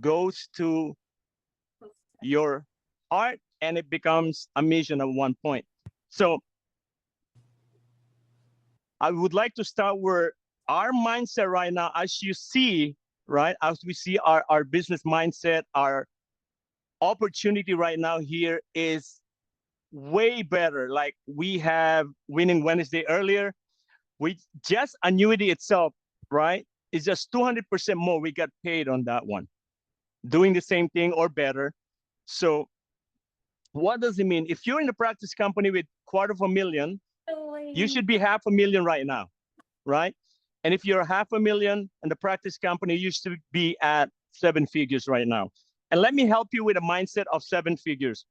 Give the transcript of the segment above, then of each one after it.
goes to your heart and it becomes a mission at one point. So I would like to start where our mindset right now, as you see, right, as we see our business mindset, our opportunity right now here is way better. Like we have Winning Wednesday earlier. We just annuity itself, right? It's just 200% more. We got paid on that one, doing the same thing or better. So what does it mean? If you're in a practice company with $250,000, you should be 500,000 right now, right? And if you're 500,000 and the practice company used to be at 7 figures right now. And let me help you with a mindset of 7 figures.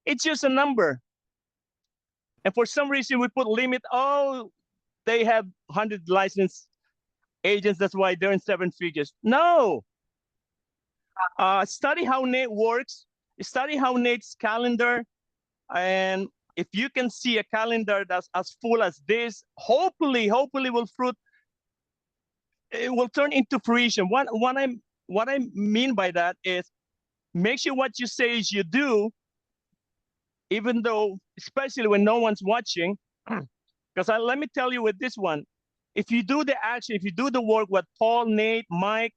It's just a number. And for some reason we put limit. Oh, they have 100 licensed agents. That's why they're in 7 figures. No. Study how Nate works. Study how Nate's calendar. And if you can see a calendar that's as full as this, hopefully will fruit. It will turn into fruition. What I mean by that is make sure what you say is you do, even though, especially when no one's watching. Because let me tell you with this one, if you do the action, if you do the work, what Paul, Nate, Mike,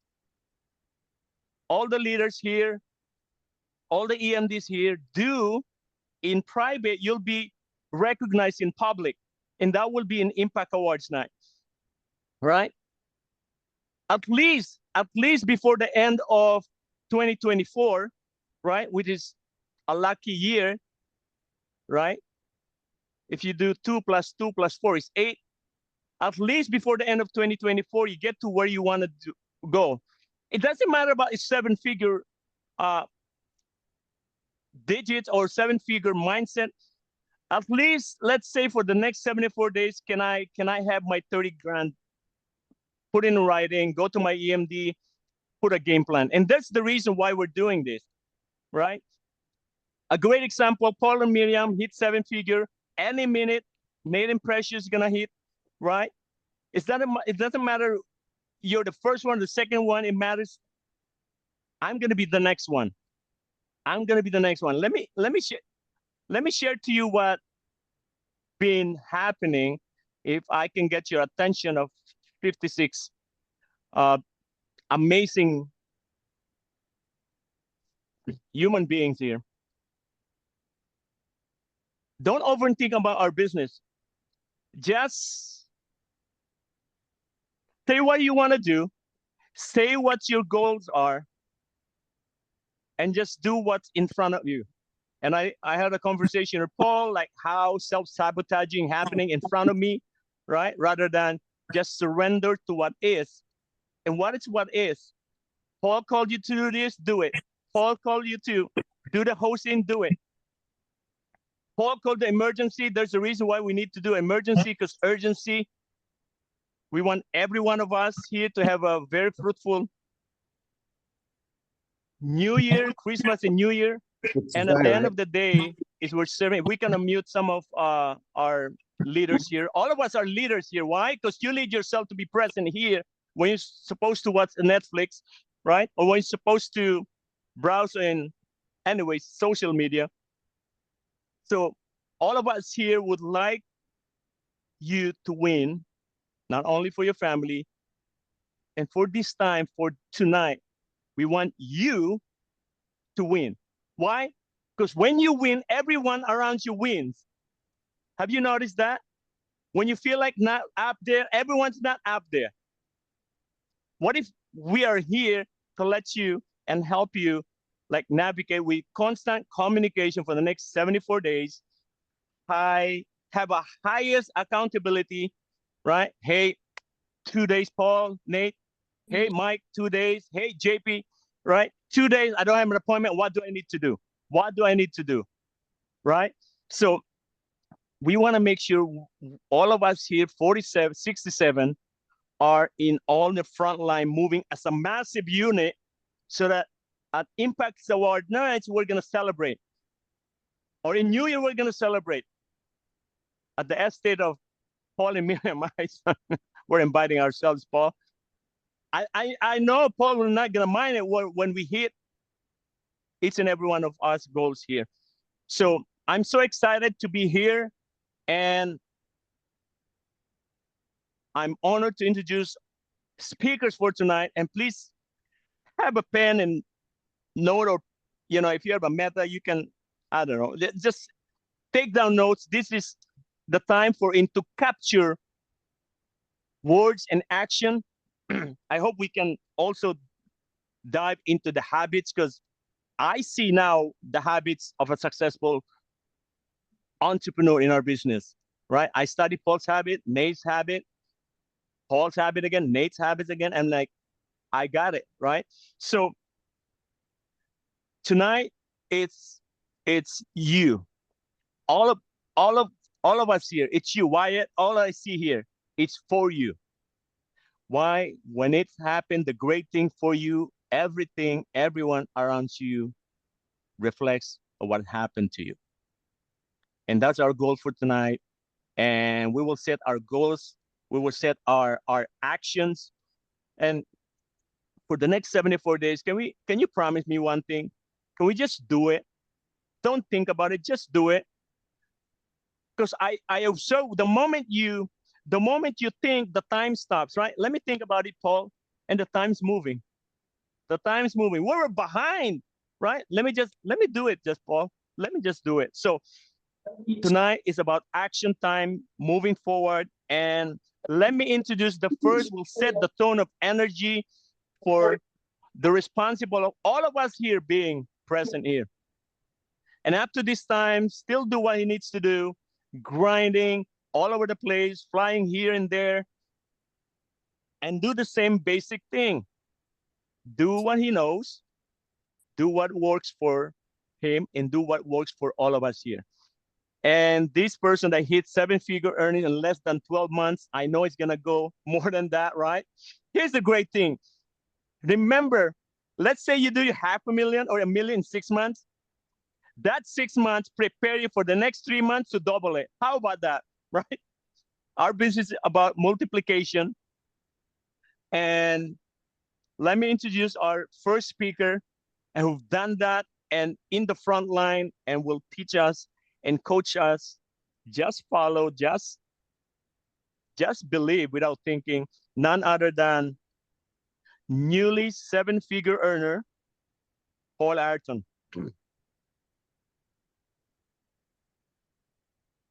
all the leaders here, all the EMDs here do in private, you'll be recognized in public. And that will be an Impact Awards night, right? At least before the end of 2024, right? Which is a lucky year, right? If you do 2 + 2 + 4 is 8. At least before the end of 2024, you get to where you want to go. It doesn't matter about a 7-figure digits or 7-figure mindset. At least, let's say for the next 74 days, can I have my 30 grand put in writing, go to my EMD, put a game plan. And that's the reason why we're doing this, right? A great example, Paul and Miriam hit 7-figure. Any minute, Nate and Precious is gonna hit, right? It doesn't matter you're the first one, the second one, it matters. I'm gonna be the next one. I'm gonna be the next one. Let me share to you what been happening. If I can get your attention of 56 amazing human beings here. Don't overthink about our business. Just say what you want to do, say what your goals are, and just do what's in front of you. And I had a conversation with Paul, like how self-sabotaging happening in front of me, right? Rather than just surrender to what is. And what is. Paul called you to do this, do it. Paul called you to do the hosting, do it. Paul called the emergency. There's a reason why we need to do emergency, because urgency. We want every one of us here to have a very fruitful New Year, Christmas and New Year. And at the end of the day, is we're serving. We can unmute some of our leaders here. All of us are leaders here. Why? Because you lead yourself to be present here when you're supposed to watch Netflix, right? Or when you're supposed to browse in, anyways, social media. So all of us here would like you to win, not only for your family, and for this time, for tonight, we want you to win. Why? Because when you win, everyone around you wins. Have you noticed that? When you feel like not up there, everyone's not up there. What if we are here to let you and help you like navigate with constant communication for the next 74 days? I have a highest accountability, right? Hey, 2 days, Paul, Nate. Hey, Mike, 2 days. Hey, JP, right? 2 days, I don't have an appointment. What do I need to do? What do I need to do, right? So we want to make sure all of us here, 47, 67, are in all the front line moving as a massive unit so that at Impact Award nights, we're going to celebrate. Or in New Year, we're going to celebrate. At the estate of Paul and Miriam, we're inviting ourselves, Paul. I know Paul will not gonna mind it when we hit each and every one of us goals here. So I'm so excited to be here, and I'm honored to introduce speakers for tonight. And please have a pen and note, or if you have a meta, you can, I don't know, just take down notes. This is the time for him to capture words and action. I hope we can also dive into the habits, because I see now the habits of a successful entrepreneur in our business, right? I study Paul's habit, Nate's habit, Paul's habit again, Nate's habits again, and like, I got it, right? So tonight, it's you, all of all of all of us here. It's you, Wyatt. All I see here, it's for you. Why? When it's happened, the great thing for you, everything, everyone around you reflects on what happened to you. And that's our goal for tonight. And we will set our goals. We will set our actions. And for the next 74 days, can you promise me one thing? Can we just do it? Don't think about it, just do it. Because I observe the moment you think, the time stops, right? Let me think about it, Paul. And the time's moving. The time's moving. We're behind, right? Let me do it, just Paul. Let me just do it. So tonight is about action time, moving forward. And let me introduce the first, we'll set the tone of energy for the responsible of all of us here being present here. And up to this time, still do what he needs to do, grinding all over the place, flying here and there, and do the same basic thing. Do what he knows, do what works for him, and do what works for all of us here. And this person that hit 7-figure earning in less than 12 months, I know it's gonna go more than that, right? Here's the great thing. Remember, let's say you do $500,000 or $1 million in 6 months. That 6 months prepare you for the next 3 months to double it. How about that, right? Our business is about multiplication. And let me introduce our first speaker, and who've done that and in the front line and will teach us and coach us. Just follow, just believe without thinking. None other than newly 7-figure earner, Paul Ayrton.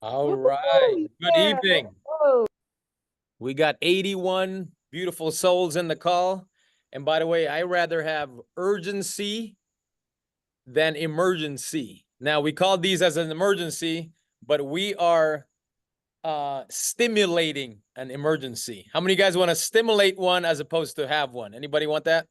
All right. Good evening. We got 81 beautiful souls in the call. And by the way, I rather have urgency than emergency. Now, we call these as an emergency, but we are stimulating an emergency. How many of you guys want to stimulate one as opposed to have one? Anybody want that?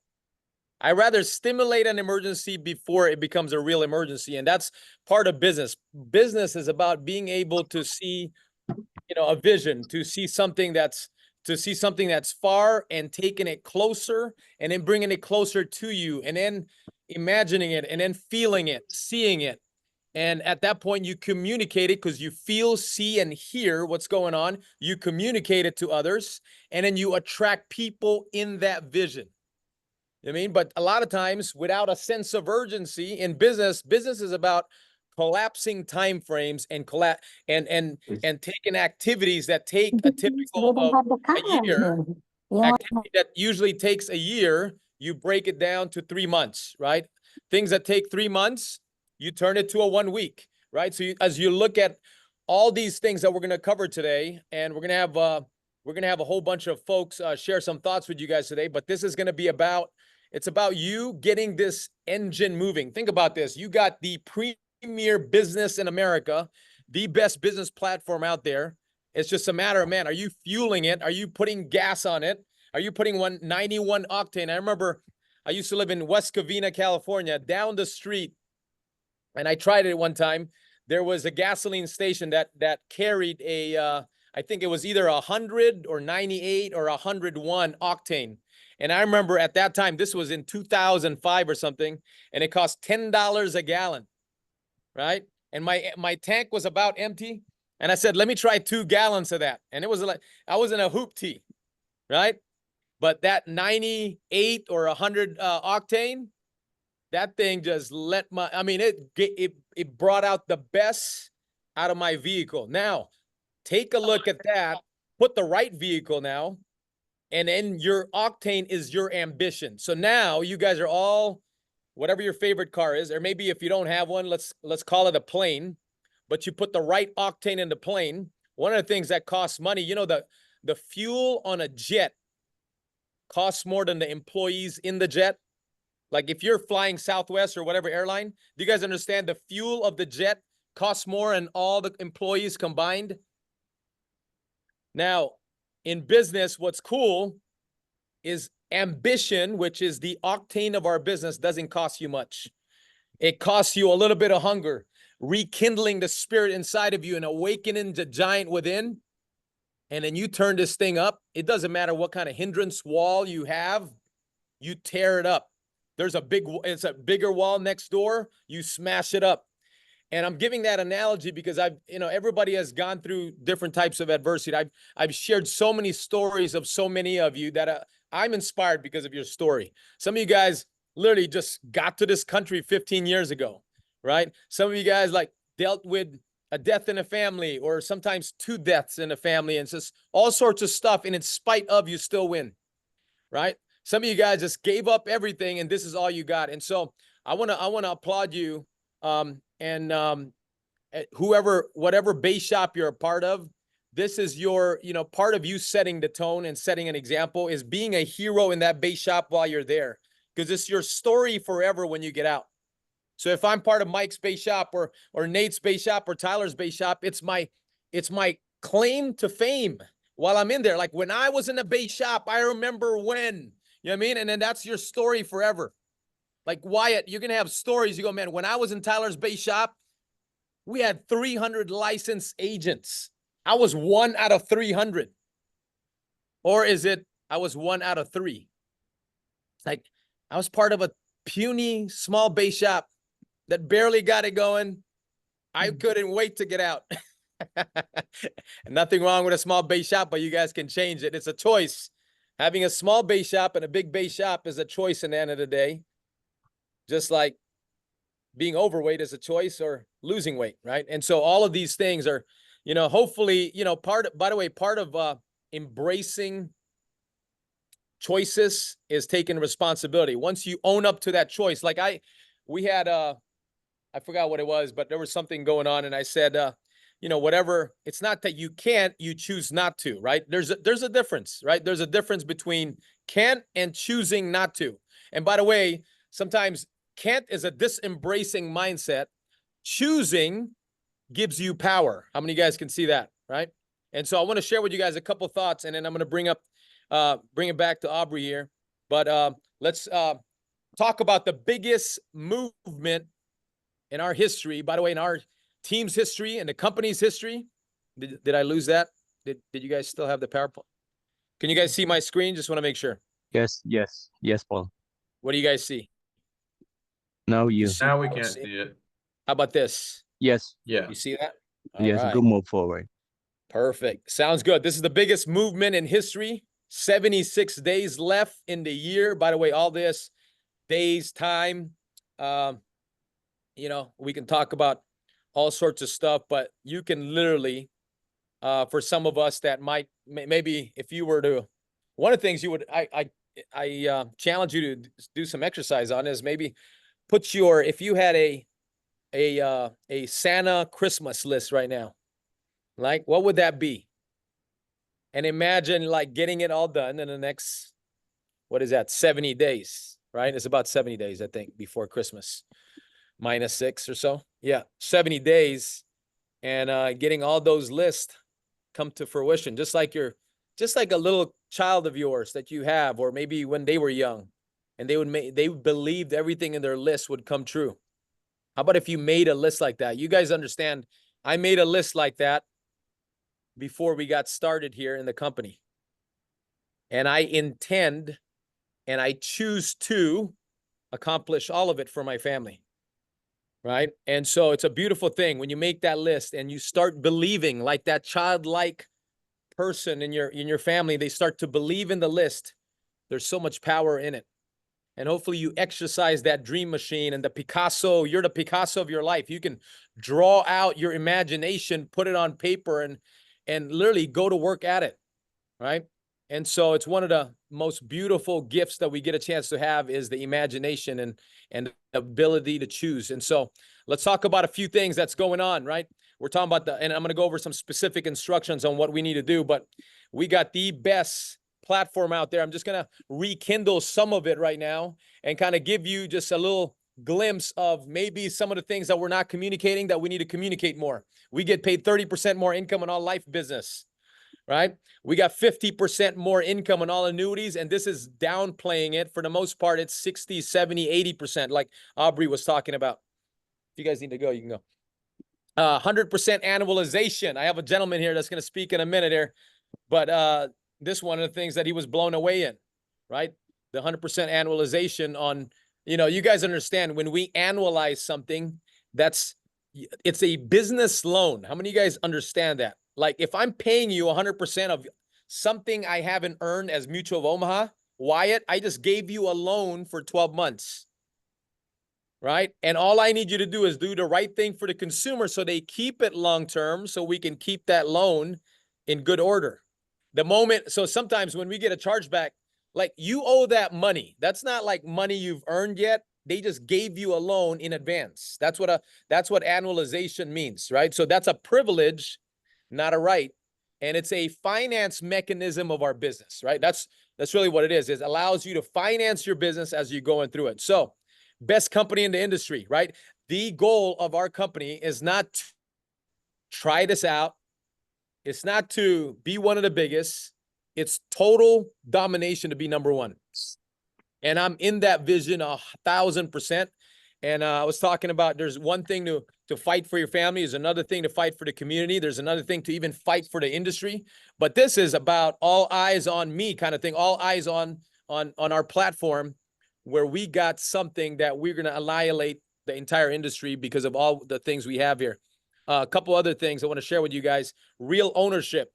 I rather stimulate an emergency before it becomes a real emergency. And that's part of business. Business is about being able to see, a vision, to see something that's far and taking it closer and then bringing it closer to you and then imagining it and then feeling it, seeing it. And at that point, you communicate it because you feel, see, and hear what's going on. You communicate it to others, and then you attract people in that vision. I mean, but a lot of times without a sense of urgency in business is about collapsing time frames and taking activities that take a typical of a year, activity that usually takes a year, you break it down to 3 months, right? Things that take 3 months, you turn it to a 1 week, right? So as you look at all these things that we're going to cover today, and we're going to have a whole bunch of folks share some thoughts with you guys today, but this is going to be about, it's about you getting this engine moving. Think about this. You got the premier business in America, the best business platform out there. It's just a matter of, man, are you fueling it? Are you putting gas on it? Are you putting 91 octane? I remember I used to live in West Covina, California, down the street, and I tried it one time. There was a gasoline station that carried a, I think it was either 100 or 98 or 101 octane. And I remember at that time, this was in 2005 or something, and it cost $10 a gallon, right? And my tank was about empty. And I said, let me try 2 gallons of that. And it was like, I was in a hoop tee, right? But that 98 or 100 octane, that thing just let my, I mean, it brought out the best out of my vehicle. Now, take a look at that, put the right vehicle now, and then your octane is your ambition. So now you guys are all, whatever your favorite car is, or maybe if you don't have one, let's call it a plane, but you put the right octane in the plane. One of the things that costs money, you know, the fuel on a jet costs more than the employees in the jet. Like if you're flying Southwest or whatever airline, do you guys understand the fuel of the jet costs more than all the employees combined? Now, in business, what's cool is ambition, which is the octane of our business, doesn't cost you much. It costs you a little bit of hunger, rekindling the spirit inside of you and awakening the giant within. And then you turn this thing up. It doesn't matter what kind of hindrance wall you have, you tear it up. It's a bigger wall next door, you smash it up. And I'm giving that analogy because everybody has gone through different types of adversity. I've shared so many stories of so many of you that I'm inspired because of your story. Some of you guys literally just got to this country 15 years ago, right? Some of you guys like dealt with a death in a family or sometimes 2 deaths in a family, and it's just all sorts of stuff. And in spite of, you still win, right? Some of you guys just gave up everything and this is all you got. And so I want to applaud you. Whatever base shop you're a part of, this is your, part of you setting the tone and setting an example is being a hero in that base shop while you're there, because it's your story forever when you get out. So if I'm part of Mike's base shop or Nate's base shop or Tyler's base shop, it's my claim to fame while I'm in there. Like when I was in the base shop, I remember when, you know what I mean? And then that's your story forever. Like Wyatt, you're going to have stories. You go, man, when I was in Tyler's base shop, we had 300 licensed agents. I was 1 out of 300. Or is it I was 1 out of 3? It's like I was part of a puny small base shop that barely got it going. I couldn't wait to get out. And nothing wrong with a small base shop, but you guys can change it. It's a choice. Having a small base shop and a big base shop is a choice in the end of the day. Just like being overweight is a choice or losing weight, right? And so all of these things are, hopefully, part of embracing choices is taking responsibility. Once you own up to that choice, like we had, I forgot what it was, but there was something going on. And I said, whatever, it's not that you can't, you choose not to, right? There's a difference, right? There's a difference between can't and choosing not to. And by the way, sometimes can't is a disembracing mindset. Choosing gives you power. How many of you guys can see that, right? And so I want to share with you guys a couple thoughts, and then I'm going to bring it back to Aubrey here. But let's talk about the biggest movement in our history. By the way, in our team's history and the company's history. Did I lose that? Did you guys still have the PowerPoint? Can you guys see my screen? Just want to make sure. Yes, Paul. What do you guys see? Now you. Now we can't see it. How about this? Yes. Yeah. You see that? Yes, All right. good move forward. Perfect. Sounds good. This is the biggest movement in history. 76 days left in the year. By the way, all this days, time, we can talk about all sorts of stuff, but you can literally, for some of us that maybe if you were to, one of the things I challenge you to do some exercise on is maybe put if you had a Santa Christmas list right now, like what would that be? And imagine like getting it all done in the next, 70 days, right? It's about 70 days, I think, before Christmas, -6 or so. Yeah, 70 days, and getting all those lists come to fruition, just like a little child of yours that you have, or maybe when they were young, and they believed everything in their list would come true. How about if you made a list like that? You guys understand, I made a list like that before we got started here in the company. And I intend and I choose to accomplish all of it for my family. Right? And so it's a beautiful thing when you make that list and you start believing, like that childlike person in your family, they start to believe in the list. There's so much power in it. And hopefully you exercise that dream machine and the Picasso, you're the Picasso of your life. You can draw out your imagination, put it on paper and literally go to work at it, right? And so it's one of the most beautiful gifts that we get a chance to have is the imagination and the ability to choose. And so let's talk about a few things that's going on, right? We're talking about and I'm going to go over some specific instructions on what we need to do, but we got the best platform out there. I'm just going to rekindle some of it right now and kind of give you just a little glimpse of maybe some of the things that we're not communicating that we need to communicate more. We get paid 30% more income in all life business, right? We got 50% more income on all annuities, and this is downplaying it. For the most part, it's 60, 70, 80%, like Aubrey was talking about. If you guys need to go, you can go. 100% annualization. I have a gentleman here that's going to speak in a minute here, but this one of the things that he was blown away in, right? The 100% annualization on, you know, you guys understand when we annualize something, it's a business loan. How many of you guys understand that? Like if I'm paying you 100% of something I haven't earned as Mutual of Omaha, Wyatt, I just gave you a loan for 12 months, right? And all I need you to do is do the right thing for the consumer so they keep it long-term so we can keep that loan in good order. So sometimes when we get a chargeback, like you owe that money. That's not like money you've earned yet. They just gave you a loan in advance. That's what annualization means, right? So that's a privilege, not a right. And it's a finance mechanism of our business, right? That's really what it is. It allows you to finance your business as you're going through it. So best company in the industry, right? The goal of our company is not to try this out. It's not to be one of the biggest. It's total domination to be number one. And I'm in that vision 1,000%. And I was talking about there's one thing to fight for your family. There's another thing to fight for the community. There's another thing to even fight for the industry. But this is about all eyes on me kind of thing, all eyes on our platform where we got something that we're going to annihilate the entire industry because of all the things we have here. A couple other things I want to share with you guys. Real ownership,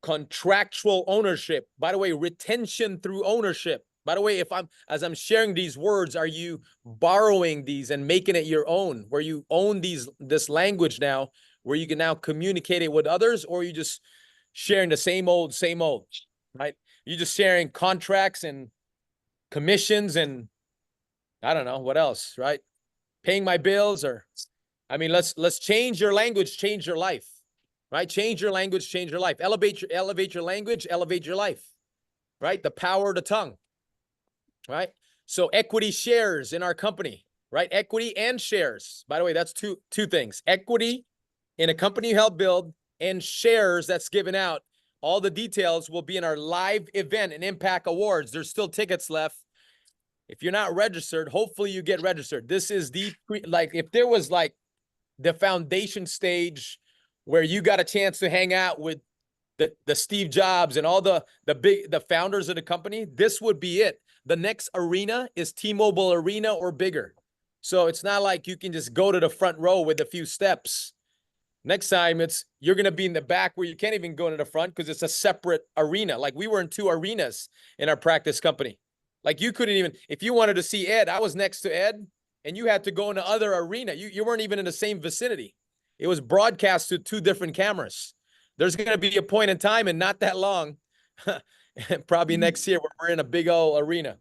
contractual ownership. By the way, retention through ownership. By the way, as I'm sharing these words, are you borrowing these and making it your own, where you own this language now, where you can now communicate it with others, or are you just sharing the same old, right? You're just sharing contracts and commissions and I don't know what else, right? Paying my bills let's change your language, change your life, right? Change your language, change your life. Elevate your language, elevate your life, right? The power of the tongue, right? So equity shares in our company, right? Equity and shares. By the way, that's two things. Equity in a company you help build and shares that's given out. All the details will be in our live event and Impact Awards. There's still tickets left. If you're not registered, hopefully you get registered. This is if there was like the foundation stage where you got a chance to hang out with the Steve Jobs and all the founders of the company, this would be it. The next arena is T-Mobile Arena or bigger. So it's not like you can just go to the front row with a few steps. Next time you're going to be in the back where you can't even go to the front because it's a separate arena. Like we were in 2 arenas in our practice company. Like you couldn't even, if you wanted to see Ed, I was next to Ed and you had to go in the other arena. You weren't even in the same vicinity. It was broadcast to 2 different cameras. There's going to be a point in time and not that long, probably next year, where we're in a big old arena,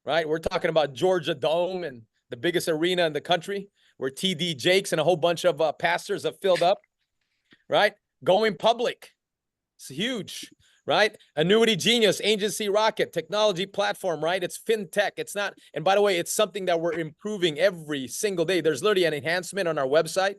right? We're talking about Georgia Dome and the biggest arena in the country where TD Jakes and a whole bunch of pastors have filled up, right? Going public. It's huge, right? Annuity Genius, Agency Rocket, technology platform, right? It's fintech. It's not, and by the way, it's something that we're improving every single day. There's literally an enhancement on our website.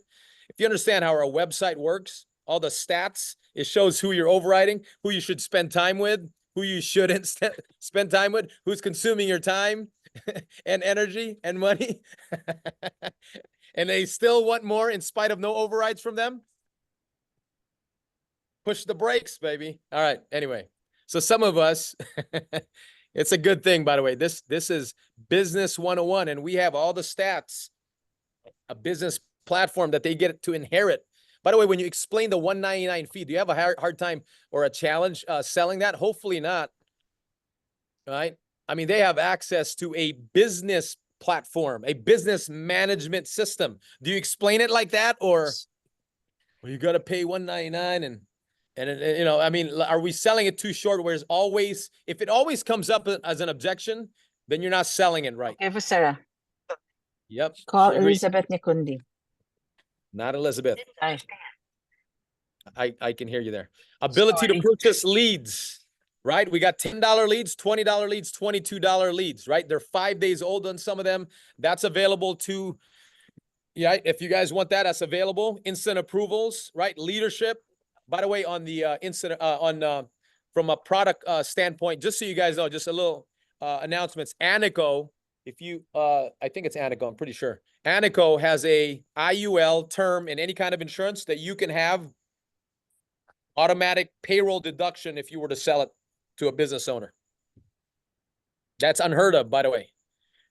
If you understand how our website works, all the stats, it shows who you're overriding, who you should spend time with, who you shouldn't spend time with, who's consuming your time and energy and money. And they still want more in spite of no overrides from them. Push the brakes, baby. All right. Anyway, so some of us, it's a good thing, by the way. This is Business 101, and we have all the stats, a business platform that they get to inherit. By the way, when you explain the $199 fee, do you have a hard time or a challenge selling that? Hopefully not. right? I mean, they have access to a business platform, a business management system. Do you explain it like that, or well, you got to pay $199 and you know, I mean, are we selling it too short? Whereas always, if it always comes up as an objection, then you're not selling it right. Okay, for Sarah. Yep. Call she agrees. Elizabeth Nikundi. Not Elizabeth. Ay, I can hear you there. Ability to Sorry. purchase leads, right? We got $10 leads, $20 leads, $22 leads, right? They're 5 days old on some of them. That's available to, yeah, if you guys want that, that's available. Instant approvals, right? Leadership. By the way, on the from a product standpoint, just so you guys know, just a little announcements. Anico, if you, I think it's Anico, I'm pretty sure. Anico has a IUL term in any kind of insurance that you can have automatic payroll deduction if you were to sell it to a business owner. That's unheard of, by the way.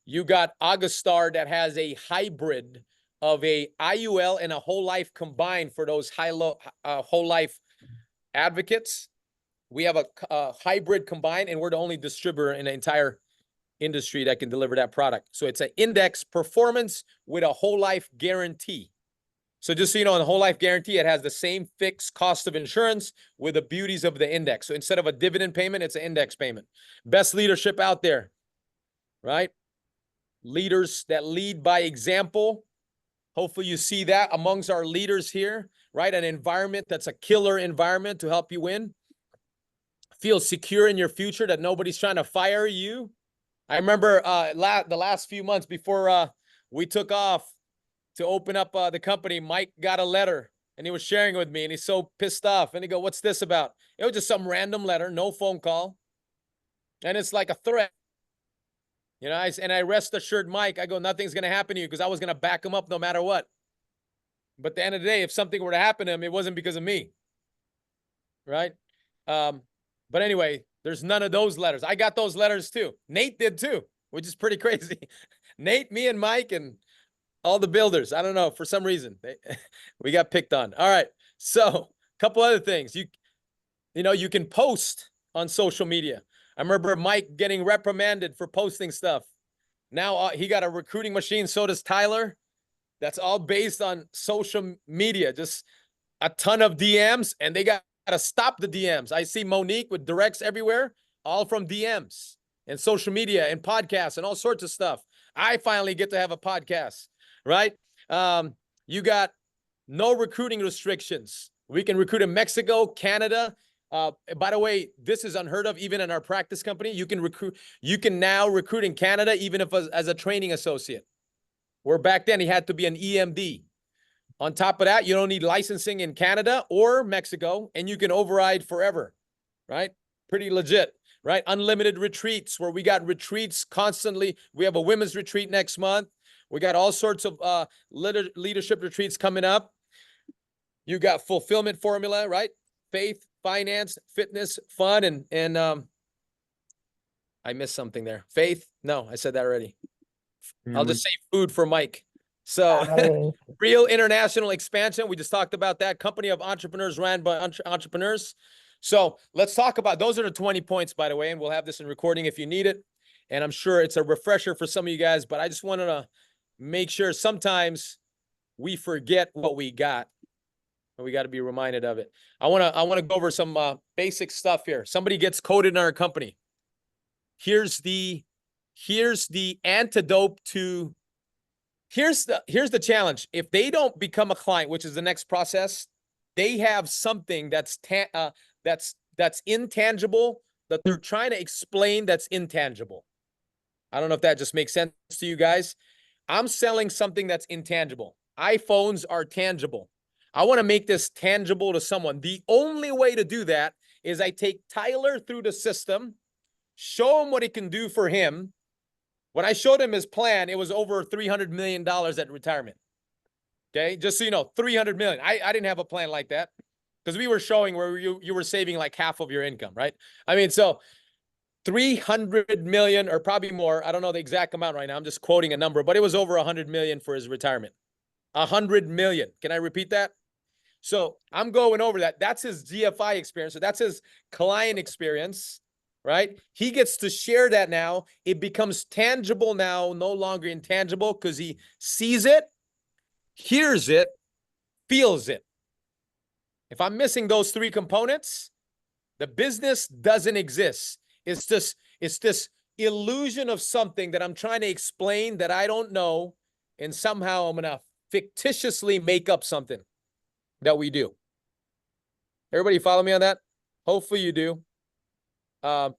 You got Augustar that has a hybrid of a IUL and a whole life combined for those whole life advocates. We have a hybrid combined, and we're the only distributor in the entire industry that can deliver that product. So it's an index performance with a whole life guarantee. So just so you know, in the whole life guarantee, it has the same fixed cost of insurance with the beauties of the index. So instead of a dividend payment, it's an index payment. Best leadership out there, right? Leaders that lead by example. Hopefully you see that amongst our leaders here, right? An environment that's a killer environment to help you win. Feel secure in your future, that nobody's trying to fire you. I remember the last few months before we took off to open up the company, Mike got a letter and he was sharing it with me, and he's so pissed off. And he go, "What's this about?" It was just some random letter, no phone call. And it's like a threat. You know, I rest assured Mike, I go, "Nothing's going to happen to you," because I was going to back him up no matter what. But at the end of the day, if something were to happen to him, it wasn't because of me. Right? But anyway, there's none of those letters. I got those letters too. Nate did too, which is pretty crazy. Nate, me, and Mike, and all the builders. I don't know, for some reason we got picked on. All right. So a couple other things. You know, you can post on social media. I remember Mike getting reprimanded for posting stuff. Now he got a recruiting machine. So does Tyler. That's all based on social media. Just a ton of DMs, and they got to stop the DMs. I see Monique with directs everywhere, all from DMs and social media and podcasts and all sorts of stuff. I finally get to have a podcast, right? You got no recruiting restrictions. We can recruit in Mexico, Canada. By the way, this is unheard of even in our practice company. You can now recruit in Canada, even if as a training associate. Where back then he had to be an EMD. On top of that, you don't need licensing in Canada or Mexico, and you can override forever, right? Pretty legit, right? Unlimited retreats, where we got retreats constantly. We have a women's retreat next month. We got all sorts of leadership retreats coming up. You got fulfillment formula, right? Faith, finance, fitness, fun, and I missed something there. Faith? No, I said that already. I'll just say food for Mike. So real international expansion. We just talked about that. Company of entrepreneurs ran by entrepreneurs. So let's talk about, those are the 20 points, by the way, and we'll have this in recording if you need it. And I'm sure it's a refresher for some of you guys, but I just wanted to make sure sometimes we forget what we got, and we got to be reminded of it. I want to go over some basic stuff here. Somebody gets coded in our company. Here's the antidote to, here's the challenge. If they don't become a client, which is the next process, they have something that's intangible that they're trying to explain that's intangible. I don't know if that just makes sense to you guys. I'm selling something that's intangible. iPhones are tangible. I want to make this tangible to someone. The only way to do that is I take Tyler through the system, show him what it can do for him. When I showed him his plan, it was over $300 million at retirement. Okay, just so you know, $300 million. I didn't have a plan like that, because we were showing where you were saving like half of your income, right? I mean, so 300 million or probably more. I don't know the exact amount right now. I'm just quoting a number, but it was over 100 million for his retirement. 100 million. Can I repeat that? So I'm going over that. That's his GFI experience. So that's his client experience. right? He gets to share that now. It becomes tangible now, no longer intangible, because he sees it, hears it, feels it. If I'm missing those three components, the business doesn't exist. It's this illusion of something that I'm trying to explain that I don't know, and somehow I'm gonna fictitiously make up something that we do. Everybody follow me on that? Hopefully you do. I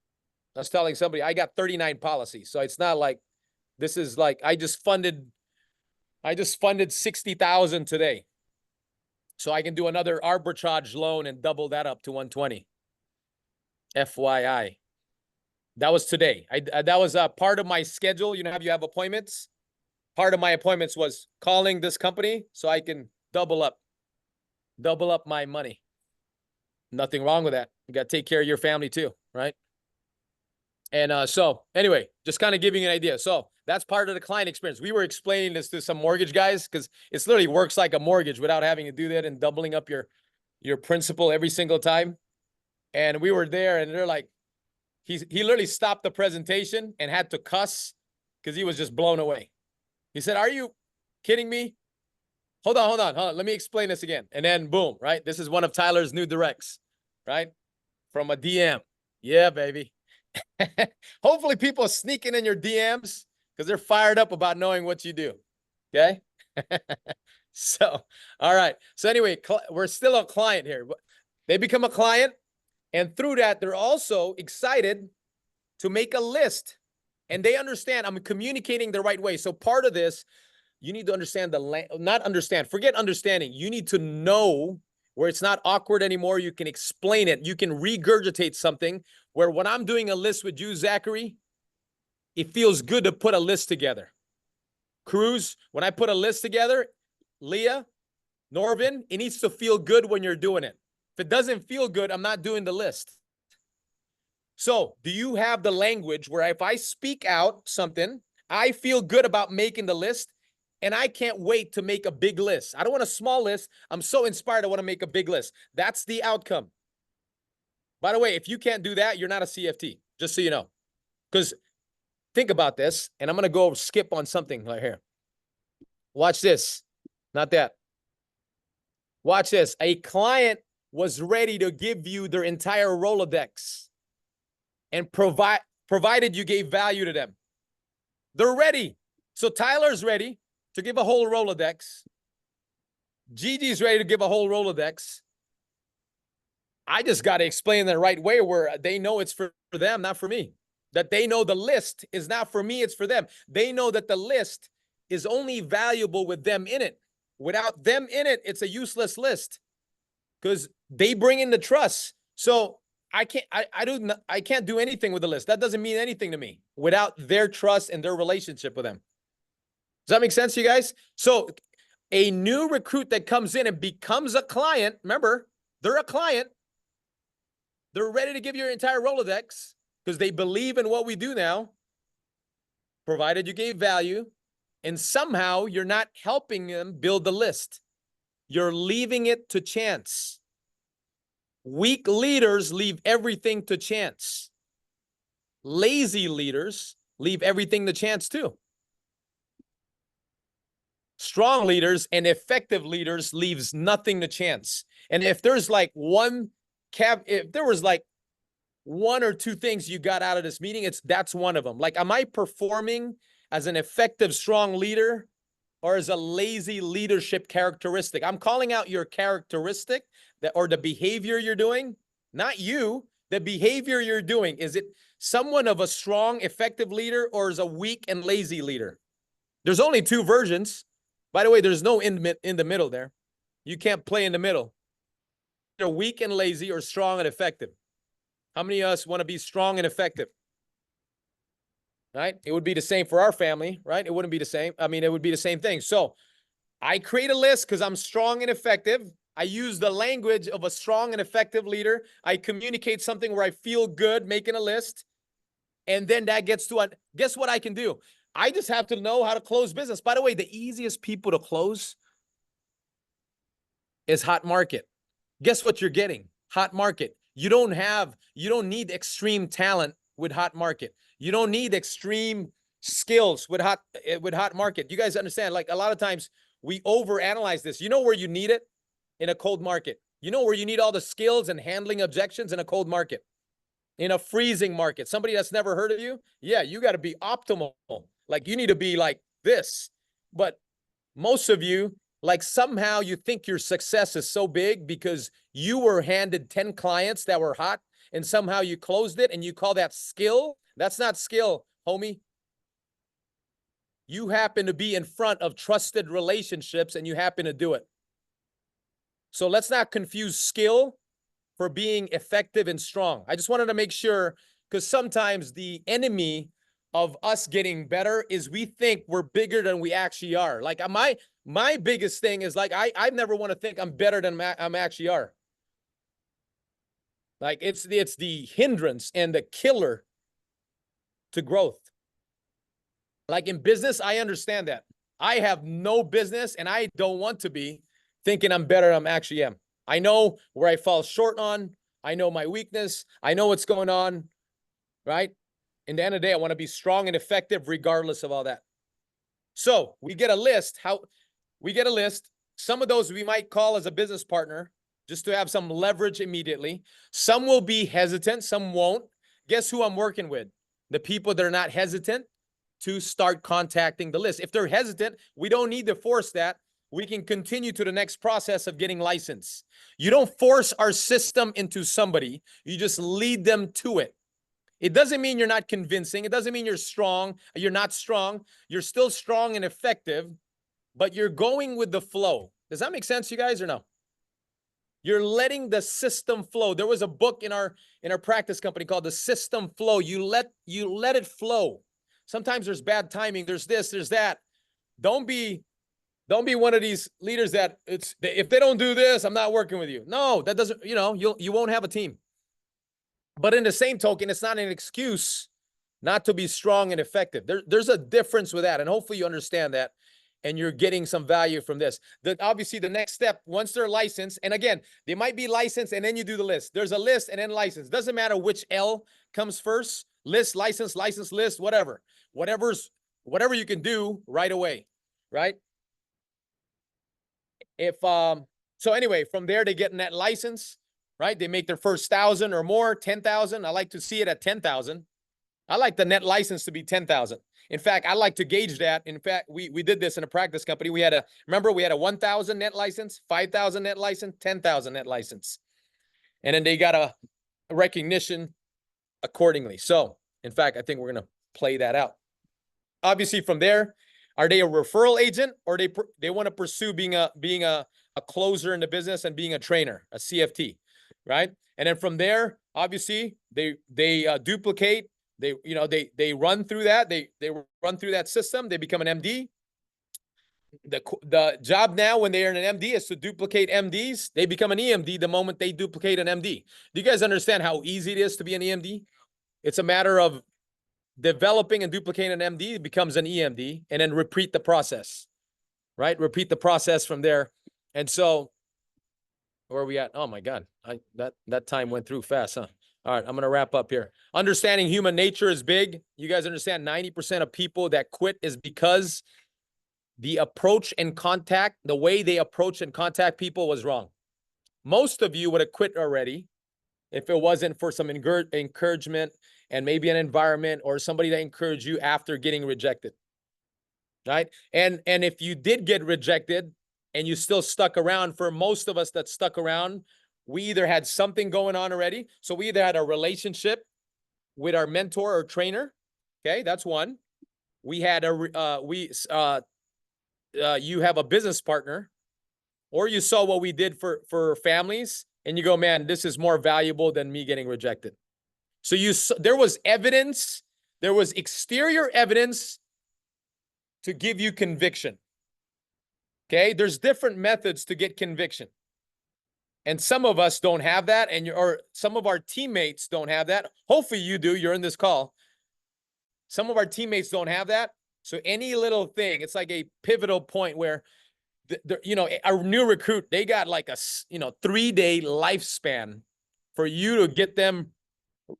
was telling somebody I got 39 policies, so it's not like this is like I just funded 60,000 today. So I can do another arbitrage loan and double that up to 120. FYI. That was today. That was a part of my schedule. You know how you have appointments? Part of my appointments was calling this company so I can double up my money. Nothing wrong with that. You got to take care of your family too, right? And so anyway, just kind of giving you an idea. So that's part of the client experience. We were explaining this to some mortgage guys because it literally works like a mortgage without having to do that and doubling up your principal every single time. And we were there and they're like, he literally stopped the presentation and had to cuss because he was just blown away. He said, "Are you kidding me? Hold on. Let me explain this again." And then boom, right? This is one of Tyler's new directs, right? From a DM. Yeah, baby. Hopefully people are sneaking in your DMs because they're fired up about knowing what you do. Okay. So, all right. So anyway, we're still a client here. They become a client. And through that, they're also excited to make a list. And they understand I'm communicating the right way. So part of this, you need to understand forget understanding. You need to know where it's not awkward anymore. You can explain it. You can regurgitate something where when I'm doing a list with you, Zachary, it feels good to put a list together. Cruz, when I put a list together, Leah, Norvin, it needs to feel good when you're doing it. If it doesn't feel good, I'm not doing the list. So do you have the language where if I speak out something, I feel good about making the list and I can't wait to make a big list. I don't want a small list. I'm so inspired. I want to make a big list. That's the outcome. By the way, if you can't do that, you're not a CFT, just so you know. Because think about this, and I'm going to go skip on something right here. Watch this. Not that. Watch this. A client was ready to give you their entire Rolodex and provided you gave value to them. They're ready. So Tyler's ready to give a whole Rolodex. Gigi's ready to give a whole Rolodex. I just got to explain the right way where they know it's for them, not for me. That they know the list is not for me, it's for them. They know that the list is only valuable with them in it. Without them in it, it's a useless list because they bring in the trust. So I can't do anything with the list. That doesn't mean anything to me without their trust and their relationship with them. Does that make sense to you guys? So a new recruit that comes in and becomes a client, remember, they're a client. They're ready to give your entire Rolodex because they believe in what we do now, provided you gave value, and somehow you're not helping them build the list. You're leaving it to chance. Weak leaders leave everything to chance. Lazy leaders leave everything to chance too. Strong leaders and effective leaders leaves nothing to chance. And if there's like if there was like one or two things you got out of this meeting, that's one of them. Like, am I performing as an effective, strong leader or as a lazy leadership characteristic? I'm calling out your characteristic or the behavior you're doing, not you, the behavior you're doing. Is it someone of a strong, effective leader or is a weak and lazy leader? There's only two versions. By the way, there's no in the middle there. You can't play in the middle. They're weak and lazy or strong and effective. How many of us want to be strong and effective? Right? It would be the same for our family, right? It wouldn't be the same. I mean, it would be the same thing. So I create a list because I'm strong and effective. I use the language of a strong and effective leader. I communicate something where I feel good making a list. And then that gets to guess what I can do? I just have to know how to close business. By the way, the easiest people to close is hot market. Guess what you're getting? Hot market. You don't need extreme talent with hot market. You don't need extreme skills with hot market. You guys understand? Like a lot of times we overanalyze this. You know where you need it? In a cold market. You know where you need all the skills and handling objections? In a cold market. In a freezing market. Somebody that's never heard of you? Yeah, you got to be optimal. Like you need to be like this. But most of you, like somehow you think your success is so big because you were handed 10 clients that were hot and somehow you closed it and you call that skill. That's not skill, homie. You happen to be in front of trusted relationships and you happen to do it. So let's not confuse skill for being effective and strong. I just wanted to make sure, because sometimes the enemy of us getting better is we think we're bigger than we actually are. Like my biggest thing is like, I never want to think I'm better than I'm actually are. Like it's the hindrance and the killer to growth. Like in business, I understand that. I have no business and I don't want to be thinking I'm better than I actually am. I know where I fall short on. I know my weakness. I know what's going on, right? In the end of the day, I want to be strong and effective regardless of all that. So we get a list. Some of those we might call as a business partner just to have some leverage immediately. Some will be hesitant. Some won't. Guess who I'm working with? The people that are not hesitant to start contacting the list. If they're hesitant, we don't need to force that. We can continue to the next process of getting licensed. You don't force our system into somebody. You just lead them to it. It doesn't mean you're not convincing. It doesn't mean you're strong. You're not strong. You're still strong and effective, but you're going with the flow. Does that make sense, you guys, or no? You're letting the system flow. There was a book in our practice company called The System Flow. You let it flow. Sometimes there's bad timing. There's this, there's that. Don't be one of these leaders that if they don't do this, I'm not working with you. No, that doesn't, you won't have a team. But in the same token, it's not an excuse not to be strong and effective. There's a difference with that. And hopefully you understand that and you're getting some value from this. Obviously the next step, once they're licensed, and again, they might be licensed and then you do the list. There's a list and then license. Doesn't matter which L comes first, list, license, list, whatever you can do right away, right? So anyway, from there, they get in that license, right? They make their first 1,000 or more, 10,000. I like to see it at 10,000. I like the net license to be 10,000. In fact, I like to gauge that. In fact, we did this in a practice company. We had a 1,000 net license, 5,000 net license, 10,000 net license. And then they got a recognition accordingly. So in fact, I think we're going to play that out. Obviously from there, are they a referral agent or they want to pursue being a closer in the business and being a trainer, a CFT, right? And then from there, obviously they duplicate, they run through that, they run through that system, they become an MD. The job now when they are an MD is to duplicate MDs. They become an EMD the moment they duplicate an MD. Do you guys understand how easy it is to be an EMD? It's a matter of developing and duplicating an MD, it becomes an EMD, and then repeat the process, right? Repeat the process from there. And so where are we at? Oh my God, that time went through fast, huh? All right, I'm going to wrap up here. Understanding human nature is big. You guys understand 90% of people that quit is because the approach and contact, the way they approach and contact people was wrong. Most of you would have quit already if it wasn't for some encouragement and maybe an environment or somebody that encouraged you after getting rejected, right? And if you did get rejected and you still stuck around, for most of us that stuck around, we either had something going on already. So we either had a relationship with our mentor or trainer. Okay, that's one. We had you have a business partner, or you saw what we did for families and you go, man, this is more valuable than me getting rejected. So there was evidence, there was exterior evidence to give you conviction. Okay, there's different methods to get conviction. And some of us don't have that, or some of our teammates don't have that. Hopefully you do, you're in this call. Some of our teammates don't have that. So any little thing, it's like a pivotal point where, a new recruit, they got like a 3-day lifespan for you to get them,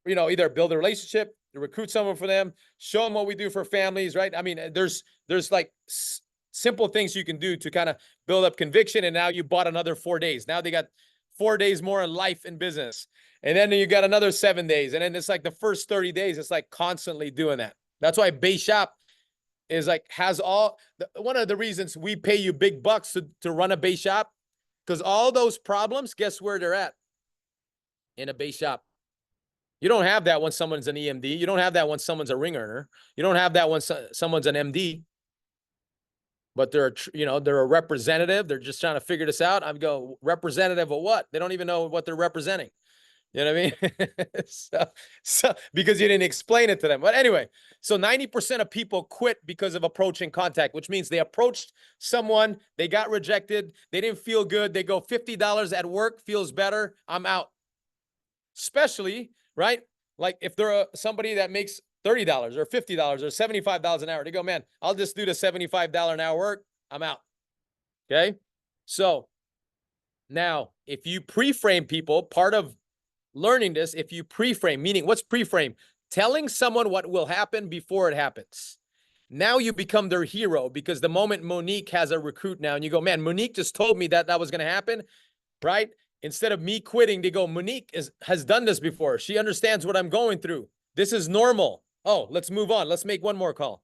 you know, either build a relationship, to recruit someone for them, show them what we do for families, right? I mean, there's like simple things you can do to kind of build up conviction. And now you bought another 4 days. Now they got 4 days more in life and business. And then you got another 7 days. And then it's like the first 30 days, it's like constantly doing that. That's why Base Shop is like, has all, one of the reasons we pay you big bucks to run a Base Shop, because all those problems, guess where they're at? In a Base Shop. You don't have that when someone's an EMD. You don't have that when someone's a ring earner. You don't have that when someone's an MD. But they're, you know, they're a representative. They're just trying to figure this out. I'm go, representative of what? They don't even know what they're representing. You know what I mean? so because you didn't explain it to them. But anyway, so 90% of people quit because of approaching contact, which means they approached someone, they got rejected, they didn't feel good. They go, $50 at work feels better, I'm out. Especially, right? Like if they're somebody that makes $30 or $50 or $75 an hour, they go, man, I'll just do the $75 an hour work, I'm out. Okay? So now, if you pre-frame people, part of learning this, if you pre-frame, meaning what's pre-frame? Telling someone what will happen before it happens. Now you become their hero, because the moment Monique has a recruit now and you go, man, Monique just told me that was going to happen, right? Instead of me quitting, they go, Monique has done this before. She understands what I'm going through. This is normal. Oh, let's move on. Let's make one more call.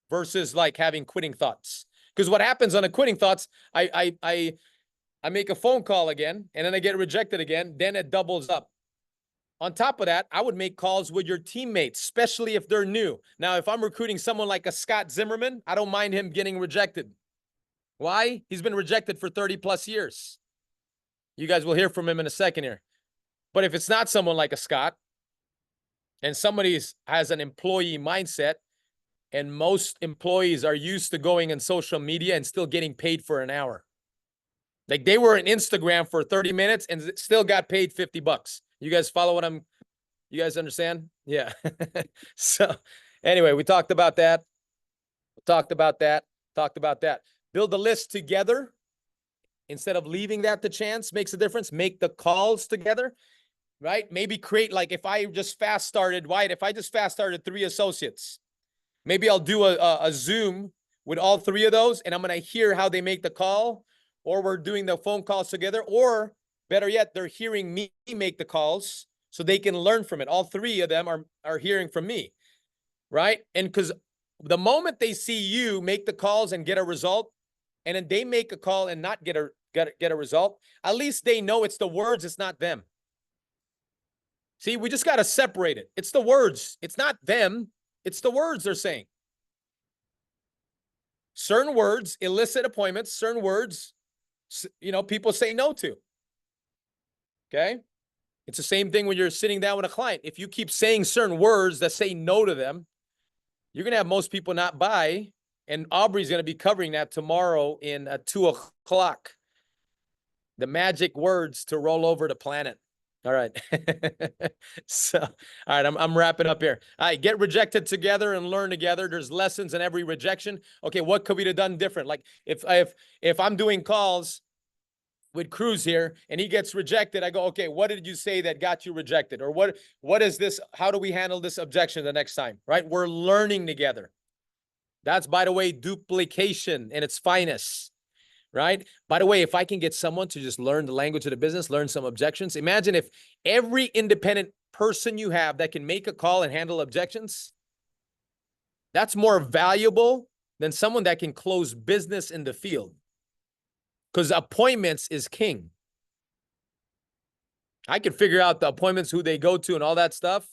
Versus like having quitting thoughts. Because what happens on a quitting thoughts, I make a phone call again, and then I get rejected again. Then it doubles up. On top of that, I would make calls with your teammates, especially if they're new. Now, if I'm recruiting someone like a Scott Zimmerman, I don't mind him getting rejected. Why? He's been rejected for 30 plus years. You guys will hear from him in a second here. But if it's not someone like a Scott, and somebody has an employee mindset, and most employees are used to going on social media and still getting paid for an hour. Like they were on Instagram for 30 minutes and still got paid $50. You guys follow what you guys understand? Yeah. So anyway, we talked about that. Talked about that. Build a list together. Instead of leaving that to chance, makes a difference. Make the calls together, right? Maybe create, like if I just fast started 3 associates, maybe I'll do a Zoom with all 3 of those, and I'm going to hear how they make the call, or we're doing the phone calls together, or better yet, they're hearing me make the calls so they can learn from it. All 3 of them are hearing from me, right? And because the moment they see you make the calls and get a result, and then they make a call and not get a result, at least they know it's the words, it's not them. See, we just got to separate it. It's the words. It's not them. It's the words they're saying. Certain words elicit appointments. Certain words, you know, people say no to. Okay? It's the same thing when you're sitting down with a client. If you keep saying certain words that say no to them, you're going to have most people not buy. And Aubrey's going to be covering that tomorrow in 2 o'clock. The magic words to roll over the planet. All right. So, all right, I'm wrapping up here. All right, get rejected together and learn together. There's lessons in every rejection. Okay, what could we have done different? Like if I'm doing calls with Cruz here and he gets rejected, I go, okay, what did you say that got you rejected? Or what is this? How do we handle this objection the next time? Right? We're learning together. That's, by the way, duplication in its finest. Right? By the way, if I can get someone to just learn the language of the business, learn some objections, imagine if every independent person you have that can make a call and handle objections, that's more valuable than someone that can close business in the field. Because appointments is king. I can figure out the appointments, who they go to and all that stuff,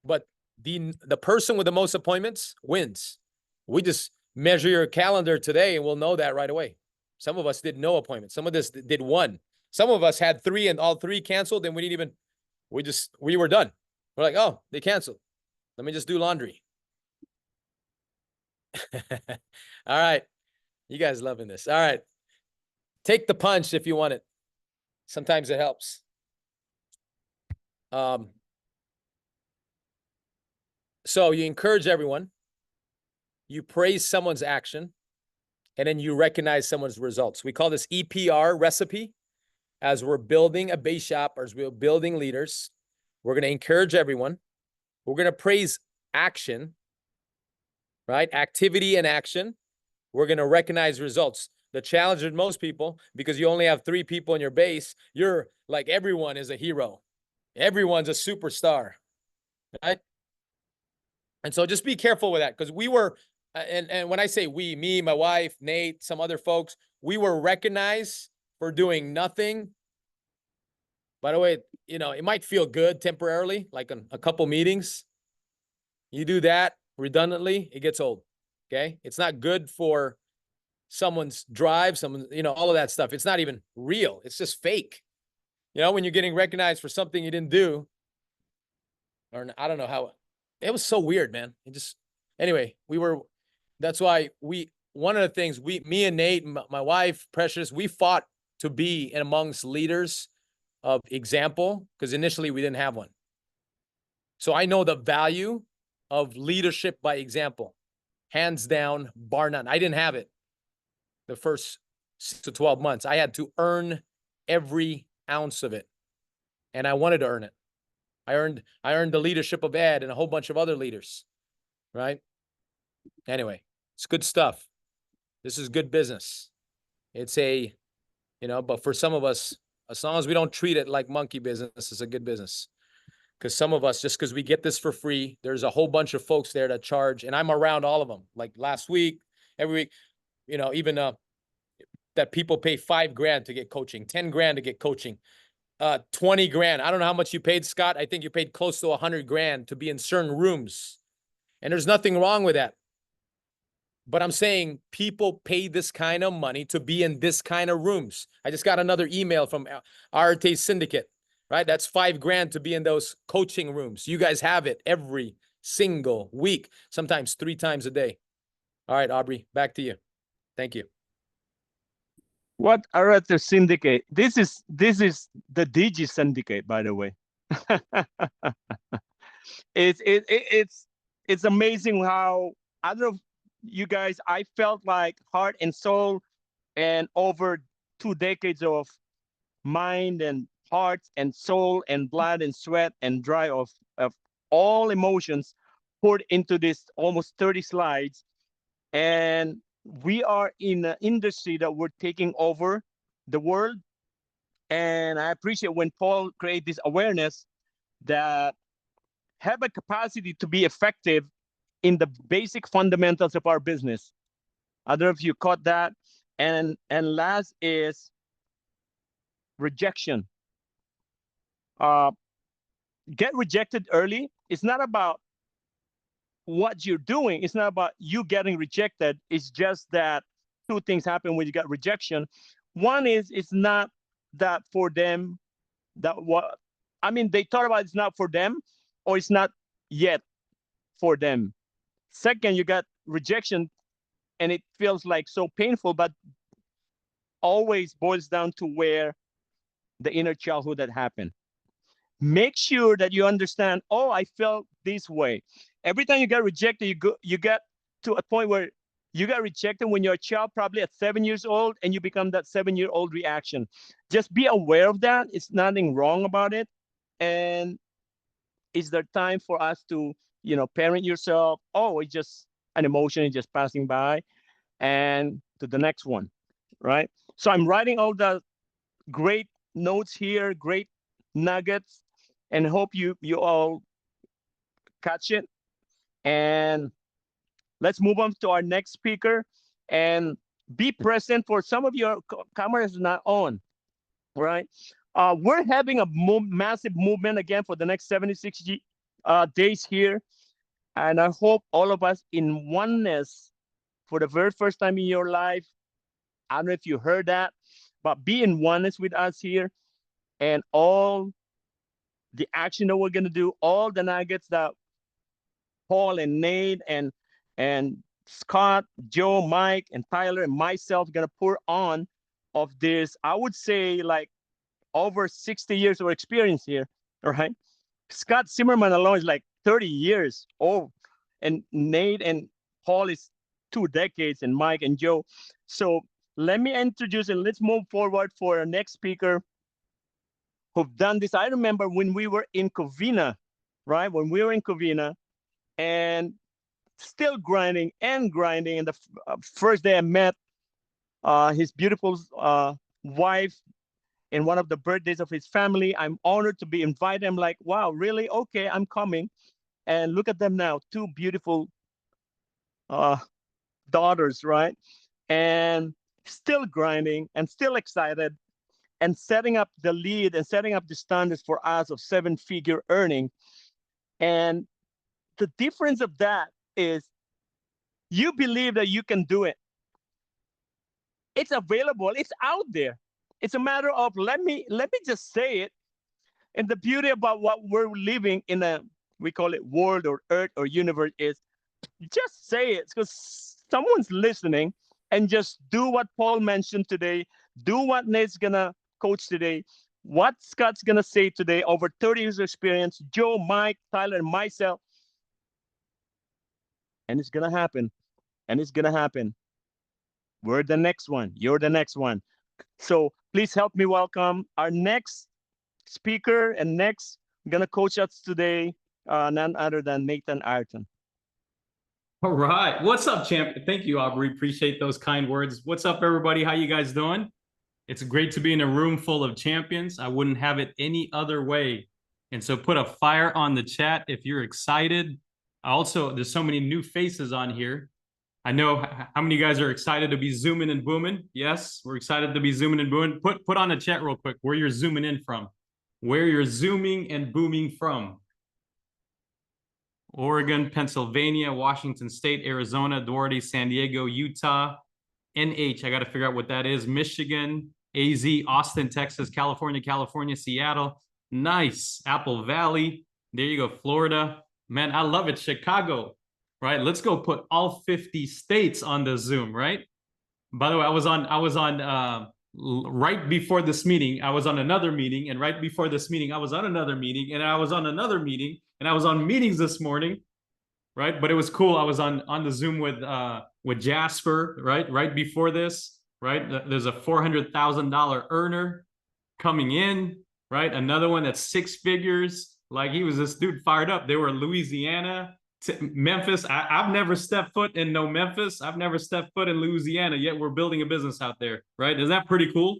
but the person with the most appointments wins. We just measure your calendar today and we'll know that right away. Some of us did no appointments. Some of us did 1. Some of us had 3 and all 3 canceled, and we were done. We're like, oh, they canceled. Let me just do laundry. All right. You guys loving this. All right. Take the punch if you want it. Sometimes it helps. So you encourage everyone. You praise someone's action, and then you recognize someone's results. We call this EPR recipe. as we're building a base shop, as we're building leaders, we're going to encourage everyone. We're going to praise action, right? Activity and action. We're going to recognize results. The challenge with most people, because you only have 3 people in your base, you're like, everyone is a hero. Everyone's a superstar, right? And so just be careful with that, because we were, and when I say we, me, my wife, Nate, some other folks, we were recognized for doing nothing. By the way, you know, it might feel good temporarily, like a couple meetings. You do that redundantly, it gets old. Okay. It's not good for someone's drive, someone, you know, all of that stuff. It's not even real. It's just fake. You know, when you're getting recognized for something you didn't do, or I don't know how, it was so weird, man. It just, anyway, that's why one of the things me and Nate, my wife, Precious, we fought to be amongst leaders of example, because initially we didn't have one. So I know the value of leadership by example, hands down, bar none. I didn't have it the first 6 to 12 months. I had to earn every ounce of it, and I wanted to earn it. I earned the leadership of Ed and a whole bunch of other leaders, right? Anyway, it's good stuff. This is good business. It's a, you know, but for some of us, as long as we don't treat it like monkey business, it's a good business. Because some of us, just because we get this for free, there's a whole bunch of folks there that charge, and I'm around all of them. Like last week, every week, you know, even that people pay $5,000 to get coaching, $10,000 to get coaching, 20 grand. I don't know how much you paid, Scott. I think you paid close to 100 grand to be in certain rooms. And there's nothing wrong with that. But I'm saying people pay this kind of money to be in this kind of rooms. I just got another email from Arte Syndicate, right? That's $5,000 to be in those coaching rooms. You guys have it every single week, sometimes 3 times a day. All right, Aubrey, back to you. Thank you. What Arte Syndicate? This is the Digi Syndicate, by the way. It's amazing how, I don't know, you guys, I felt like heart and soul, and over 2 decades of mind and heart and soul and blood and sweat and drive of all emotions poured into this almost 30 slides. And we are in an industry that we're taking over the world. And I appreciate when Paul created this awareness that have a capacity to be effective in the basic fundamentals of our business. I don't know if you caught that. And last is rejection. Get rejected early. It's not about what you're doing. It's not about you getting rejected. It's just that 2 things happen when you get rejection. One is it's not that for them, they thought about it's not for them, or it's not yet for them. Second, you got rejection and it feels like so painful, but always boils down to where the inner childhood that happened. Make sure that you understand, oh, I felt this way. Every time you get rejected, you get to a point where you got rejected when you're a child, probably at 7 years old, and you become that 7-year-old reaction. Just be aware of that. It's nothing wrong about it. And is there time for us to, parent yourself? Oh, it's just an emotion, it's just passing by, and to the next one, right? So I'm writing all the great notes here, great nuggets, and hope you all catch it. And let's move on to our next speaker, and be present. For some of your cameras not on, right? We're having a massive movement again for the next 76 days here. And I hope all of us in oneness for the very first time in your life. I don't know if you heard that, but be in oneness with us here, and all the action that we're going to do, all the nuggets that Paul and Nate and Scott, Joe, Mike, and Tyler and myself are going to pour on of this. I would say like over 60 years of experience here, all right? Scott Zimmerman alone is like 30 years old, and Nate and Paul is 2 decades, and Mike and Joe. So let me introduce, and let's move forward for our next speaker. who've done this. I remember when we were in Covina, right? When we were in Covina and still grinding and grinding. And the first day I met his beautiful wife in one of the birthdays of his family. I'm honored to be invited. I'm like, wow, really? Okay, I'm coming. And look at them now, two beautiful daughters, right? And still grinding and still excited and setting up the lead and setting up the standards for us of 7-figure earning. And the difference of that is you believe that you can do it. It's available, it's out there. It's a matter of let me just say it. And the beauty about what we're living in a, we call it world or earth or universe, is just say it because someone's listening, and just do what Paul mentioned today. Do what Nate's gonna coach today. What Scott's gonna say today, over 30 years of experience, Joe, Mike, Tyler, and myself. And it's gonna happen. And it's gonna happen. We're the next one. You're the next one. So please help me welcome our next speaker and next gonna coach us today, none other than Nathan Ayrton. All right. What's up, champ? Thank you, Aubrey. Appreciate those kind words. What's up, everybody? How you guys doing? It's great to be in a room full of champions. I wouldn't have it any other way. And so put a fire on the chat if you're excited. Also, there's so many new faces on here. I know how many of you guys are excited to be zooming and booming. Yes, we're excited to be zooming and booming. Put on the chat real quick where you're zooming in from. Where you're zooming and booming from. Oregon, Pennsylvania, Washington State, Arizona, Duarte, San Diego, Utah, NH, I got to figure out what that is, Michigan, AZ, Austin, Texas, California, Seattle. Nice. Apple Valley. There you go. Florida. Man, I love it. Chicago, right? Let's go put all 50 states on the Zoom, right? By the way, I was on right before this meeting, I was on another meeting, and right before this meeting, I was on another meeting, and I was on another meeting, and I was on meetings this morning, right? But it was cool. I was on the Zoom with Jasper, right before this, right? There's a $400,000 earner coming in, right? Another one that's 6 figures. Like, he was this dude fired up. They were in Louisiana, Memphis. I've never stepped foot in Memphis. I've never stepped foot in Louisiana, yet we're building a business out there, right? Isn't that pretty cool?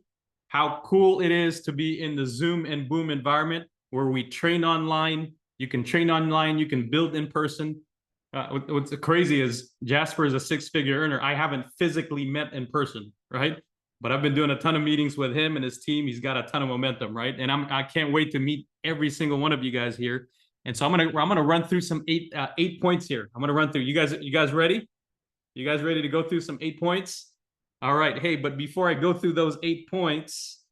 How cool it is to be in the Zoom and Boom environment where we train online. You can train online, you can build in person. What's crazy is Jasper is a 6-figure earner. I haven't physically met in person, right? But I've been doing a ton of meetings with him and his team. He's got a ton of momentum, right? And I can't wait to meet every single one of you guys here. And so I'm gonna run through some eight points here. I'm gonna run through. You guys ready? You guys ready to go through some 8 points? All right. Hey, but before I go through those 8 points,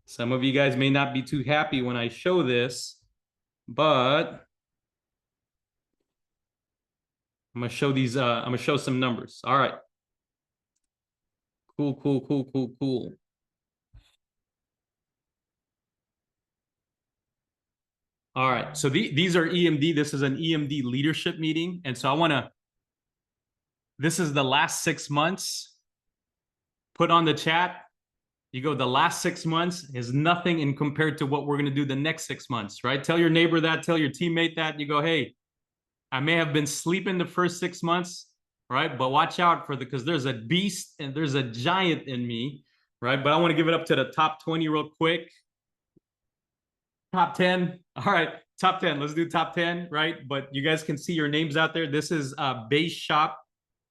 some of you guys may not be too happy when I show this, but I'm gonna show these. I'm gonna show some numbers. All right. Cool. All right, so these are EMD. This is an EMD leadership meeting. And so this is the last 6 months. Put on the chat, you go, the last 6 months is nothing in compared to what we're gonna do the next 6 months, right? Tell your neighbor that, tell your teammate that. You go, hey, I may have been sleeping the first 6 months, right? But watch out because there's a beast and there's a giant in me, right? But I wanna give it up to the top 20 real quick. Top 10. All right, top 10. Let's do top 10, right? But you guys can see your names out there. This is Base Shop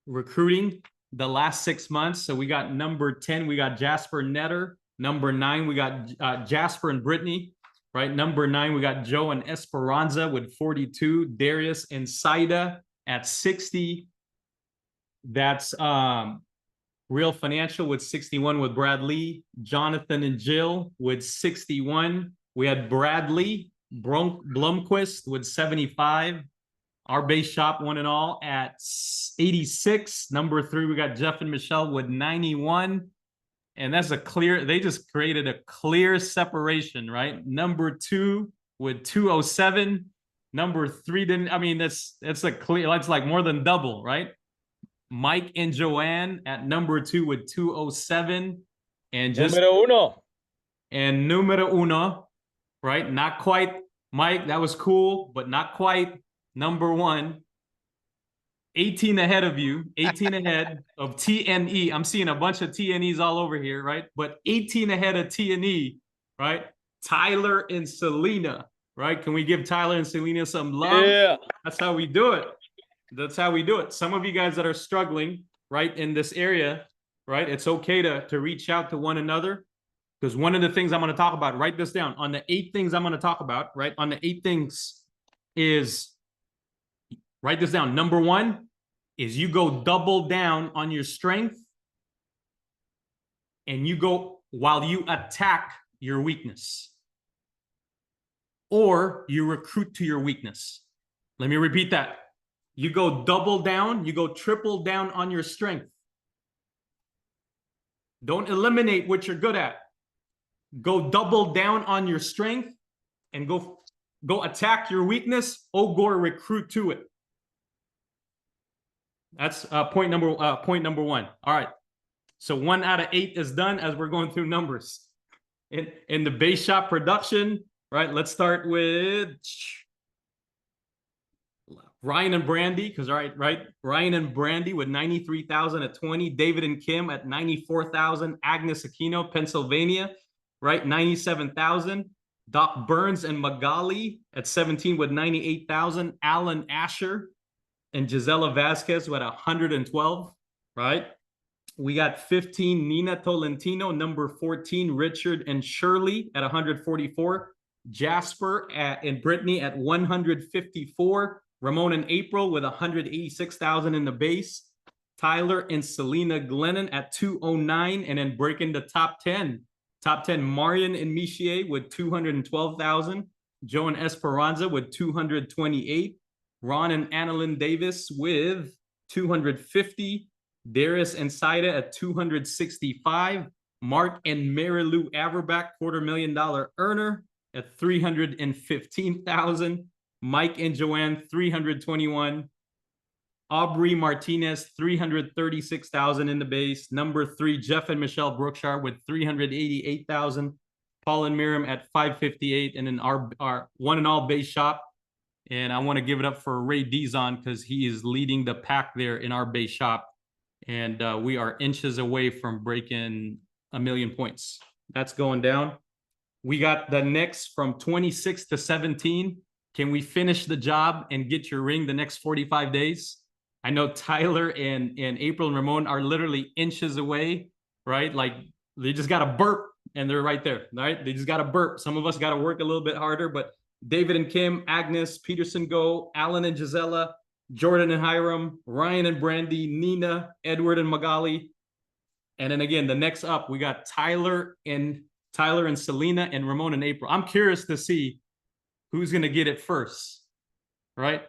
Recruiting the last 6 months. So we got number 10, we got Jasper Netter. Number 9, we got Jasper and Brittany, right? Number 9, we got Joe and Esperanza with 42. Darius and Saida at 60. That's Real Financial with 61 with Brad Lee. Jonathan and Jill with 61. We had Bradley Blumquist with 75. Our Base Shop one and all at 86. Number 3, we got Jeff and Michelle with 91. And that's they just created a clear separation, right? Number 2 with 207. Number 3 didn't, I mean, that's like more than double, right? Mike and Joanne at number 2 with 207. And just Numero uno. And numero uno, right? Not quite, Mike, that was cool, but not quite number one. 18 ahead of you, 18 ahead of TNE. I'm seeing a bunch of TNEs all over here, right? But 18 ahead of TNE, right? Tyler and Selena, right? Can we give Tyler and Selena some love? Yeah. That's how we do it. That's how we do it. Some of you guys that are struggling, right, in this area, right? It's okay to reach out to one another, because one of the things I'm going to talk about, write this down. On the 8 things I'm going to talk about, right? On the 8 things is, write this down. Number 1 is you go double down on your strength, and you go while you attack your weakness, or you recruit to your weakness. Let me repeat that. You go double down, you go triple down on your strength. Don't eliminate what you're good at. Go double down on your strength and go attack your weakness, or recruit to it. That's point number 1. All right. So 1 out of 8 is done as we're going through numbers. In the base shop production, right? Let's start with Ryan and Brandy, because right, Ryan and Brandy with 93,000 at 20, David and Kim at 94,000, Agnes Aquino, Pennsylvania, right, 97,000, Doc Burns and Magali at 17 with 98,000, Alan Asher and Gisela Vasquez with 112, right? We got 15, Nina Tolentino, number 14, Richard and Shirley at 144, Jasper and Brittany at 154, Ramon and April with 186,000 in the base, Tyler and Selena Glennon at 209, and then breaking the top 10, Marian and Michier with 212,000, Joe and Esperanza with 228, Ron and Annalyn Davis with 250, Darius and Saida at 265, Mark and Mary Lou Averbach, $250,000 earner at 315,000, Mike and Joanne 321, Aubrey Martinez 336,000 in the base. Number 3, Jeff and Michelle Brookshire with 388,000, Paul and Miriam at 558, and then our one and all base shop. And I want to give it up for Ray Dizon, because he is leading the pack there in our base shop. And we are inches away from breaking 1 million points. That's going down. We got the next from 26 to 17. Can we finish the job and get your ring the next 45 days? I know Tyler and April and Ramon are literally inches away, right? Like, they just got to burp and they're right there, right? They just got to burp. Some of us got to work a little bit harder, but David and Kim, Agnes, Peterson Go, Alan and Gisela, Jordan and Hiram, Ryan and Brandy, Nina, Edward and Magali. And then again, the next up, we got Tyler and Selena and Ramon and April. I'm curious to see who's going to get it first, right?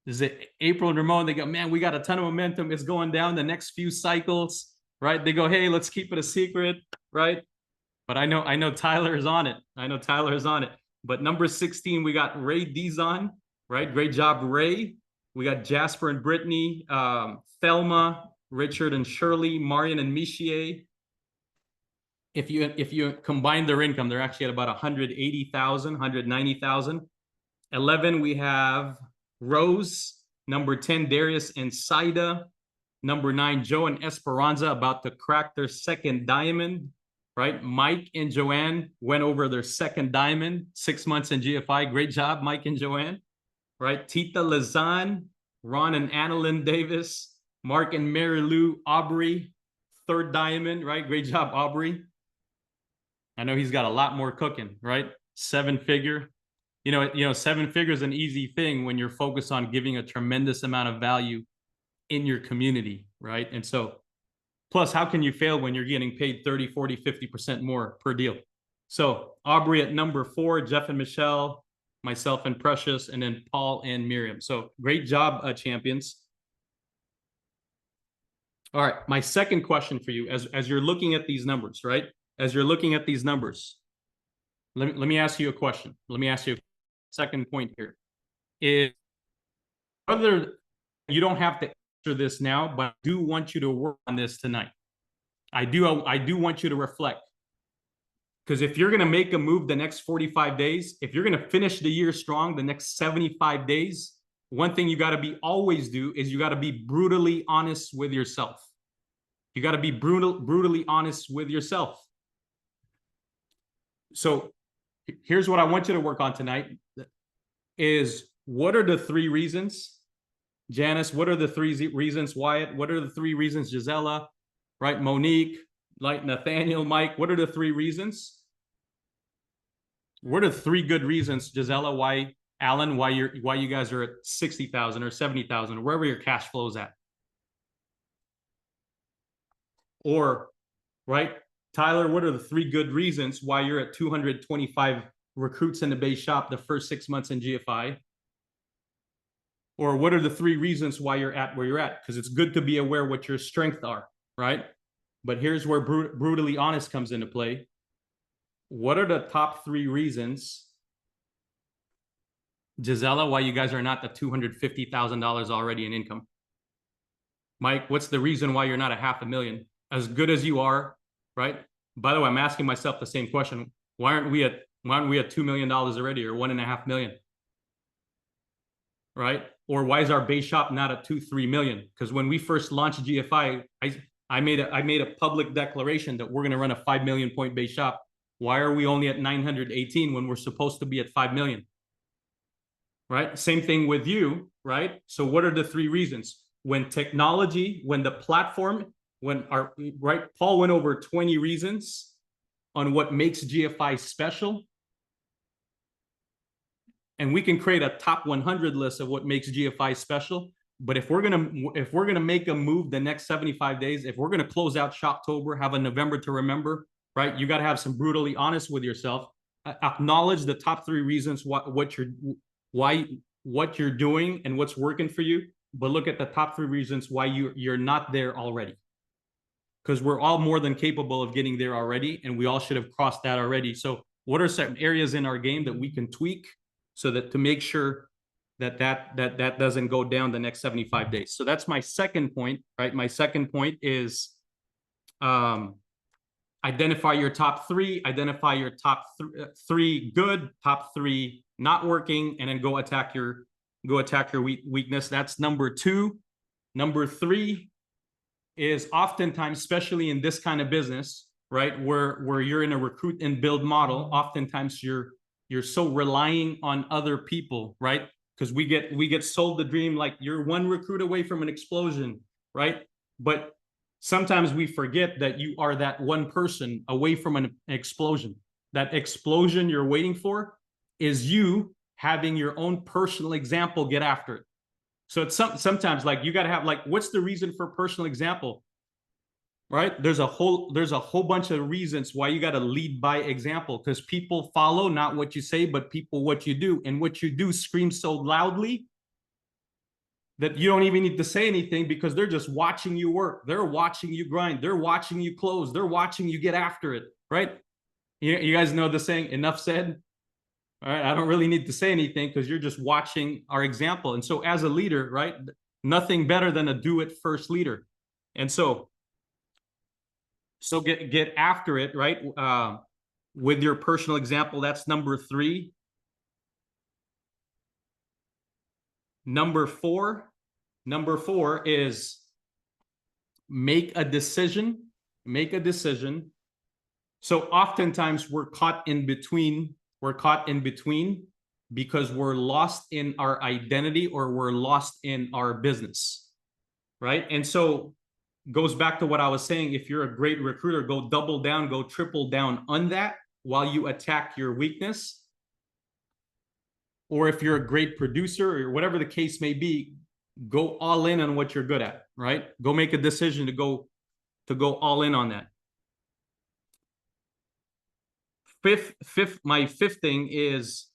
Is it April and Ramon? They go, man, we got a ton of momentum. It's going down the next few cycles, right? They go, hey, let's keep it a secret, right? But I know Tyler is on it. But number 16, we got Ray Dizon, right? Great job, Ray. We got Jasper and Brittany, Thelma, Richard and Shirley, Marian and Michier. If you combine their income, they're actually at about 180,000, 190,000. 11, we have Rose. Number 10, Darius and Saida. Number 9, Joe and Esperanza, about to crack their second diamond, right? Mike and Joanne went over their second diamond, 6 months in GFI. Great job, Mike and Joanne, right? Tita Lazan, Ron and Annalyn Davis, Mark and Mary Lou, Aubrey, third diamond, right? Great job, Aubrey. I know he's got a lot more cooking, right? 7-figure. You know, 7-figure is an easy thing when you're focused on giving a tremendous amount of value in your community, right? And so, plus, how can you fail when you're getting paid 30, 40, 50% more per deal? So Aubrey at number 4, Jeff and Michelle, myself and Precious, and then Paul and Miriam. So great job, champions. All right, my second question for you, as you're looking at these numbers, right? As you're looking at these numbers, let me ask you a question. Let me ask you a second point here. Is whether you don't have to answer this now, but I do want you to work on this tonight. I do want you to reflect. Because if you're going to make a move the next 45 days, if you're going to finish the year strong the next 75 days, one thing you got to be always do is you got to be brutally honest with yourself. You got to be brutally honest with yourself. So here's what I want you to work on tonight is what are the 3 reasons? Janice, what are the 3 reasons? Wyatt, what are the 3 reasons? Gisela, right? Monique, like Nathaniel, Mike, what are the 3 reasons? What are 3 good reasons, Gisela, why Alan, why you guys are at 60,000 or 70,000 or wherever your cash flow is at? Or, right, Tyler, what are the 3 good reasons why you're at 225 recruits in the base shop the first 6 months in GFI? Or what are the 3 reasons why you're at where you're at? Because it's good to be aware what your strengths are, right? But here's where brutally honest comes into play. What are the top 3 reasons, Gisela, why you guys are not at $250,000 already in income? Mike, what's the reason why you're not at $500,000? As good as you are, right? By the way, I'm asking myself the same question. Why aren't we at $2 million already or $1.5 million? Right? Or why is our base shop not at 2-3 million? Because when we first launched GFI, I made a public declaration that we're going to run a 5 million point base shop. Why are we only at 918 when we're supposed to be at 5 million? Right? Same thing with you, right? So what are the 3 reasons? When technology, when the platform, right? Paul went over 20 reasons on what makes GFI special. And we can create a top 100 list of what makes GFI special. But if we're gonna make a move the next 75 days, if we're gonna close out Shoptober, have a November to remember, right? You got to have some brutally honest with yourself. Acknowledge the top 3 reasons what you're doing and what's working for you. But look at the top 3 reasons why you're not there already. Because we're all more than capable of getting there already, and we all should have crossed that already. So what are certain areas in our game that we can tweak so that to make sure that doesn't go down the next 75 days? So that's my second point, right? My second point is identify your top 3, identify your top 3 good, top 3 not working, and then go attack your weakness. That's number 2. Number 3 is oftentimes, especially in this kind of business, right, where you're in a recruit and build model, oftentimes you're so relying on other people, right? Because we get sold the dream like you're 1 recruit away from an explosion, right? But sometimes we forget that you are that 1 person away from an explosion. That explosion you're waiting for is you having your own personal example get after it. So it's sometimes like you got to have like, what's the reason for personal example? Right? There's a whole bunch of reasons why you got to lead by example, because people follow not what you say, but people what you do. And what you do screams so loudly that you don't even need to say anything because they're just watching you work. They're watching you grind. They're watching you close. They're watching you get after it, right? You guys know the saying, enough said. All right, I don't really need to say anything because you're just watching our example. And so as a leader, right, nothing better than a do-it-first leader. And so get after it, right, with your personal example. That's number 3. Number 4 is make a decision. Make a decision. So oftentimes we're caught in between. We're caught in between because we're lost in our identity or we're lost in our business, right? And so goes back to what I was saying. If you're a great recruiter, go double down, go triple down on that while you attack your weakness. Or if you're a great producer or whatever the case may be, go all in on what you're good at, right? Go make a decision to go all in on that. My fifth thing is,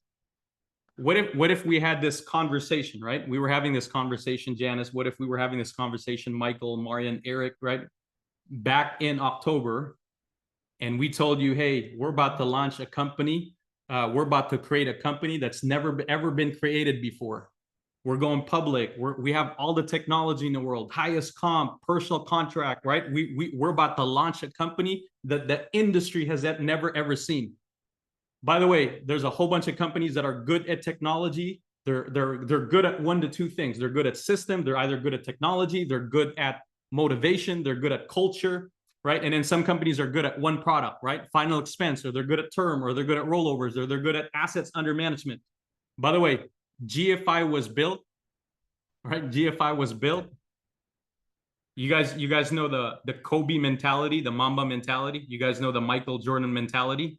what if we had this conversation, right? We were having this conversation, Janice. What if we were having this conversation, Michael, Marian, Eric, right? Back in October, and we told you, hey, we're about to launch a company. We're about to create a company that's never ever been created before. We're going public. We have all the technology in the world, highest comp, personal contract, right? We're about to launch a company that the industry has never, ever seen. By the way, there's a whole bunch of companies that are good at technology. They're good at one to two things. They're good at system. They're either good at technology. They're good at motivation. They're good at culture, right? And then some companies are good at one product, right? Final expense, or they're good at term, or they're good at rollovers, or they're good at assets under management. By the way, GFI was built, right? GFI was built. You guys know the Kobe mentality, the Mamba mentality. You guys know the Michael Jordan mentality.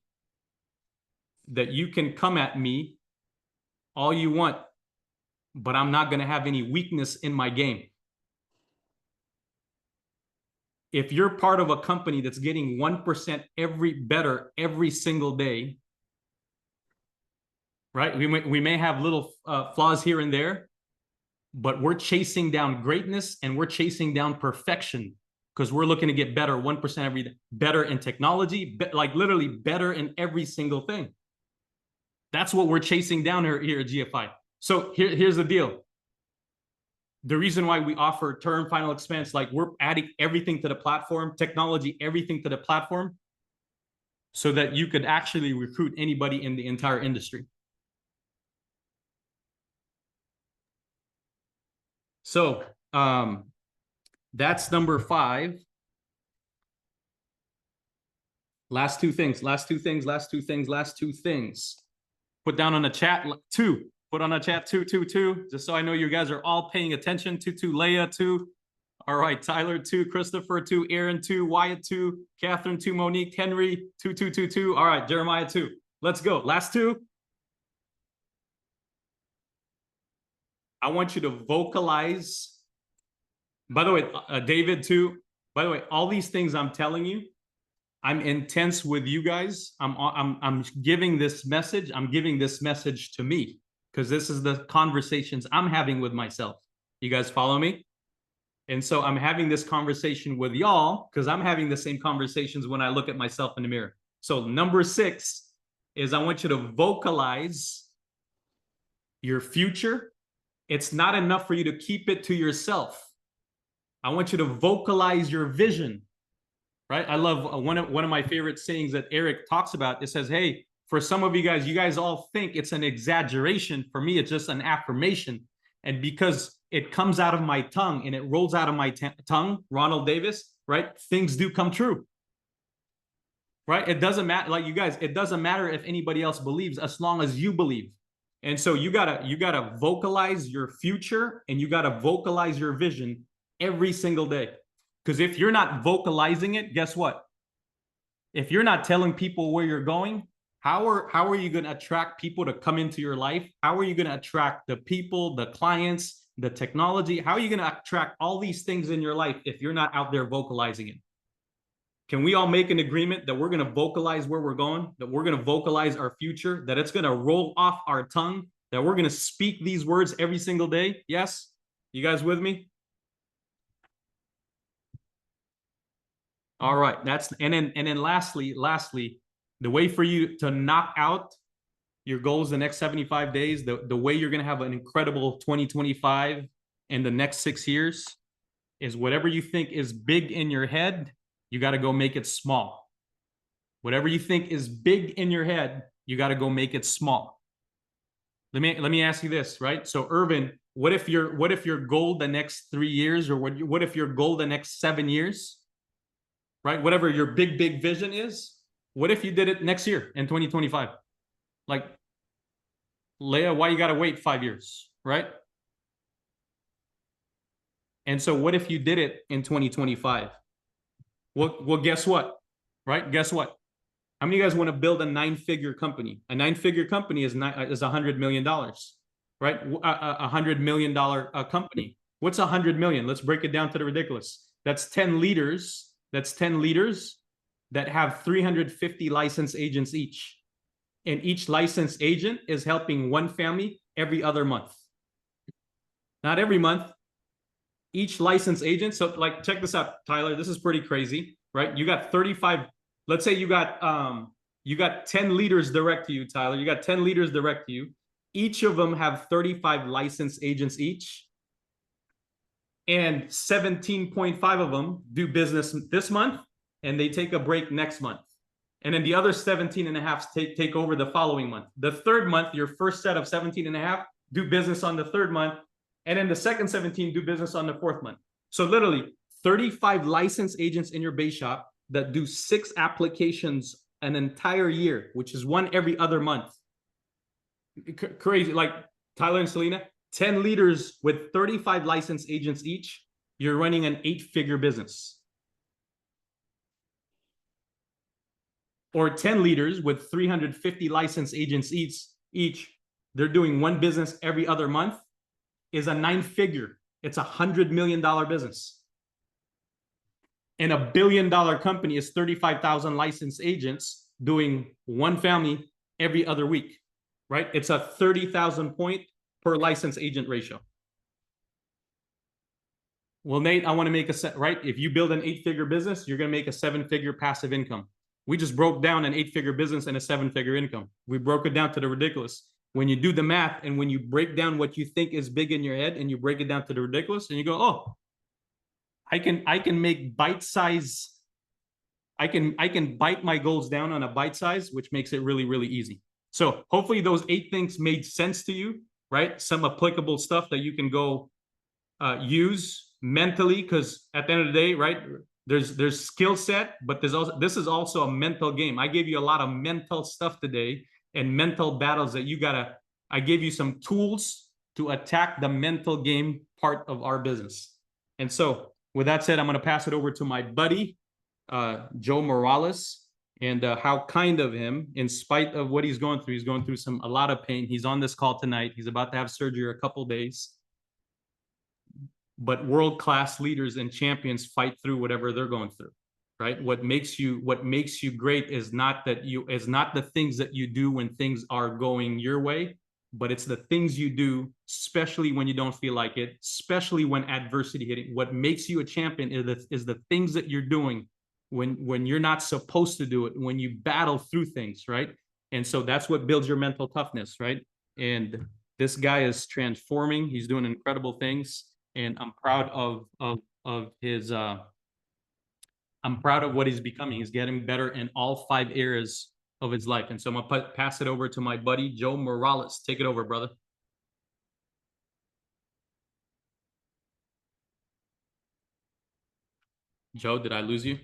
That you can come at me all you want, but I'm not going to have any weakness in my game. If you're part of a company that's getting 1% better every single day, right? We may have little flaws here and there, but we're chasing down greatness and we're chasing down perfection because we're looking to get better 1% every day, better in technology, like literally better in every single thing. That's what we're chasing down here at GFI. So here's the deal. The reason why we offer term, final expense, like we're adding everything to the platform, technology, everything to the platform, so that you could actually recruit anybody in the entire industry. So that's number 5. Last two things. Put down on the chat 2. Put on the chat 2, just so I know you guys are all paying attention. 2, Leah 2. All right, Tyler 2, Christopher 2, Aaron 2, Wyatt 2, Catherine 2, Monique, Henry 2. All right, Jeremiah 2. Let's go. Last 2. I want you to vocalize. By the way, David 2. By the way, all these things I'm telling you, I'm intense with you guys. I'm giving this message. I'm giving this message to me because this is the conversations I'm having with myself. You guys follow me? And so I'm having this conversation with y'all because I'm having the same conversations when I look at myself in the mirror. So number 6 is I want you to vocalize your future. It's not enough for you to keep it to yourself. I want you to vocalize your vision. Right? I love one of my favorite sayings that Eric talks about. It says, hey, for some of you guys all think it's an exaggeration. For me, it's just an affirmation. And because it comes out of my tongue and it rolls out of my tongue, Ronald Davis, right? Things do come true. Right? It doesn't matter, like you guys, it doesn't matter if anybody else believes as long as you believe. And so you gotta vocalize your future and you gotta vocalize your vision every single day. Because if you're not vocalizing it, guess what? If you're not telling people where you're going, how are you going to attract people to come into your life? How are you going to attract the people, the clients, the technology? How are you going to attract all these things in your life if you're not out there vocalizing it? Can we all make an agreement that we're going to vocalize where we're going, that we're going to vocalize our future, that it's going to roll off our tongue, that we're going to speak these words every single day? Yes? You guys with me? All right, and then lastly, the way for you to knock out your goals the next 75 days, the way you're going to have an incredible 2025 and the next 6 years is whatever you think is big in your head, you got to go make it small. Whatever you think is big in your head, you got to go make it small. Let me ask you this, right? So Irvin, what if your goal the next 3 years, or what if your goal the next 7 years? Right? Whatever your big vision is, what if you did it next year in 2025? Like, Leah, why you got to wait 5 years, right? And so what if you did it in 2025? Well, guess what? Right? Guess what? How many of you guys want to build a 9-figure company? A 9-figure company is $100 million, right? A $100 million company. What's 100 million? Let's break it down to the ridiculous. That's 10 leaders. That's 10 leaders that have 350 licensed agents each. And each licensed agent is helping one family every other month. Not every month. Each licensed agent. So like, check this out, Tyler. This is pretty crazy, right? You got 35. Let's say you got 10 leaders direct to you, Tyler. You got 10 leaders direct to you. Each of them have 35 licensed agents each. And 17.5 of them do business this month, and they take a break next month. And then the other 17 and a half take over the following month. The third month, your first set of 17 and a half do business on the third month. And then the second 17 do business on the fourth month. So literally 35 licensed agents in your base shop that do 6 applications an entire year, which is one every other month. Crazy. Like Tyler and Selena, 10 leaders with 35 licensed agents each, you're running an 8-figure business. Or 10 leaders with 350 licensed agents each, they're doing one business every other month, is a 9-figure. It's $100 million business. And $1 billion company is 35,000 licensed agents doing one family every other week, right? It's a 30,000 point per licensed agent ratio. Well, Nate, I want to make a set, right? If you build an 8-figure business, you're going to make a 7-figure passive income. We just broke down an 8-figure business and a 7-figure income. We broke it down to the ridiculous. When you do the math and when you break down what you think is big in your head and you break it down to the ridiculous and you go, oh, I can make bite size. I can bite my goals down on a bite size, which makes it really, really easy. So hopefully those 8 things made sense to you, right? Some applicable stuff that you can go use mentally, because at the end of the day, right, there's skill set, but this is also a mental game. I gave you a lot of mental stuff today and mental battles that I gave you some tools to attack the mental game part of our business. And so with that said, I'm going to pass it over to my buddy, Joe Morales, and how kind of him, in spite of what he's going through a lot of pain. He's on this call tonight. He's about to have surgery a couple days. But world-class leaders and champions fight through whatever they're going through, right? What makes you great is not the things that you do when things are going your way, but it's the things you do, especially when you don't feel like it, especially when adversity hitting. What makes you a champion is the things that you're doing when you're not supposed to do it, when you battle through things, right? And so that's what builds your mental toughness, right? And this guy is transforming. He's doing incredible things. And I'm proud of his I'm proud of what he's becoming. He's getting better in all 5 areas of his life. And so I'm gonna pass it over to my buddy Joe Morales. Take it over, brother. Joe, did I lose you?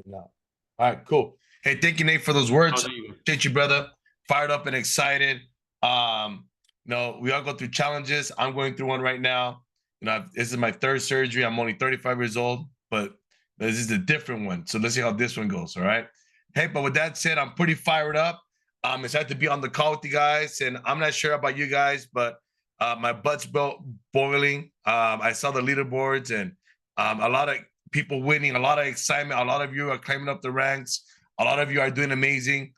No. All right, cool. Hey, thank you, Nate, for those words. Oh, there you go. Appreciate you, brother. Fired up and excited. No, we all go through challenges. I'm going through one right now. This is my 3rd surgery. I'm only 35 years old, but this is a different one. So let's see how this one goes. All right. Hey, but with that said, I'm pretty fired up. I'm excited to be on the call with you guys. And I'm not sure about you guys, but my butt's boiling. I saw the leaderboards and a lot of people winning, a lot of excitement. A lot of you are climbing up the ranks. A lot of you are doing amazing.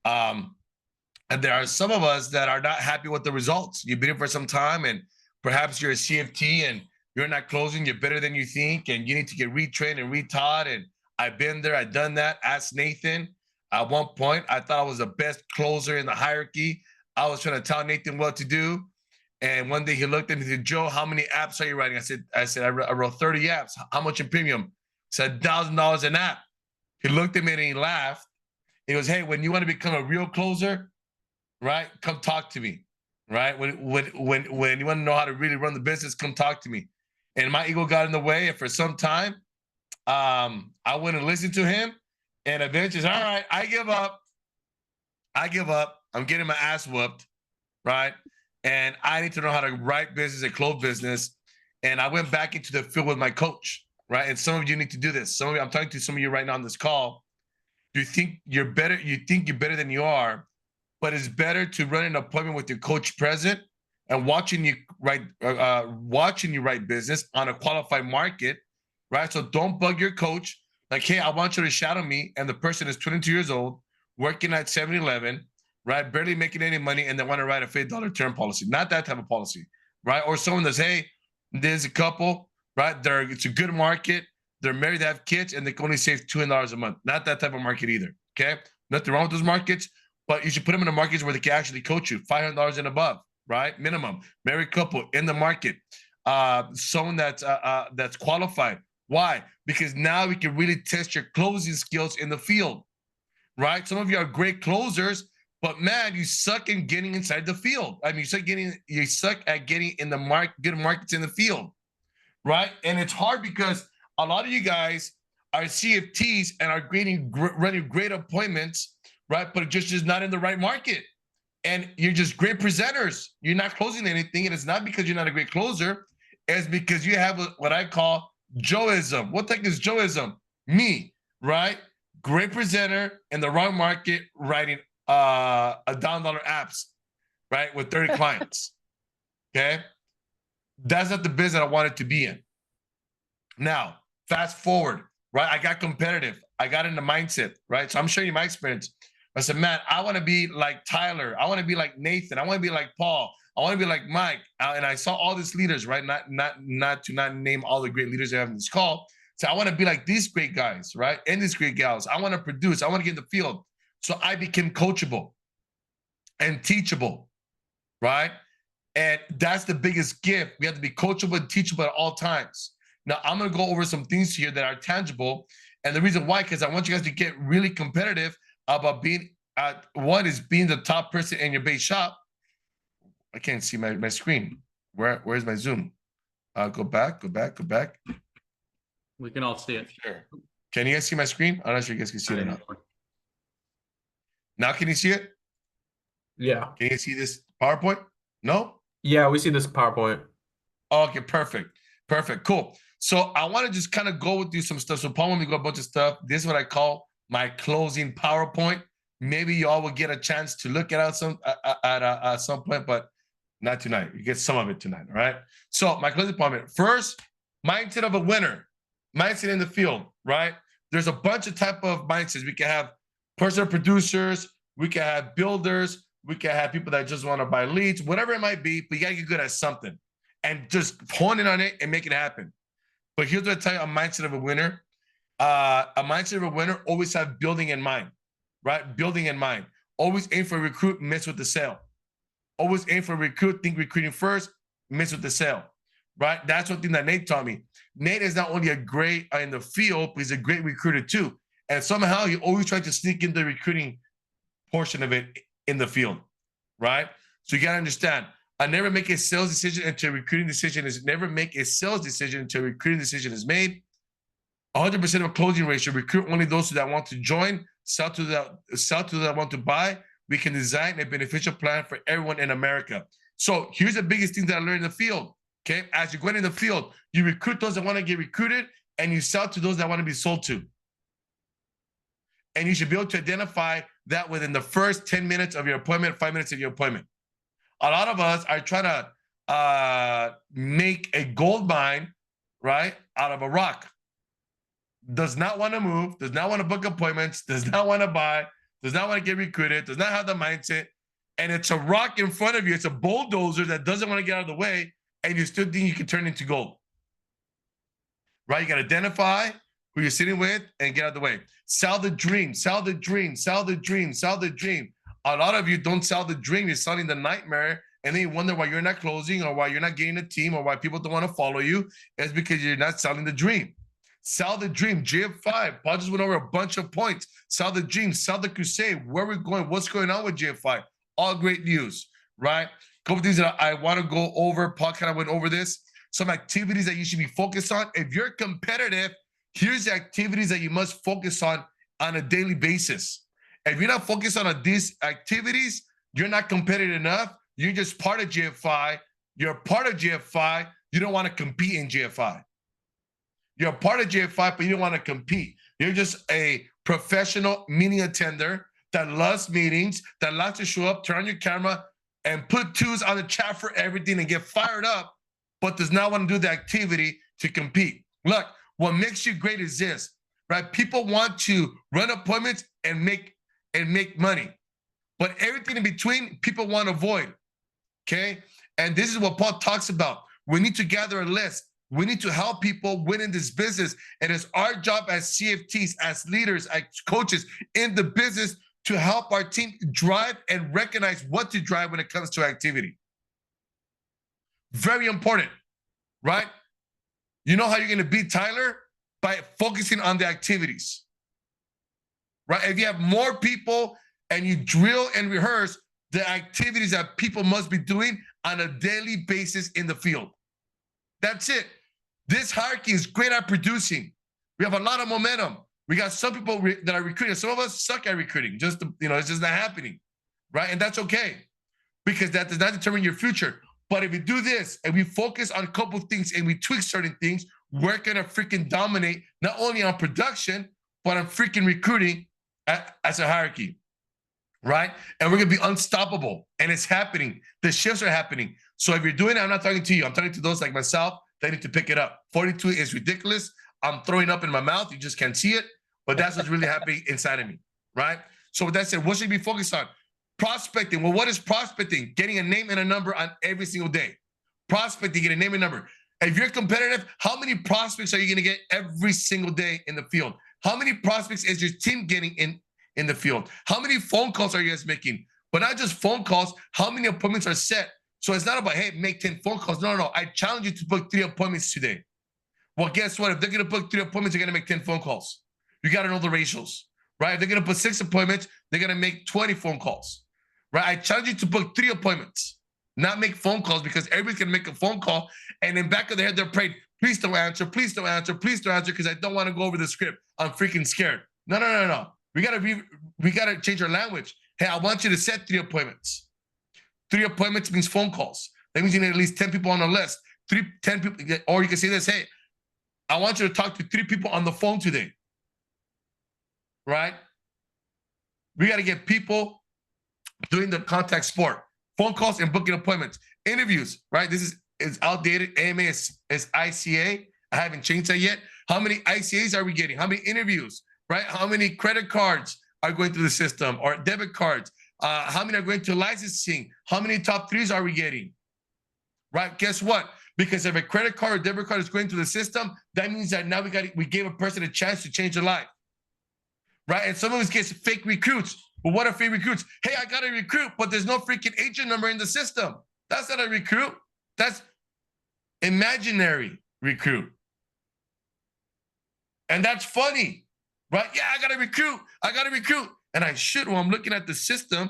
And there are some of us that are not happy with the results. You've been here for some time and perhaps you're a CFT and you're not closing, you're better than you think, and you need to get retrained and retaught. And I've been there, I've done that. Ask Nathan. At one point, I thought I was the best closer in the hierarchy. I was trying to tell Nathan what to do. And one day he looked at me and said, Joe, how many apps are you writing? I said, I wrote 30 apps. How much in premium? He said, $1,000 an app. He looked at me and he laughed. He goes, hey, when you want to become a real closer, right, come talk to me, right? When you want to know how to really run the business, come talk to me. And my ego got in the way. And for some time, I wouldn't listen to him. And eventually, all right, I give up. I'm getting my ass whooped, right? And I need to know how to write business and close business. And I went back into the field with my coach, right? And some of you need to do this. Some of you, I'm talking to some of you right now on this call. You think you're better. You think you're better than you are, but it's better to run an appointment with your coach present and watching you write business on a qualified market, right? So don't bug your coach. Like, hey, I want you to shadow me. And the person is 22 years old, working at 7-Eleven, right? Barely making any money. And they want to write a $50 term policy. Not that type of policy, right? Or someone that's, hey, there's a couple right? It's a good market. They're married, they have kids, and they can only save $200 a month. Not that type of market either. Okay, nothing wrong with those markets, but you should put them in the markets where they can actually coach you, $500 and above, right? Minimum. Married couple in the market, someone that's qualified. Why? Because now we can really test your closing skills in the field, right? Some of you are great closers, but man, you suck in getting inside the field. I mean, you suck at getting in the good markets in the field, right? And it's hard because a lot of you guys are CFTs and are running great appointments, right? But just not in the right market. And you're just great presenters. You're not closing anything. And it's not because you're not a great closer. It's because you have what I call Joeism. What the heck is Joeism? Me, right? Great presenter in the wrong market, writing $1,000 apps, right? With 30 clients. Okay. That's not the business I wanted to be in. Now, fast forward, right? I got competitive. I got in the mindset, right? So I'm showing you my experience. I said, man, I want to be like Tyler. I want to be like Nathan. I want to be like Paul. I want to be like Mike. And I saw all these leaders, right? Not to name all the great leaders I have in this call. So I want to be like these great guys, right? And these great gals. I want to produce. I want to get in the field. So I became coachable and teachable, right? And that's the biggest gift. We have to be coachable and teachable at all times. Now, I'm going to go over some things here that are tangible. And the reason why, because I want you guys to get really competitive about being, one is being the top person in your base shop. I can't see my screen. Where's my Zoom? Go back. We can all see it. Sure. Can you guys see my screen? I'm not sure you guys can see it or not. Now, can you see it? Yeah. Can you see this PowerPoint? No? Yeah, we see this PowerPoint. Okay, perfect. Cool. So I want to just kind of go with you some stuff. So Paul, let me go a bunch of stuff. This is what I call my closing PowerPoint. Maybe y'all will get a chance to look at some point, but not tonight. You get some of it tonight, all right? So my closing PowerPoint. First, mindset of a winner. Mindset in the field, right? There's a bunch of type of mindsets. We can have personal producers. We can have builders. We can have people that just want to buy leads, whatever it might be, but you got to get good at something and just hone in on it and make it happen. But here's what I tell you, a mindset of a winner. A mindset of a winner always have building in mind, right? Building in mind. Always aim for recruit, miss with the sale. Always aim for recruit, think recruiting first, miss with the sale, right? That's one thing that Nate taught me. Nate is not only a great in the field, but he's a great recruiter too. And somehow he always tried to sneak in the recruiting portion of it in the field, right? So you got to understand, I never make a sales decision until a recruiting decision is never make a sales decision until a recruiting decision is made. 100% of a closing ratio, recruit only those that want to join, sell to that want to buy. We can design a beneficial plan for everyone in America. So here's the biggest thing that I learned in the field. Okay, as you're going in the field, you recruit those that want to get recruited, and you sell to those that want to be sold to. And you should be able to identify that within the first 10 minutes of your appointment, 5 minutes of your appointment. A lot of us are trying to make a gold mine, right, out of a rock. Does not want to move, does not want to book appointments, does not want to buy, does not want to get recruited, does not have the mindset. And it's a rock in front of you. It's a bulldozer that doesn't want to get out of the way. And you still think you can turn into gold, right? You got to identify who you're sitting with and get out of the way. Sell the dream, sell the dream, sell the dream, sell the dream. A lot of you don't sell the dream. You're selling the nightmare. And then you wonder why you're not closing or why you're not getting a team or why people don't want to follow you. It's because you're not selling the dream. Sell the dream. GF5. Paul just went over a bunch of points. Sell the dream. Sell the crusade. Where we're going. What's going on with GF5? All great news, right? Couple things that I want to go over. Paul kind of went over this. Some activities that you should be focused on. If you're competitive, here's the activities that you must focus on a daily basis. If you're not focused on these activities, you're not competitive enough. You're just part of GF5. You're part of GF5. You don't want to compete in GF5. You're a part of GF5, but you don't want to compete. You're just a professional meeting attender that loves meetings, that likes to show up, turn on your camera, and put twos on the chat for everything and get fired up, but does not want to do the activity to compete. Look, what makes you great is this, right? People want to run appointments and make money, but everything in between, people want to avoid, okay? And this is what Paul talks about. We need to gather a list. We need to help people win in this business. And it's our job as CFTs, as leaders, as coaches in the business to help our team drive and recognize what to drive when it comes to activity. Very important, right? You know how you're going to beat Tyler? By focusing on the activities, right? If you have more people and you drill and rehearse the activities that people must be doing on a daily basis in the field. That's it. This hierarchy is great at producing. We have a lot of momentum. We got some people that are recruiting. Some of us suck at recruiting. It's just not happening, right? And that's okay, because that does not determine your future. But if we do this and we focus on a couple of things and we tweak certain things, we're gonna freaking dominate not only on production, but on freaking recruiting as a hierarchy, right? And we're gonna be unstoppable. And it's happening. The shifts are happening. So if you're doing it, I'm not talking to you. I'm talking to those like myself that need to pick it up. 42 is ridiculous. I'm throwing up in my mouth. You just can't see it. But that's what's really happening inside of me, right? So with that said, what should we be focused on? Prospecting. Well, what is prospecting? Getting a name and a number on every single day. Prospecting, get a name and number. If you're competitive, how many prospects are you going to get every single day in the field? How many prospects is your team getting in the field? How many phone calls are you guys making? But not just phone calls, how many appointments are set? So it's not about, hey, make 10 phone calls. No. I challenge you to book 3 appointments today. Well, guess what? If they're going to book 3 appointments, they're going to make 10 phone calls. You got to know the ratios, right? If they're going to put 6 appointments, they're going to make 20 phone calls, right? I challenge you to book 3 appointments, not make phone calls, because everybody's going to make a phone call. And in back of their head, they're praying, please don't answer, please don't answer, please don't answer, because I don't want to go over the script. I'm freaking scared. No. We got to change our language. Hey, I want you to set 3 appointments. 3 appointments means phone calls. That means you need at least 10 people on the list. 10 people, or you can say this, hey, I want you to talk to 3 people on the phone today. Right? We got to get people doing the contact sport. Phone calls and booking appointments. Interviews, right? This is outdated. AMA is ICA. I haven't changed that yet. How many ICAs are we getting? How many interviews, right? How many credit cards are going through the system, or debit cards? How many are going to licensing? How many top 3s are we getting? Right? Guess what? Because if a credit card or debit card is going through the system, that means that now we gave a person a chance to change their life. Right? And some of us get fake recruits. But what are fake recruits? Hey, I got a recruit, but there's no freaking agent number in the system. That's not a recruit. That's imaginary recruit. And that's funny, right? Yeah, I got a recruit. And I should, when I'm looking at the system,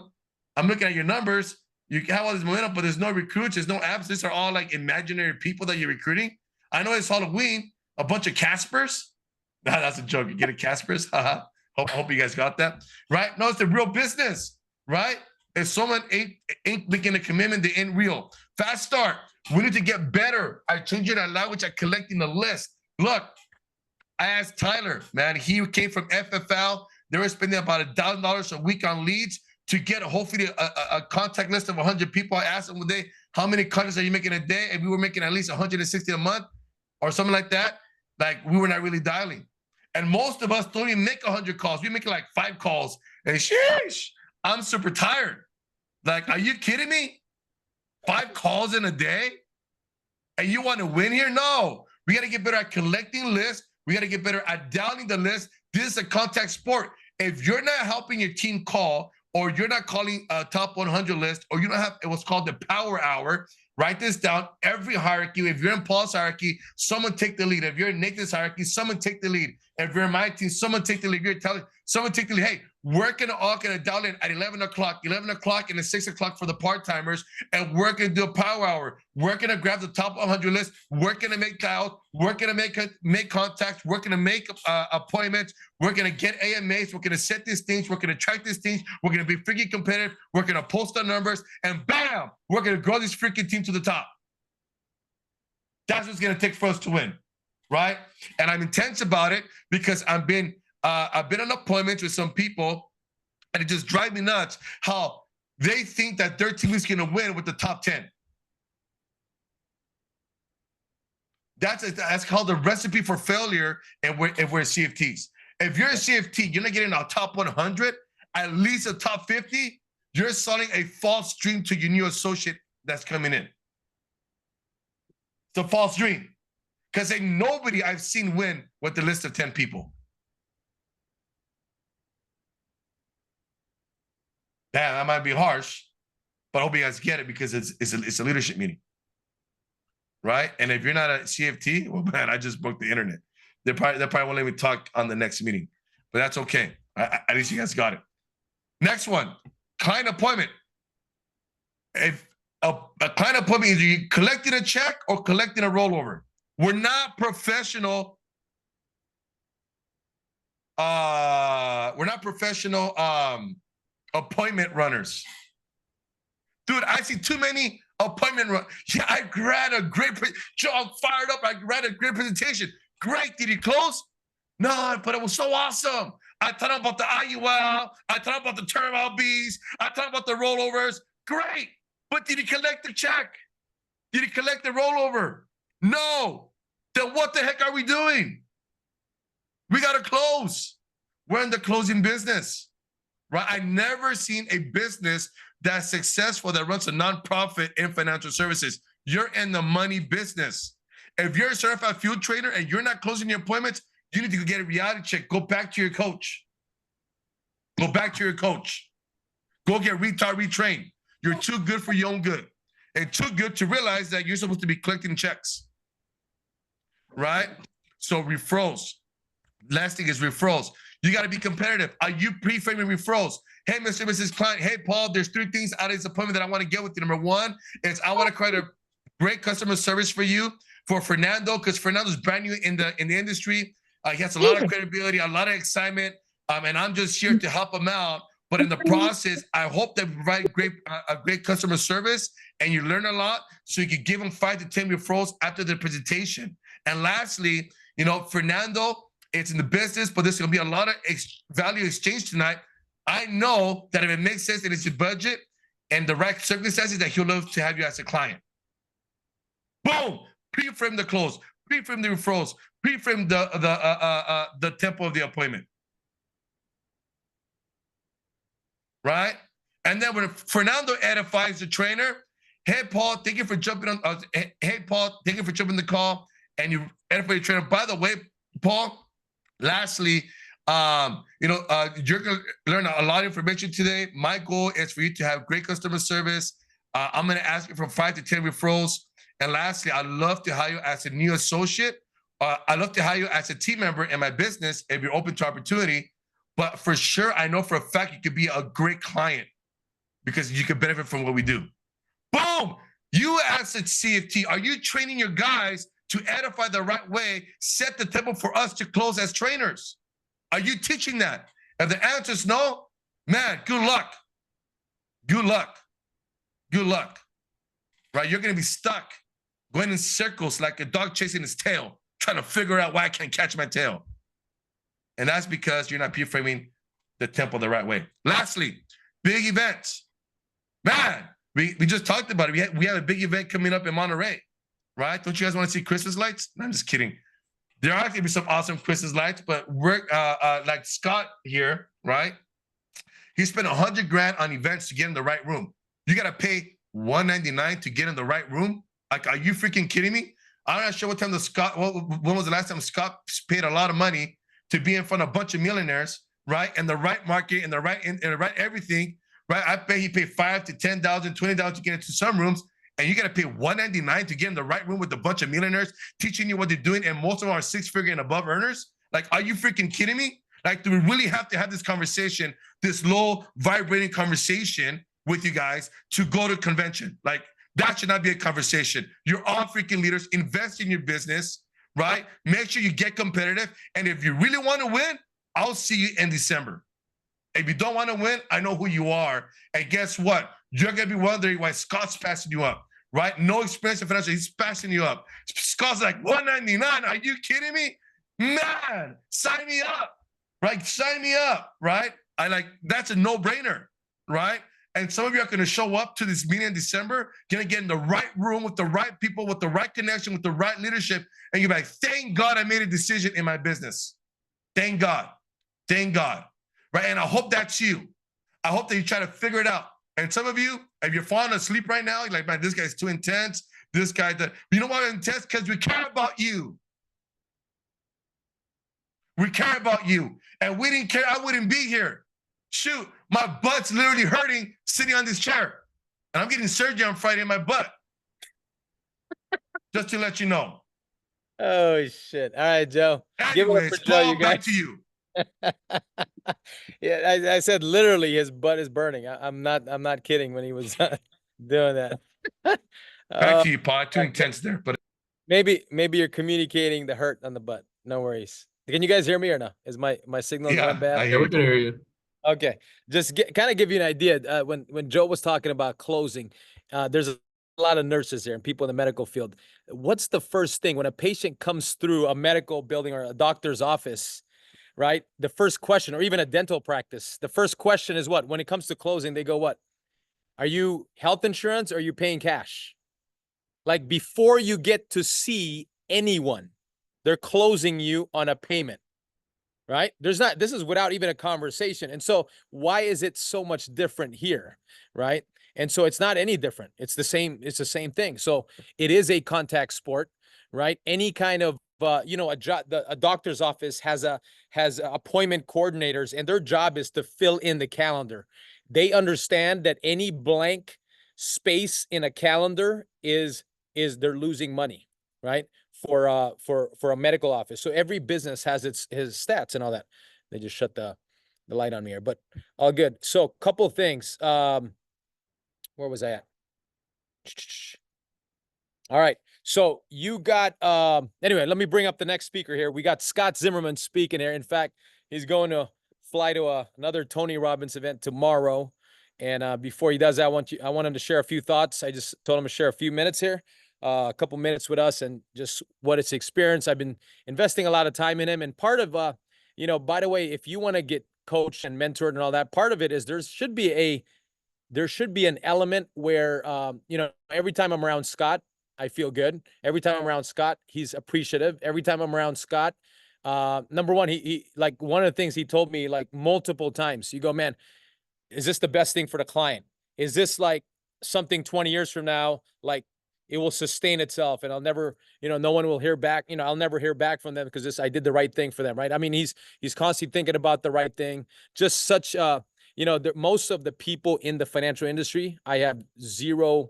I'm looking at your numbers. You have all this momentum, but there's no recruits. There's no apps. These are all like imaginary people that you're recruiting. I know it's Halloween. A bunch of Caspers. Nah, that's a joke. You get a Caspers? Haha. Hope you guys got that, right? No, it's the real business, right? If someone ain't making a commitment, they ain't real. Fast start. We need to get better at changing our language, at collecting the list. Look, I asked Tyler, man, he came from FFL. They were spending about $1,000 a week on leads to get hopefully a contact list of 100 people. I asked him one day, how many contacts are you making a day? And we were making at least 160 a month or something like that. Like, we were not really dialing. And most of us don't even make 100 calls. We make like 5 calls. And sheesh, I'm super tired. Like, are you kidding me? 5 calls in a day? And you want to win here? No. We got to get better at collecting lists. We got to get better at dialing the list. This is a contact sport. If you're not helping your team call, or you're not calling a top 100 list, or you don't have what's called the power hour, write this down. Every hierarchy, if you're in Paul's hierarchy, someone take the lead. If you're in Nathan's hierarchy, someone take the lead. If you're in my team, someone take the lead. If you're telling someone take the lead. Hey, we're all gonna dial in at 11 o'clock and at 6 o'clock for the part-timers, and we're gonna do a power hour. We're gonna grab the top 100 list. We're gonna make dials. We're gonna make contacts. We're gonna make appointments. We're gonna get AMAs. We're gonna set these things. We're gonna track these things. We're gonna be freaking competitive. We're gonna post our numbers, and bam, we're gonna grow this freaking team to the top. That's what's gonna take for us to win, right? And I'm intense about it because I've been on appointments with some people, and it just drives me nuts how they think that their team is gonna win with the top 10. That's called the recipe for failure. And if we're CFTs. If you're a CFT, you're not getting a top 100, at least a top 50. You're selling a false dream to your new associate that's coming in. It's a false dream. Because ain't nobody I've seen win with the list of 10 people. Damn, that might be harsh, but I hope you guys get it because it's a leadership meeting. Right? And if you're not a CFT, well, man, I just broke the internet. They probably won't let me talk on the next meeting, but that's okay. At least you guys got it. Next one, client appointment. If a client appointment is you collecting a check or collecting a rollover. We're not professional. We're not professional appointment runners. Dude, I see too many appointment run. Yeah, I ran a great, Joe, I'm fired up. I ran a great presentation. Great. Did he close? No, but it was so awesome. I thought about the IUL. I thought about the term LBs. I thought about the rollovers. Great. But did he collect the check? Did he collect the rollover? No. Then what the heck are we doing? We got to close. We're in the closing business, right? I never seen a business that's successful that runs a nonprofit in financial services. You're in the money business. If you're a certified field trainer and you're not closing your appointments, you need to go get a reality check. Go back to your coach. Go back to your coach. Go get retrained. You're too good for your own good and too good to realize that you're supposed to be collecting checks, right? So referrals. Last thing is referrals. You got to be competitive. Are you pre-framing referrals? Hey, Mr. and Mrs. Client. Hey, Paul, there's 3 things out of this appointment that I want to get with you. Number 1 is I want to create a great customer service for you, for Fernando, because Fernando's brand new in the industry. He has a lot of credibility, a lot of excitement, and I'm just here to help him out. But in the process, I hope that we provide a great customer service and you learn a lot so you can give them 5 to 10 referrals after the presentation. And lastly, Fernando, it's in the business, but there's going to be a lot of value exchange tonight. I know that if it makes sense and it's your budget and the right circumstances, that he'll love to have you as a client. Boom! Pre-frame the close, pre-frame the referrals, pre-frame the tempo of the appointment. Right? And then when Fernando edifies the trainer, hey Paul, thank you for jumping on. Hey Paul, thank you for jumping the call, and you edify the trainer. By the way, Paul, lastly, you're gonna learn a lot of information today. My goal is for you to have great customer service. I'm gonna ask you for 5 to 10 referrals. And lastly, I'd love to hire you as a new associate. I'd love to hire you as a team member in my business if you're open to opportunity. But for sure, I know for a fact you could be a great client because you could benefit from what we do. Boom! You as a CFT, are you training your guys to edify the right way, set the tempo for us to close as trainers? Are you teaching that? If the answer is no, man, good luck. Good luck. Good luck. Right? You're going to be stuck going in circles like a dog chasing his tail, trying to figure out why I can't catch my tail. And that's because you're not pre-framing the tempo the right way. Lastly, big events. Man, we just talked about it. We have a big event coming up in Monterey, right? Don't you guys want to see Christmas lights? No, I'm just kidding. There are going to be some awesome Christmas lights, but we're like Scott here, right? He spent $100,000 on events to get in the right room. You got to pay $199 to get in the right room. Like, are you freaking kidding me? I'm not sure what time when was the last time Scott paid a lot of money to be in front of a bunch of millionaires, right? In the right market, in the right everything, right? I bet he paid $5,000 to $10,000, $20 to get into some rooms, and you got to pay $199 to get in the right room with a bunch of millionaires teaching you what they're doing, and most of them are 6-figure and above earners. Like, are you freaking kidding me? Like, do we really have to have this conversation, this low vibrating conversation with you guys to go to convention? Like, that should not be a conversation. You're all freaking leaders. Invest in your business, right? Make sure you get competitive. And if you really want to win, I'll see you in December. If you don't want to win, I know who you are. And guess what? You're going to be wondering why Scott's passing you up, right? No experience in financial, he's passing you up. Scott's like, $199, are you kidding me? Man, sign me up, right? Sign me up, right? That's a no-brainer, right? And some of you are going to show up to this meeting in December, going to get in the right room with the right people, with the right connection, with the right leadership. And you're like, thank God I made a decision in my business. Thank God. Thank God. Right? And I hope that's you. I hope that you try to figure it out. And some of you, if you're falling asleep right now, you're like, man, this guy's too intense. This guy, you know why I'm intense? Because we care about you. We care about you. And we didn't care, I wouldn't be here. Shoot, my butt's literally hurting sitting on this chair. And I'm getting surgery on Friday in my butt. Just to let you know. Oh shit! All right, Joe. Give it up Anyways, for Joe, Paul, you back guys. to you. Yeah, I said literally his butt is burning. I'm not kidding when he was doing that. Back to you, Paul. Too okay. intense there, but Maybe you're communicating the hurt on the butt. No worries. Can you guys hear me or no? Is my signal yeah, going bad? I Yeah, hear we you. can hear you. Okay, just kind of give you an idea. When Joe was talking about closing, there's a lot of nurses there and people in the medical field. What's the first thing when a patient comes through a medical building or a doctor's office, right? The first question, or even a dental practice, the first question is what? When it comes to closing, they go, what? Are you health insurance or are you paying cash? Like before you get to see anyone, they're closing you on a payment. Right? This is without even a conversation. And so why is it so much different here? Right? And so it's not any different. It's the same thing. So it is a contact sport, right? Any kind of a doctor's office has appointment coordinators, and their job is to fill in the calendar. They understand that any blank space in a calendar is they're losing money, right? For a medical office. So every business has his stats and all that. They just shut the light on me here, but all good. So couple things. Where was I at? All right. So you got anyway, let me bring up the next speaker here. We got Scott Zimmerman speaking here. In fact, he's going to fly to another Tony Robbins event tomorrow. And before he does that, I want him to share a few thoughts. I just told him to share a few minutes here. A couple minutes with us and just what it's experienced. I've been investing a lot of time in him. And part of, by the way, if you want to get coached and mentored and all that, part of it is there should be an element where, every time I'm around Scott, I feel good. Every time I'm around Scott, he's appreciative. Every time I'm around Scott, number one, he like one of the things he told me like multiple times, you go, man, is this the best thing for the client? Is this like something 20 years from now, like, it will sustain itself and I'll never, no one will hear back. I'll never hear back from them because I did the right thing for them. Right. I mean, he's constantly thinking about the right thing. Just such, most of the people in the financial industry, I have zero,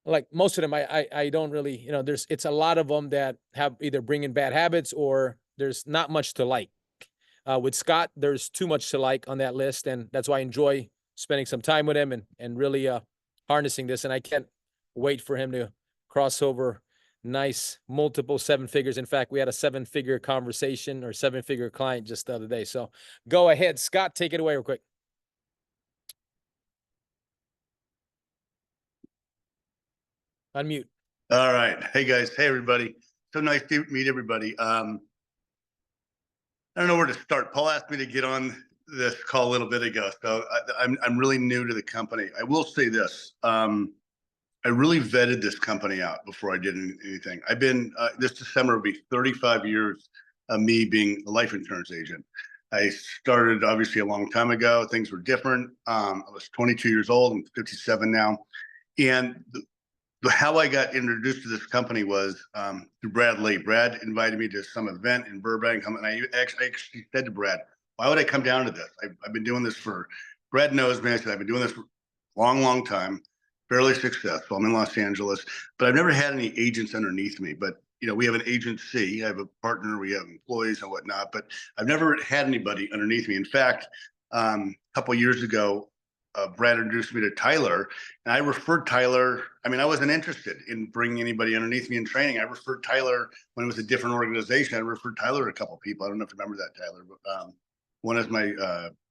like most of them, I don't really, it's a lot of them that have either bring in bad habits or there's not much to like. With Scott, there's too much to like on that list. And that's why I enjoy spending some time with him and really harnessing this. And I can't wait for him to cross over nice multiple 7 figures. In fact, we had a 7-figure conversation or 7-figure client just the other day. So go ahead, Scott, take it away real quick. Unmute. All right. Hey guys. Hey everybody. So nice to meet everybody. I don't know where to start. Paul asked me to get on this call a little bit ago. So I'm really new to the company. I will say this. I really vetted this company out before I did anything. I've been, this December will be 35 years of me being a life insurance agent. I started obviously a long time ago. Things were different. I was 22 years old. I'm 57 now. And how I got introduced to this company was through Brad Lee. Brad invited me to some event in Burbank. And I actually said to Brad, why would I come down to this? I've been doing this Brad knows me. I said, I've been doing this for a long, long time. Fairly successful. I'm in Los Angeles, but I've never had any agents underneath me. But we have an agency. I have a partner. We have employees and whatnot. But I've never had anybody underneath me. In fact, a couple of years ago, Brad introduced me to Tyler, and I referred Tyler. I mean, I wasn't interested in bringing anybody underneath me in training. I referred Tyler when it was a different organization. I referred Tyler to a couple of people. I don't know if you remember that, Tyler, but one is my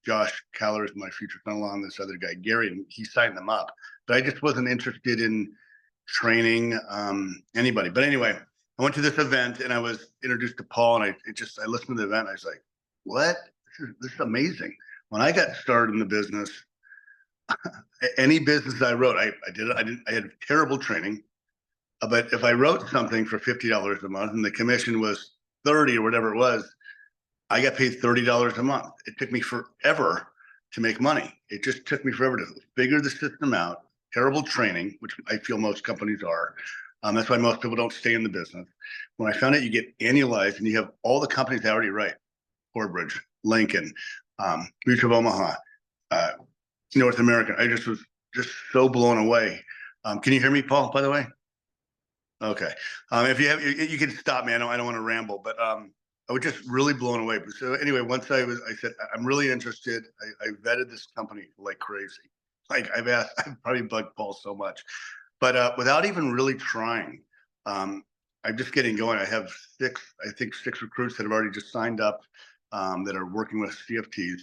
Josh Caller is my future son-in-law, and this other guy, Gary, and he signed them up. But I just wasn't interested in training anybody. But anyway, I went to this event and I was introduced to Paul, and I listened to the event. And I was like, what? This is amazing. When I got started in the business, any business I wrote, I had terrible training. But if I wrote something for $50 a month and the commission was 30 or whatever it was, I got paid $30 a month. It took me forever to make money. It just took me forever to figure the system out. Terrible training, which I feel most companies are. That's why most people don't stay in the business. When I found out you get annualized and you have all the companies I already write, Corbridge, Lincoln, Mutual of Omaha, North American, I just was just so blown away. Can you hear me, Paul, by the way? Okay. If you have, you can stop me. I don't want to ramble, but I was just really blown away. So anyway, once I said, I'm really interested. I vetted this company like crazy. Like I've probably bugged Paul so much, but without even really trying, I'm just getting going. I have six recruits that have already just signed up, that are working with CFTs,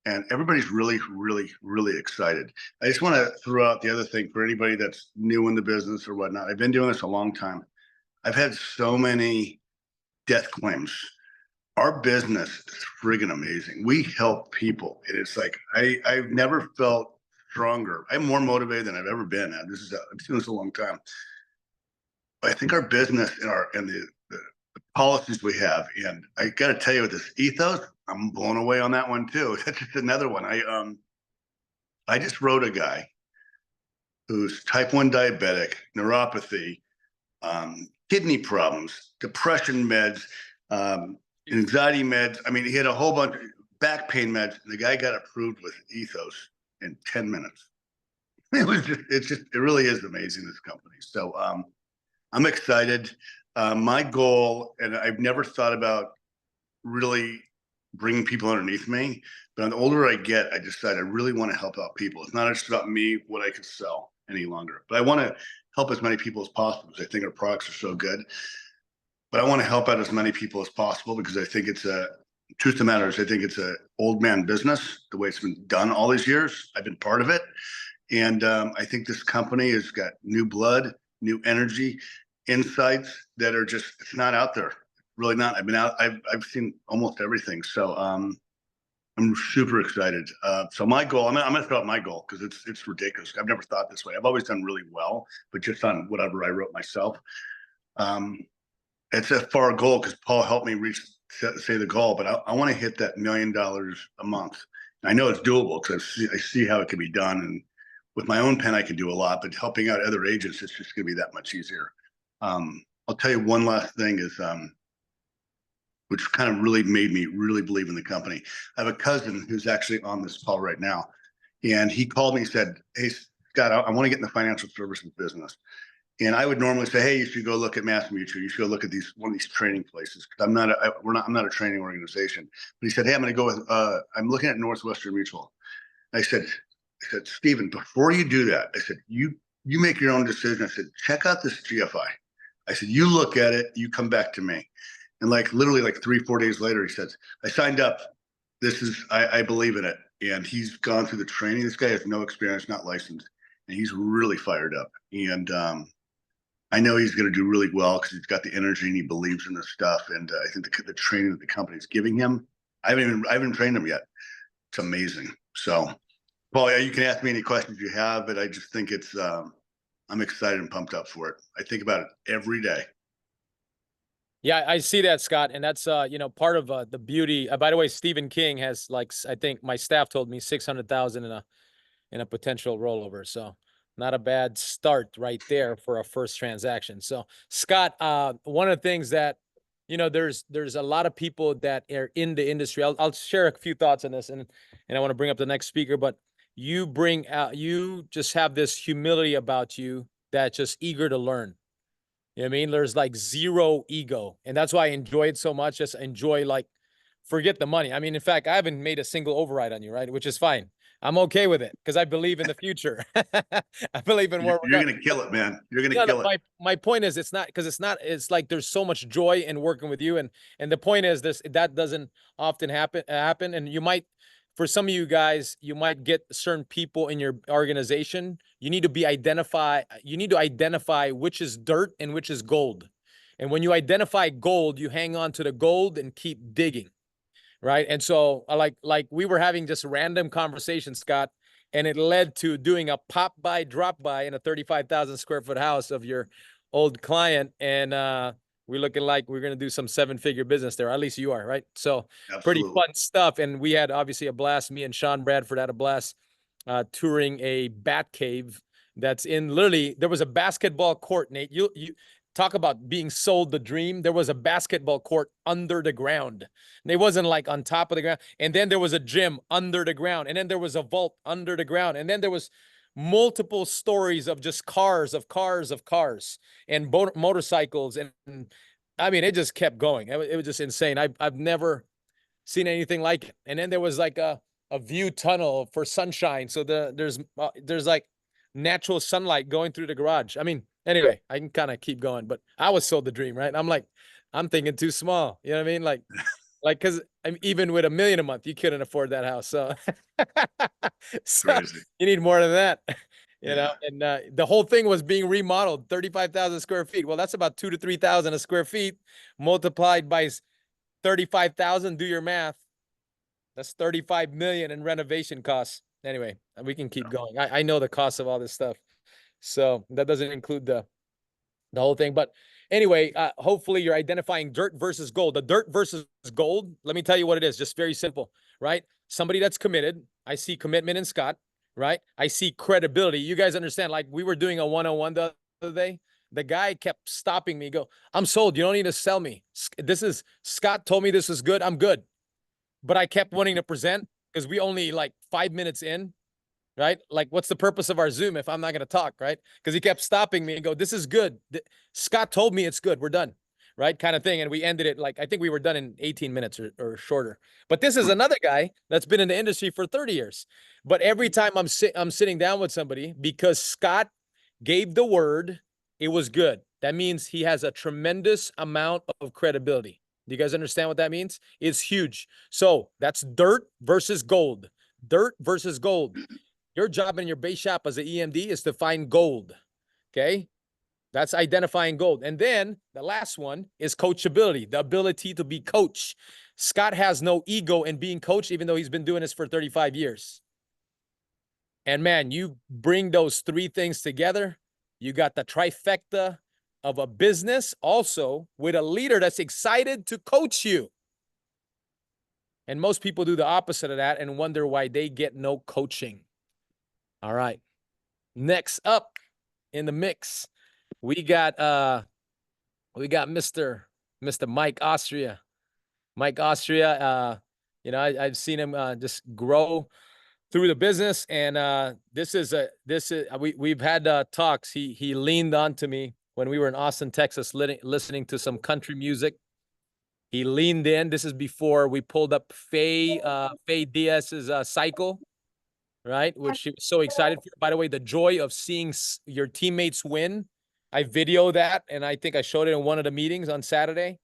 and everybody's really, really, really excited. I just want to throw out the other thing for anybody that's new in the business or whatnot. I've been doing this a long time. I've had so many death claims. Our business is friggin' amazing. We help people. And it's like, I've never felt stronger. I'm more motivated than I've ever been. I've been doing this a long time. I think our business and the policies we have, and I got to tell you, with this ethos, I'm blown away on that one too. That's just another one. I just wrote a guy who's type 1 diabetic, neuropathy, kidney problems, depression meds, anxiety meds. I mean, he had a whole bunch of back pain meds, and the guy got approved with ethos in 10 minutes. It really is amazing, this company. So I'm excited. My goal, and I've never thought about really bringing people underneath me, but the older I get, I decide I really want to help out people. It's not just about me, what I can sell any longer, but I want to help as many people as possible because I think our products are so good. But I want to help out as many people as possible because I think truth of the matter is, I think it's a old man business, the way it's been done all these years. I've been part of it. And I think this company has got new blood, new energy, insights that are just, it's not out there. Really not. I've seen almost everything. So I'm super excited. So my goal, I'm gonna throw out my goal because it's ridiculous. I've never thought this way. I've always done really well, but just on whatever I wrote myself. It's a far goal because Paul helped me say the goal, but I want to hit that $1 million a month. And I know it's doable because I see how it can be done. And with my own pen, I can do a lot, but helping out other agents, it's just going to be that much easier. I'll tell you one last thing is, which kind of really made me really believe in the company. I have a cousin who's actually on this call right now. And he called me and said, "Hey, Scott, I want to get in the financial services business." And I would normally say, "Hey, you should go look at MassMutual. You should go look at one of these training places." Because I'm not a training organization. But he said, "Hey, I'm going to go with, I'm looking at Northwestern Mutual." I said, "Stephen, before you do that," I said, you make your own decision. I said, "Check out this GFI." I said, "You look at it, you come back to me." And literally 3-4 days later, he says, "I signed up. I believe in it." And he's gone through the training. This guy has no experience, not licensed, and he's really fired up. And I know he's going to do really well because he's got the energy and he believes in this stuff. And I think the training that the company's giving him, I haven't trained him yet. It's amazing. So, Paul, you can ask me any questions you have, but I just think I'm excited and pumped up for it. I think about it every day. Yeah, I see that, Scott, and that's part of the beauty. By the way, Stephen King has I think my staff told me 600,000 in a potential rollover. So not a bad start right there for a first transaction. So Scott, one of the things that there's a lot of people that are in the industry. I'll share a few thoughts on this, and I want to bring up the next speaker, but you just have this humility about you that's just eager to learn. You know what I mean? There's zero ego. And that's why I enjoy it so much. Just enjoy, forget the money. I mean, in fact, I haven't made a single override on you, right? Which is fine. I'm okay with it because I believe in the future. I believe in where you're going to kill it, man. You're going to kill it. My point is, it's like there's so much joy in working with you. And the point is that doesn't often happen. And you might, for some of you guys, you might get certain people in your organization. You need to identify which is dirt and which is gold. And when you identify gold, you hang on to the gold and keep digging. Right. And so like we were having just random conversations, Scott, and it led to doing a pop by, drop by in a 35,000 square foot house of your old client. And we're looking like we're going to do some 7-figure business there. At least you are, right? So Absolutely. Pretty fun stuff. And we had obviously a blast. Me and Sean Bradford had a blast touring a bat cave that's in literally, there was a basketball court, Nate. You talk about being sold the dream. There was a basketball court under the ground. And it wasn't like on top of the ground. And then there was a gym under the ground. And then there was a vault under the ground. And then there was multiple stories of just cars and motorcycles. And I mean, it just kept going. It was just insane. I've never seen anything like it. And then there was like a view tunnel for sunshine. So there's like natural sunlight going through the garage. I mean, anyway, I can kind of keep going, but I was sold the dream, right? I'm like, I'm thinking too small. You know what I mean? Like, cause I'm even with $1 million a month, you couldn't afford that house. So, so Crazy. you need more than that, you Yeah. know? And the whole thing was being remodeled, 35,000 square feet. Well, that's about 2,000 to 3,000 a square feet multiplied by 35,000. Do your math. That's 35 million in renovation costs. Anyway, we can keep going. I know the cost of all this stuff. So that doesn't include the whole thing. But anyway, hopefully you're identifying dirt versus gold. The dirt versus gold, let me tell you what it is. Just very simple, right? Somebody that's committed. I see commitment in Scott, right? I see credibility. You guys understand, like we were doing a one-on-one the other day. The guy kept stopping me, go, I'm sold. You don't need to sell me. Scott told me this is good. I'm good. But I kept wanting to present because we only like 5 minutes in, right? Like, what's the purpose of our Zoom if I'm not going to talk, right? Because he kept stopping me and go, this is good. Scott told me it's good. We're done, right? Kind of thing. And we ended it like, I think we were done in 18 minutes or shorter. But this is another guy that's been in the industry for 30 years. But every time I'm sitting down with somebody, because Scott gave the word, it was good. That means he has a tremendous amount of credibility. Do you guys understand what that means? It's huge. So that's dirt versus gold. Dirt versus gold. Your job in your base shop as an EMD is to find gold. Okay? That's identifying gold. And then the last one is coachability, the ability to be coached. Scott has no ego in being coached, even though he's been doing this for 35 years. And man, you bring those three things together, you got the trifecta of a business also with a leader that's excited to coach you. And most people do the opposite of that and wonder why they get no coaching. All right. Next up in the mix, we got Mr. Mike Austria. Mike Austria, you know, I've seen him just grow through the business, and we've had talks. He leaned on to me when we were in Austin, Texas, listening to some country music. He leaned in. This is before we pulled up Faye Diaz's cycle, right? Which she was so excited for. By the way, the joy of seeing your teammates win. I video that, and I think I showed it in one of the meetings on Saturday.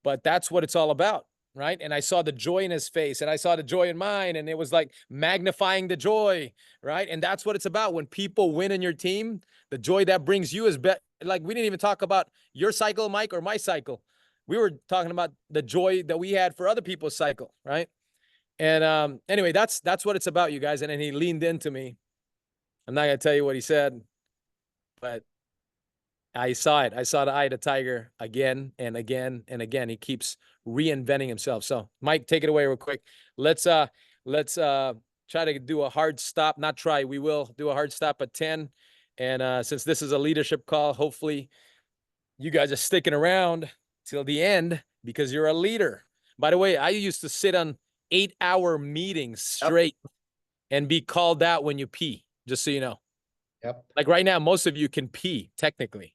But that's what it's all about, right? And I saw the joy in his face, and I saw the joy in mine, and it was like magnifying the joy, right? And that's what it's about. When people win in your team, the joy that brings you is like, we didn't even talk about your cycle, Mike, or my cycle. We were talking about the joy that we had for other people's cycle, right? And anyway, that's what it's about, you guys. And then he leaned into me. I'm not gonna tell you what he said, but I saw it. I saw the eye of the tiger again and again and again. He keeps reinventing himself. So, Mike, take it away real quick. Let's try to do a hard stop. Not try. We will do a hard stop at 10. And since this is a leadership call, hopefully you guys are sticking around till the end because you're a leader. By the way, I used to sit on 8-hour meetings straight and be called out when you pee, just so you know. Yep. Like right now, most of you can pee technically,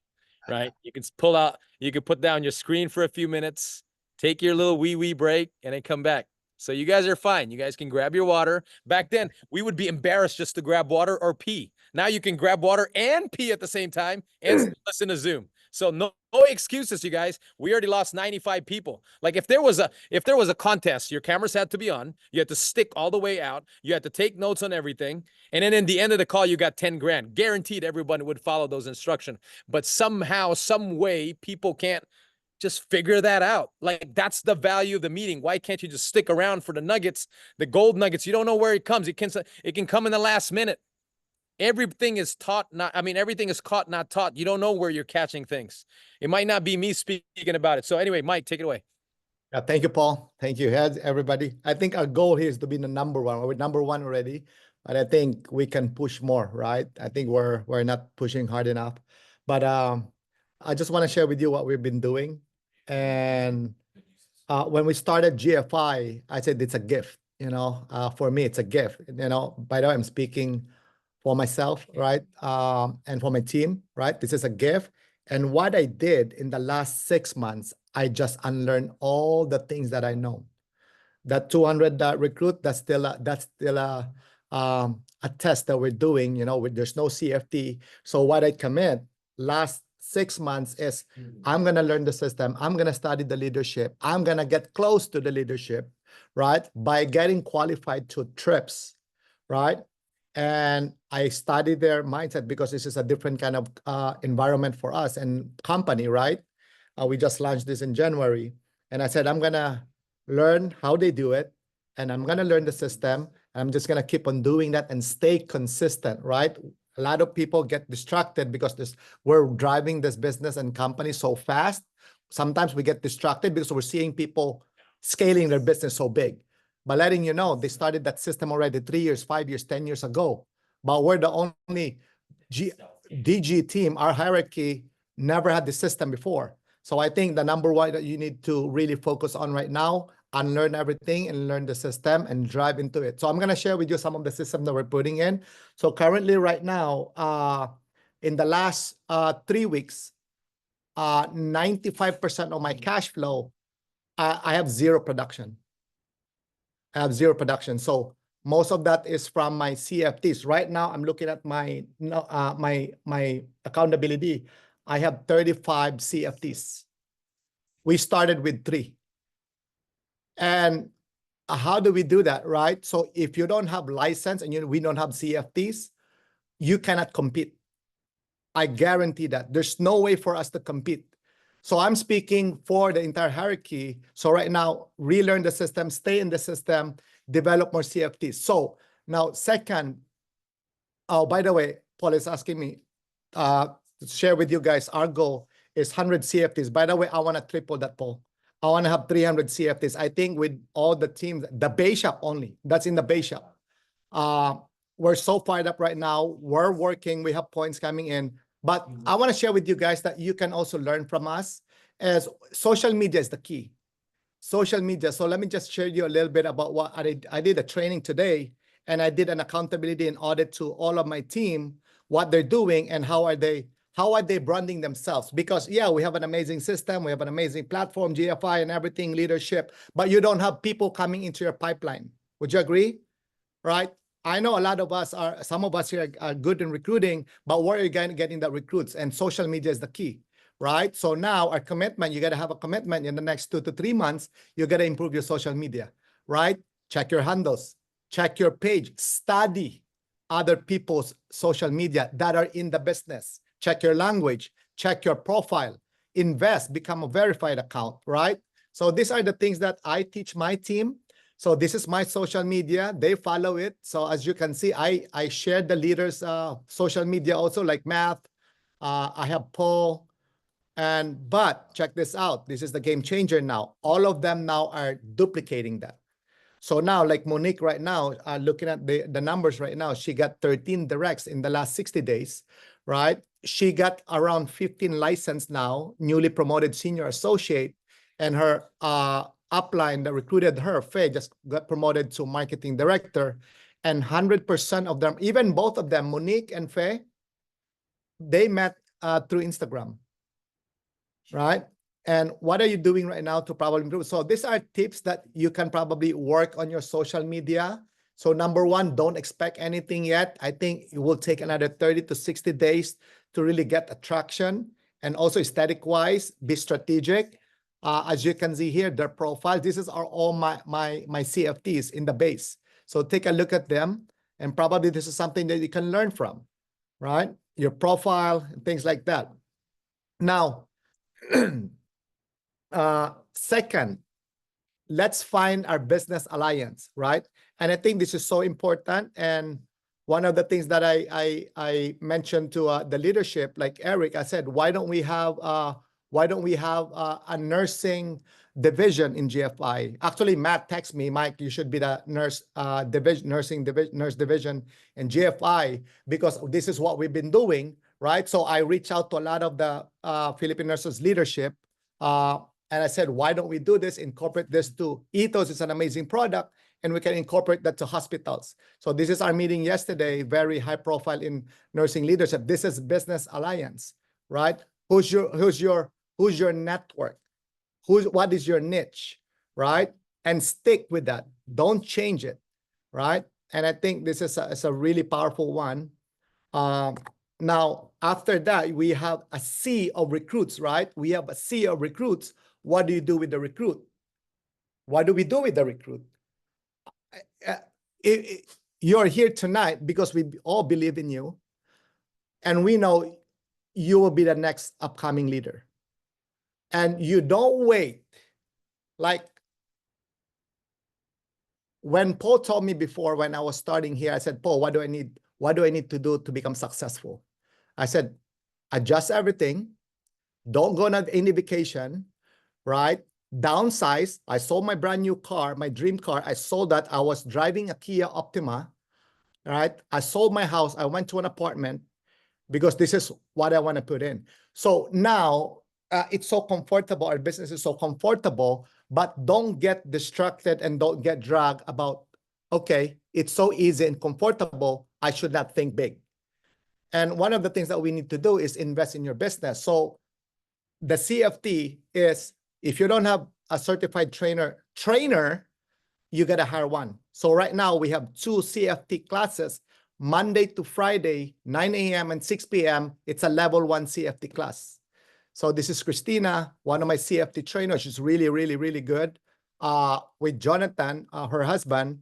right? You can pull out, you can put down your screen for a few minutes, take your little wee break, and then come back. So you guys are fine. You guys can grab your water. Back then, we would be embarrassed just to grab water or pee. Now you can grab water and pee at the same time and listen to Zoom. So no excuses, you guys. We already lost 95 people. Like if there was a contest, your cameras had to be on. You had to stick all the way out. You had to take notes on everything. And then in the end of the call, you got 10 grand. Guaranteed everyone would follow those instructions. But somehow, some way, people can't just figure that out. Like that's the value of the meeting. Why can't you just stick around for the nuggets, the gold nuggets? You don't know where it comes. It can come in the last minute. Everything is taught, everything is caught, not taught. You don't know where you're catching things. It might not be me speaking about it. So anyway, Mike, take it away. Thank you, Paul. Thank you, everybody. I think our goal here is to be the number one. We're number one already, but I think we can push more, right? I think we're not pushing hard enough. But I just want to share with you what we've been doing. And when we started GFI, I said it's a gift, you know, for me, it's a gift. You know, by the way, I'm speaking for myself, right? And for my team, right? This is a gift. And what I did in the last 6 months, I just unlearned all the things that I know. That 200 recruit, that's still a test that we're doing, you know, there's no CFT. So what I commit last 6 months is I'm going to learn the system. I'm going to study the leadership. I'm going to get close to the leadership, right? By getting qualified to trips, right? And I study their mindset because this is a different kind of environment for us and company, right? We just launched this in January. And I said, I'm going to learn how they do it. And I'm going to learn the system. I'm just going to keep on doing that and stay consistent, right? A lot of people get distracted because we're driving this business and company so fast. Sometimes we get distracted because we're seeing people scaling their business so big. But letting you know, they started that system already 3 years, 5 years, 10 years ago. But we're the only DG team, our hierarchy never had this system before. So I think the number one that you need to really focus on right now, unlearn everything and learn the system and drive into it. So I'm going to share with you some of the system that we're putting in. So currently right now, in the last 3 weeks, 95% of my cash flow, I have zero production. I have zero production. So most of that is from my CFTs. Right now, I'm looking at my accountability. I have 35 CFTs. We started with 3. And how do we do that, right? So if you don't have license and we don't have CFTs, you cannot compete. I guarantee that. There's no way for us to compete. So I'm speaking for the entire hierarchy. So right now, relearn the system, stay in the system, develop more CFTs. So now second, oh, by the way, Paul is asking me to share with you guys, our goal is 100 CFTs. By the way, I want to triple that, Paul. I want to have 300 CFTs. I think with all the teams, the base shop only, that's in the base shop. We're so fired up right now. We're working, we have points coming in. But I want to share with you guys that you can also learn from us, as social media is the key. Social media. So let me just share you a little bit about what I did a training today, and I did an accountability and audit to all of my team, what they're doing and how are they branding themselves. Because yeah, we have an amazing system, we have an amazing platform, GFI and everything, leadership, but you don't have people coming into your pipeline. Would you agree? Right? I know a lot of us some of us here are good in recruiting, but where are you getting the recruits? And social media is the key, right? So now our commitment, you got to have a commitment in the next 2 to 3 months, you got to improve your social media, right? Check your handles, check your page, study other people's social media that are in the business, check your language, check your profile, invest, become a verified account, right? So these are the things that I teach my team. So this is my social media. They follow it. So as you can see, I shared the leaders' social media also, like Math. I have Paul. But check this out. This is the game changer now. All of them now are duplicating that. So now, like Monique right now, looking at the numbers right now, she got 13 directs in the last 60 days, right? She got around 15 licensed now, newly promoted senior associate, and her upline that recruited her, Faye, just got promoted to marketing director, and 100% of them, even both of them, Monique and Faye, they met through Instagram, right? And what are you doing right now to probably improve? So these are tips that you can probably work on your social media. So number one, don't expect anything yet. I think it will take another 30 to 60 days to really get attraction. And also aesthetic wise, be strategic. As you can see here, their profile, this is all my CFTs in the base. So take a look at them, and probably this is something that you can learn from, right? Your profile and things like that. Now, second, let's find our business alliance, right? And I think this is so important. And one of the things that I mentioned to the leadership, like Eric, I said, why don't we have why don't we have a nursing division in GFI? Actually, Matt texted me, Mike, you should be the nurse nurse division in GFI, because this is what we've been doing, right? So I reached out to a lot of the Philippine nurses leadership, and I said, why don't we do this, incorporate this to Ethos? It's an amazing product, and we can incorporate that to hospitals. So this is our meeting yesterday, very high profile in nursing leadership. This is Business Alliance, right? Who's your network? What is your niche, right? And stick with that. Don't change it, right? And I think this is a really powerful one. Now, after that, we have a sea of recruits, right? We have a sea of recruits. What do you do with the recruit? What do we do with the recruit? You're here tonight because we all believe in you, and we know you will be the next upcoming leader. And you don't wait. Like when Paul told me before, when I was starting here, I said, Paul, what do I need to do to become successful? I said, adjust everything. Don't go on any vacation, right? Downsize. I sold my brand new car, my dream car. I sold that. I was driving a Kia Optima, right? I sold my house. I went to an apartment because this is what I want to put in. So now it's so comfortable. Our business is so comfortable, but don't get distracted and don't get dragged about, okay, it's so easy and comfortable, I should not think big. And one of the things that we need to do is invest in your business. So the CFT is, if you don't have a certified trainer, you got to hire one. So right now we have 2 CFT classes, Monday to Friday, 9 a.m. and 6 p.m. It's a level 1 CFT class. So this is Christina, one of my CFT trainers. She's really, really, really good. With Jonathan, her husband.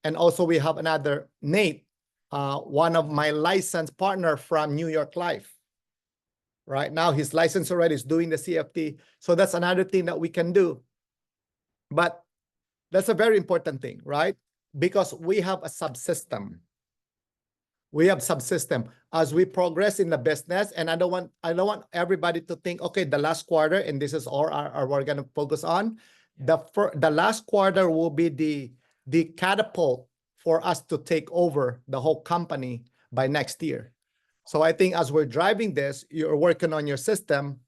And also we have another, Nate, one of my licensed partner from New York Life. Right now, his license already is doing the CFT. So that's another thing that we can do. But that's a very important thing, right? Because we have a subsystem. We have subsystem as we progress in the business. And I don't want everybody to think, okay, the last quarter, and this is all we're going to focus on. The last quarter will be the catapult for us to take over the whole company by next year. So I think as we're driving this, you're working on your system,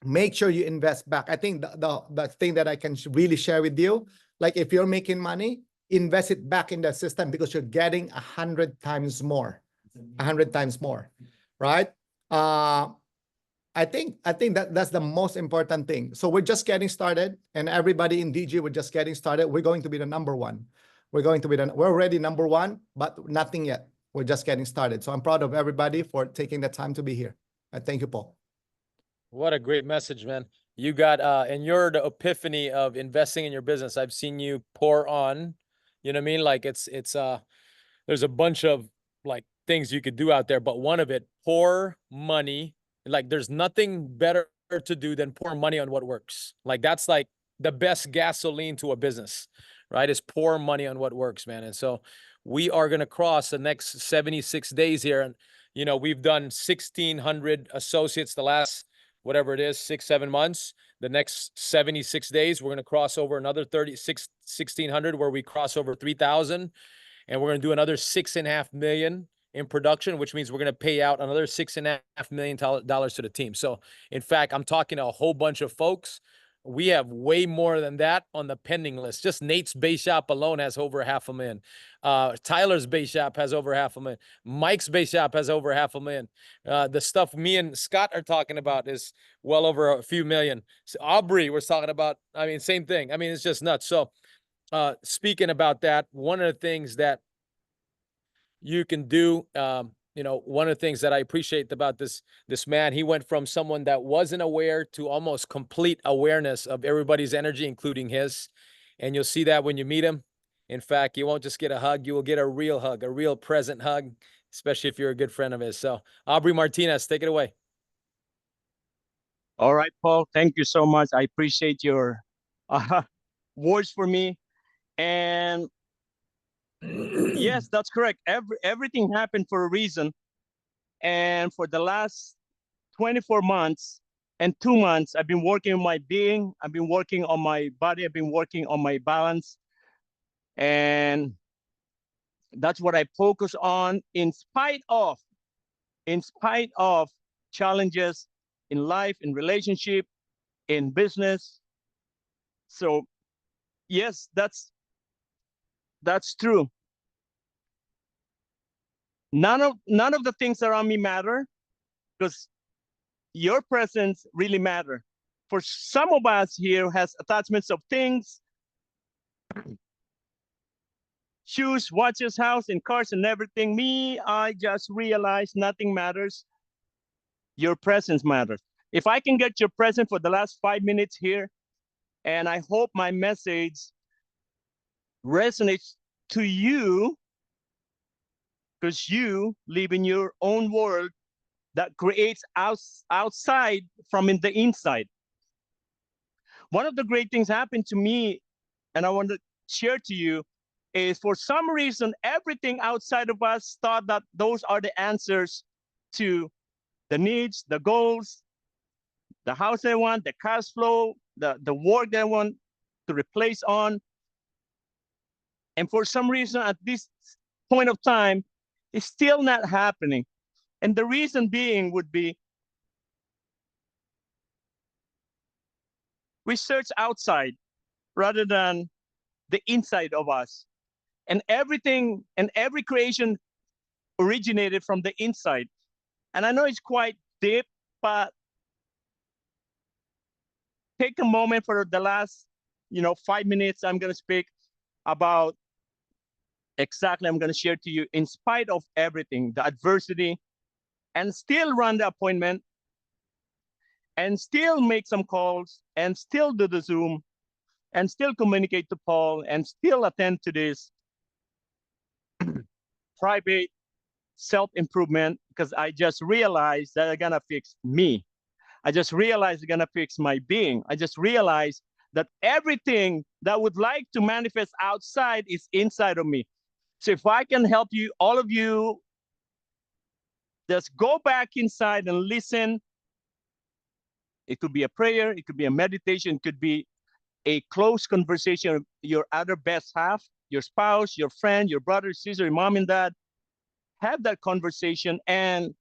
make sure you invest back. I think the thing that I can really share with you, like if you're making money, invest it back in the system because you're getting 100 times more, 100 times more, right? I think that's the most important thing. So we're just getting started, and everybody in DG, we're just getting started. We're going to be the number one. We're already number one, but nothing yet. We're just getting started. So I'm proud of everybody for taking the time to be here. Thank you, Paul. What a great message, man. You got, and you're the epiphany of investing in your business. I've seen you pour on, you know what I mean? Like there's a bunch of like things you could do out there, but one of it, pour money. Like there's nothing better to do than pour money on what works. Like that's like the best gasoline to a business, right? Is pour money on what works, man. And so we are going to cross the next 76 days here. And, you know, we've done 1,600 associates the last, whatever it is, 6-7 months. The next 76 days, we're going to cross over another 1,600 where we cross over 3,000. And we're going to do another $6.5 million in production, which means we're going to pay out another $6.5 million to the team. So in fact, I'm talking to a whole bunch of folks. We have way more than that on the pending list. Just Nate's base shop alone has over $500,000. Tyler's base shop has over $500,000. Mike's base shop has over $500,000. The stuff me and Scott are talking about is well over a few million. So Aubrey was talking about, I mean, same thing. I mean, it's just nuts. So speaking about that, one of the things that you can do, you know, one of the things that I appreciate about this man, he went from someone that wasn't aware to almost complete awareness of everybody's energy, including his. And you'll see that when you meet him. In fact, you won't just get a hug, you will get a real hug, a real present hug, especially if you're a good friend of his. So Aubrey Martinez, take it away. All right, Paul, thank you so much. I appreciate your words for me. And yes, that's correct. Everything happened for a reason. And for the last 24 months, and 2 months, I've been working on my being, I've been working on my body, I've been working on my balance. And that's what I focus on in spite of challenges in life, in relationship, in business. So yes, that's true. None of the things around me matter, because your presence really matter. For some of us here has attachments of things, shoes, watches, house, and cars, and everything. Me, I just realized nothing matters. Your presence matters. If I can get your presence for the last 5 minutes here, and I hope my message resonates to you, because you live in your own world that creates outside from in the inside. One of the great things happened to me, and I want to share to you, is for some reason, everything outside of us thought that those are the answers to the needs, the goals, the house they want, the cash flow, the work they want to replace on. And for some reason, at this point of time, it's still not happening. And the reason being would be we search outside rather than the inside of us. And everything and every creation originated from the inside. And I know it's quite deep, but take a moment for the last 5 minutes. I'm going to speak about exactly, I'm going to share to you, in spite of everything, the adversity, and still run the appointment, and still make some calls, and still do the Zoom, and still communicate to Paul, and still attend to this private self-improvement, because I just realized that I'm gonna fix me. I just realized I'm gonna fix my being. I just realized that everything that would like to manifest outside is inside of me. So if I can help you, all of you, just go back inside and listen. It could be a prayer, it could be a meditation, it could be a close conversation with your other best half, your spouse, your friend, your brother, sister, your mom and dad. Have that conversation and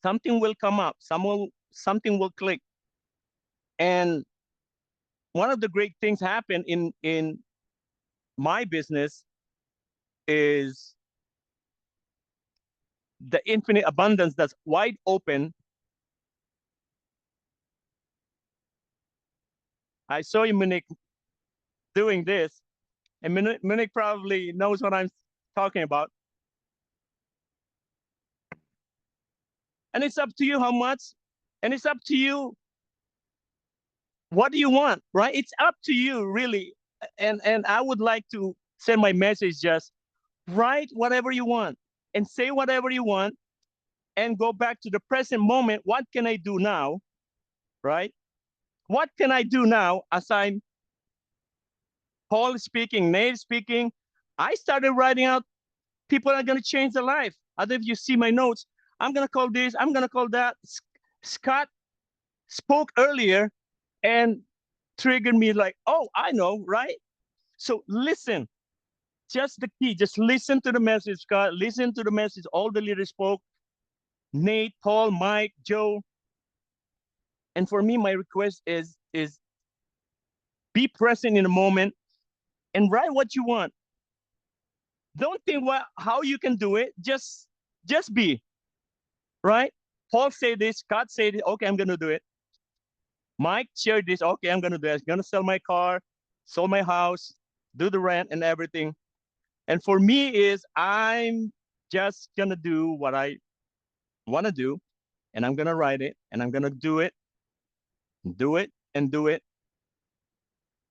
something will come up, something will click. And one of the great things happen in my business is the infinite abundance that's wide open. I saw you, Monique, doing this, and Monique probably knows what I'm talking about. And it's up to you how much, and it's up to you what do you want, right? It's up to you, really. And I would like to send my message, just write whatever you want and say whatever you want and go back to the present moment. What can I do now, right? What can I do now as I'm Paul speaking, Nate speaking? I started writing out people are going to change their life. Other if you see my notes, I'm going to call this, I'm going to call that. Scott spoke earlier and triggered me like, oh, I know, right? So listen, just the key, just listen to the message, Scott, listen to the message. All the leaders spoke, Nate, Paul, Mike, Joe. And for me, my request is be present in the moment and write what you want. Don't think how you can do it. Just be, right? Paul said this, Scott said it. Okay, I'm going to do it. Mike shared this. Okay, I'm going to do it. I'm going to sell my car, sell my house, do the rent and everything. And for me is I'm just going to do what I want to do. And I'm going to write it and I'm going to do it and do it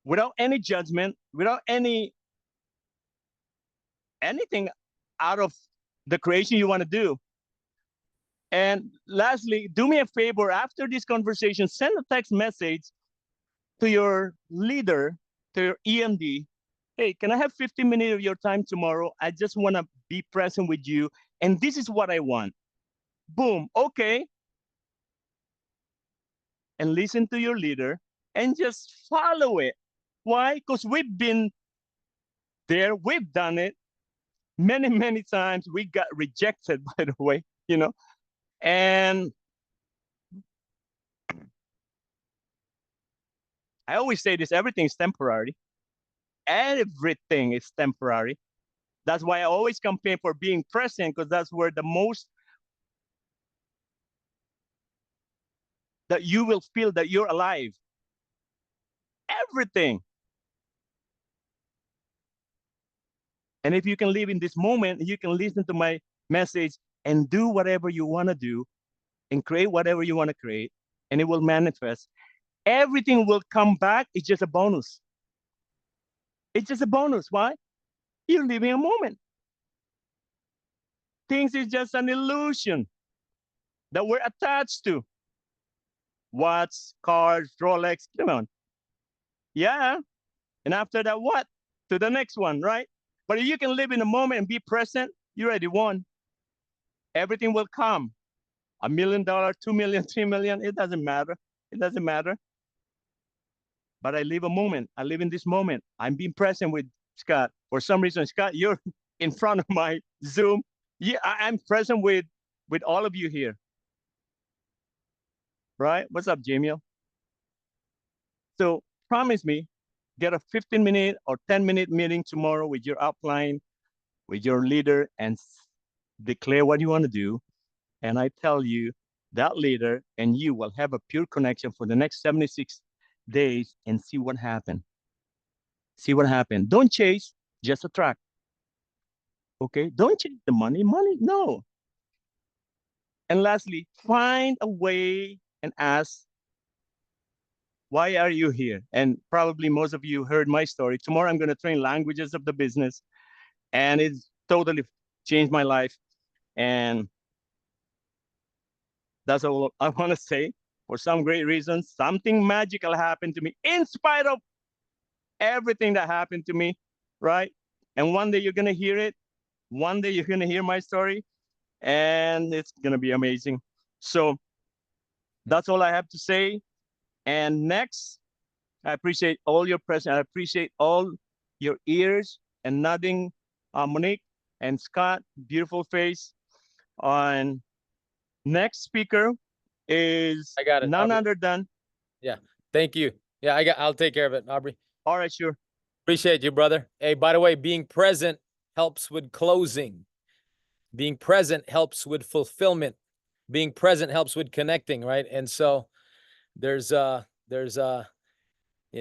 without any judgment, without anything out of the creation you want to do. And lastly, do me a favor, after this conversation, send a text message to your leader, to your EMD. Hey, can I have 15 minutes of your time tomorrow? I just want to be present with you. And this is what I want. Boom. Okay. and listen to your leader and just follow it. Why? Because we've been there, we've done it many, many times. We got rejected, by the way, you know, and I always say this, everything is temporary. Everything is temporary. That's why I always campaign for being present, because that's where the most that you will feel that you're alive. Everything. And if you can live in this moment, you can listen to my message and do whatever you want to do and create whatever you want to create, and it will manifest. Everything will come back. It's just a bonus. It's just a bonus. Why? You're living a moment. Things is just an illusion that we're attached to. Watch, cars, Rolex, come on. Yeah. And after that, what? To the next one, right? But if you can live in the moment and be present, you already won. Everything will come. $1 million, $2 million, $3 million, it doesn't matter. It doesn't matter. But I live a moment. I live in this moment. I'm being present with Scott. For some reason, Scott, you're in front of my Zoom. Yeah, I'm present with all of you here. Right? What's up, Jamie? So promise me, get a 15-minute or 10-minute meeting tomorrow with your upline, with your leader, and declare what you want to do. And I tell you, that leader and you will have a pure connection for the next 76 days and see what happened. See what happened. Don't chase, just attract. Okay? Don't chase the money. Money, no. And lastly, find a way and ask, why are you here? And probably most of you heard my story. Tomorrow I'm going to train languages of the business, and it's totally changed my life. And that's all I want to say. For some great reasons, something magical happened to me in spite of everything that happened to me, right? And one day you're going to hear it. One day you're going to hear my story, and it's going to be amazing. So that's all I have to say. And next, I appreciate all your presence. I appreciate all your ears and nodding, Monique and Scott, beautiful face. On next speaker is I got it. none Aubrey. other than, Thank you. Yeah, I'll take care of it, Aubrey. all right, sure. Appreciate you, brother. Hey, by the way, being present helps with closing. Being present helps with fulfillment. Being present helps with connecting, right? And so there's you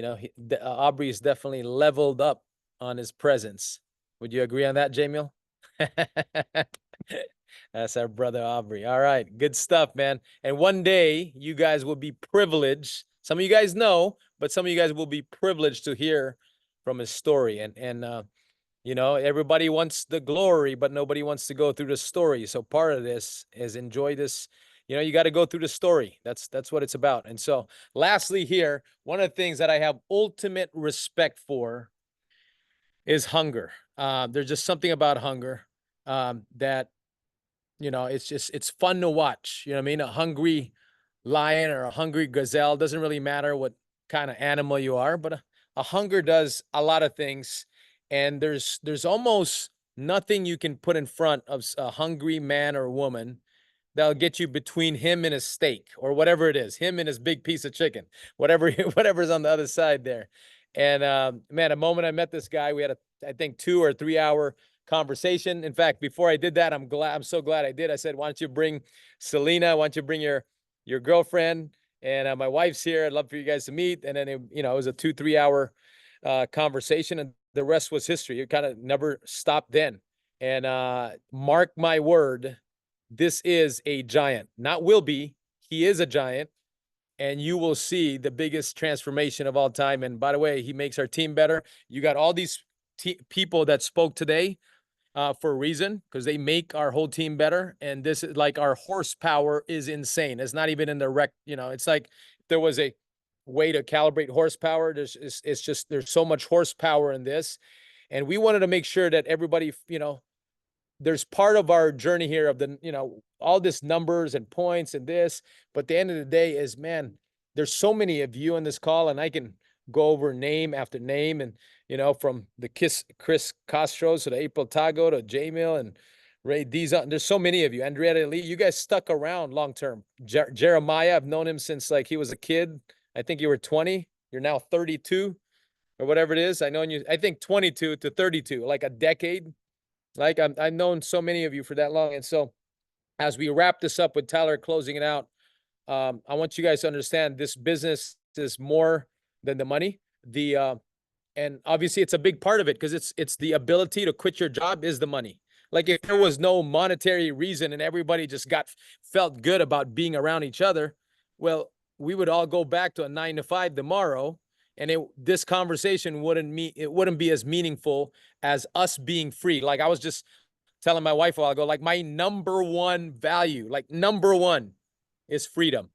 know, Aubrey is definitely leveled up on his presence. Would you agree on that, Jamiel? That's our brother Aubrey. All right, good stuff, man. And one day you guys will be privileged. Some of you guys know, but some of you guys will be privileged to hear from his story. And you know, everybody wants the glory, but nobody wants to go through the story. So part of this is enjoy this. You know, you got to go through the story. That's what it's about. And so lastly here, one of the things that I have ultimate respect for is hunger. There's just something about hunger that, you know, it's fun to watch. You know what I mean? A hungry lion or a hungry gazelle, doesn't really matter what kind of animal you are, but a hunger does a lot of things. And there's almost nothing you can put in front of a hungry man or woman that'll get you between him and his steak or whatever it is, him and his big piece of chicken, whatever's on the other side there. And man, the moment I met this guy, we had I think 2 or 3 hour conversation. In fact, before I did that, I'm so glad I did. I said, why don't you bring Selena? Why don't you bring your girlfriend? And my wife's here. I'd love for you guys to meet. And then, it was a 2-3 hour conversation, and the rest was history. It kind of never stopped then. And mark my word, this is a giant, not will be. He is a giant, and you will see the biggest transformation of all time. And by the way, he makes our team better. You got all these people that spoke today for a reason, because they make our whole team better. And this is like, our horsepower is insane. It's not even in the rec. It's like there was a way to calibrate horsepower. It's just, there's so much horsepower in this. And we wanted to make sure that everybody, there's part of our journey here of the, all this numbers and points and this, but the end of the day is, man, there's so many of you on this call, and I can go over name after name, and from the Chris Castro to the April Tago to Jamil and Ray Diza. There's so many of you. Andrea Lee, you guys stuck around long term. Jeremiah, I've known him since like he was a kid. I think you were 20. You're now 32 or whatever it is. I think 22 to 32, like a decade. Like I've known so many of you for that long. And so as we wrap this up with Tyler closing it out, I want you guys to understand this business is more than the money. And obviously it's a big part of it because it's the ability to quit your job is the money. Like if there was no monetary reason and everybody just felt good about being around each other, well, we would all go back to a 9 to 5 tomorrow, and this conversation wouldn't be as meaningful as us being free. Like I was just telling my wife a while ago, like my number one value, like number one, is freedom.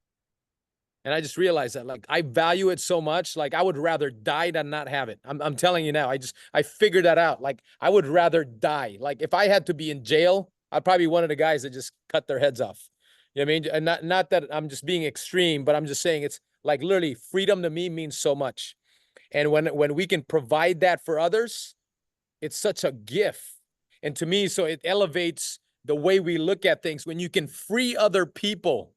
And I just realized that, like, I value it so much. Like I would rather die than not have it. I'm telling you now, I figured that out. Like I would rather die. Like if I had to be in jail, I'd probably be one of the guys that just cut their heads off. You know what I mean? And not that I'm just being extreme, but I'm just saying it's like literally freedom to me means so much. And when we can provide that for others, it's such a gift. And to me, so it elevates the way we look at things. When you can free other people,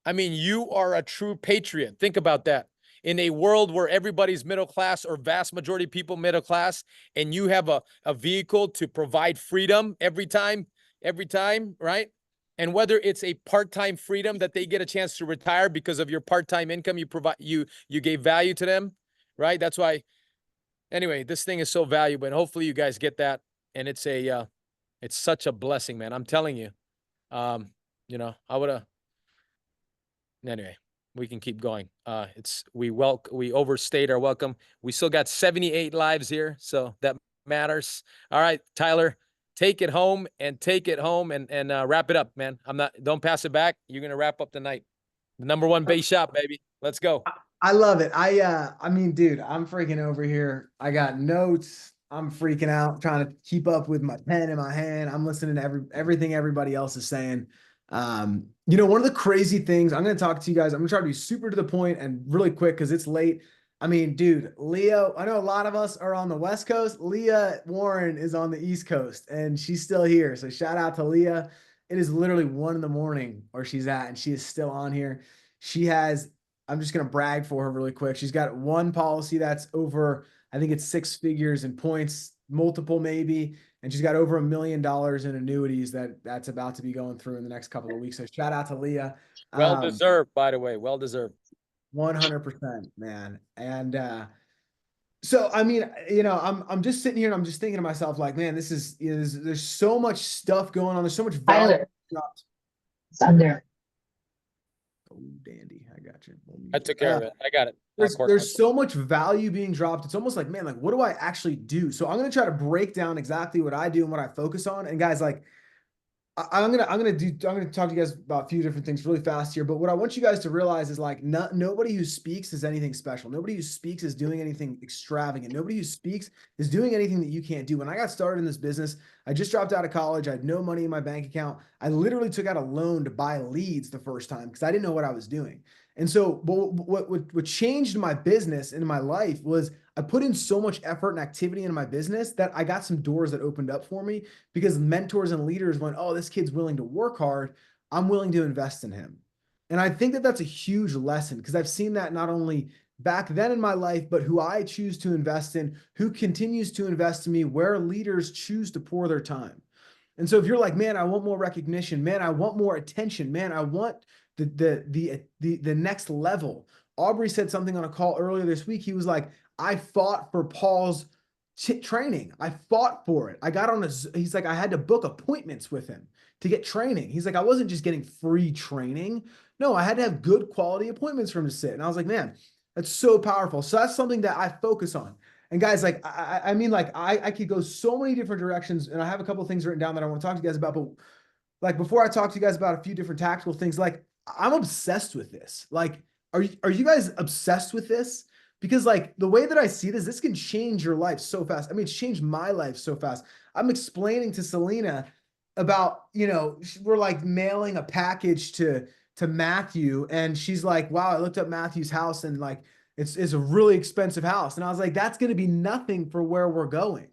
I mean, you are a true patriot. Think about that. In a world where everybody's middle class or vast majority of people middle class, and you have a vehicle to provide freedom every time, right? And whether it's a part-time freedom that they get a chance to retire because of your part-time income you gave value to them, right? That's why, anyway, this thing is so valuable, and hopefully you guys get that. And it's such a blessing, man. I'm telling you. Anyway, we can keep going. We overstayed our welcome. We still got 78 lives here, so that matters. All right, Tyler, take it home and wrap it up, man. Don't pass it back. You're gonna wrap up the night. The number one base shop, baby. Let's go. I love it. I mean, dude, I'm freaking over here. I got notes. I'm freaking out, trying to keep up with my pen in my hand. I'm listening to everything everybody else is saying. One of the crazy things, I'm going to talk to you guys. I'm going to try to be super to the point and really quick because it's late. I mean, dude, Leo, I know a lot of us are on the West Coast. Leah Warren is on the East Coast and she's still here. So shout out to Leah. It is literally 1 a.m. where she's at, and she is still on here. I'm just going to brag for her really quick. She's got one policy that's over, I think it's 6 figures in points, multiple maybe. And she's got over $1 million in annuities that's about to be going through in the next couple of weeks. So shout out to Leah. Well deserved, by the way. Well deserved. 100%, man. And so I mean, I'm just sitting here and I'm just thinking to myself, like, man, there's so much stuff going on. There's so much value. Thunder. Oh, dandy, I got you. I took care of it. I got it. There's so much value being dropped. It's almost like, man, like, what do I actually do? So I'm going to try to break down exactly what I do and what I focus on. And guys, like, I'm going to talk to you guys about a few different things really fast here. But what I want you guys to realize is, like, nobody who speaks is anything special. Nobody who speaks is doing anything extravagant. Nobody who speaks is doing anything that you can't do. When I got started in this business, I just dropped out of college. I had no money in my bank account. I literally took out a loan to buy leads the first time because I didn't know what I was doing. And so what changed my business and my life was I put in so much effort and activity in my business that I got some doors that opened up for me because mentors and leaders went, oh, this kid's willing to work hard. I'm willing to invest in him. And I think that that's a huge lesson because I've seen that not only back then in my life, but who I choose to invest in, who continues to invest in me, where leaders choose to pour their time. And so if you're like, man, I want more recognition, man, I want more attention, man, I want the next level. Aubrey said something on a call earlier this week. He was like, I fought for Paul's training. I fought for it. I got on he's like, I had to book appointments with him to get training. He's like, I wasn't just getting free training. No, I had to have good quality appointments for him to sit. And I was like, man, that's so powerful. So that's something that I focus on. And guys, like, I mean, like, I could go so many different directions, and I have a couple of things written down that I want to talk to you guys about. But like, before I talk to you guys about a few different tactical things, like, I'm obsessed with this. Like, are you guys obsessed with this? Because, like, the way that I see this can change your life so fast. I mean, it's changed my life so fast. I'm explaining to Selena about, we're like mailing a package to to Matthew, and she's like, wow, I looked up Matthew's house and like it's a really expensive house. And I was like, that's going to be nothing for where we're going.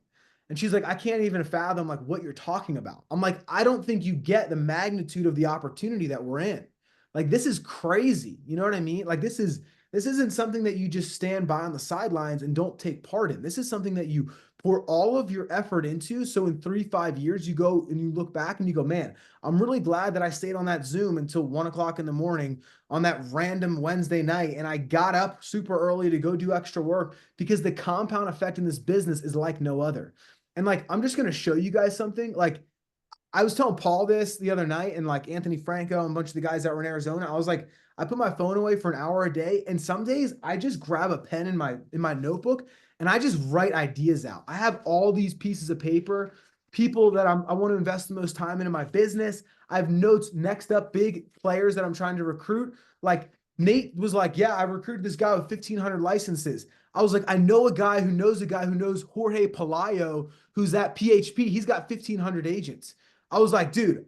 And she's like, I can't even fathom like what you're talking about. I'm like, I don't think you get the magnitude of the opportunity that we're in. Like, this is crazy. You know what I mean? Like, this isn't something that you just stand by on the sidelines and don't take part in. This is something that you pour all of your effort into. So in 3-5 years, you go and you look back and you go, man, I'm really glad that I stayed on that Zoom until 1 o'clock in the morning on that random Wednesday night. And I got up super early to go do extra work, because the compound effect in this business is like no other. And like, I'm just going to show you guys something. Like, I was telling Paul this the other night, and like Anthony Franco and a bunch of the guys that were in Arizona, I was like, I put my phone away for an hour a day. And some days I just grab a pen in my notebook and I just write ideas out. I have all these pieces of paper, people that I want to invest the most time into my business. I have notes next up, big players that I'm trying to recruit. Like Nate was like, yeah, I recruited this guy with 1,500 licenses. I was like, I know a guy who knows Jorge Palayo, who's at PHP. He's got 1,500 agents. I was like, dude,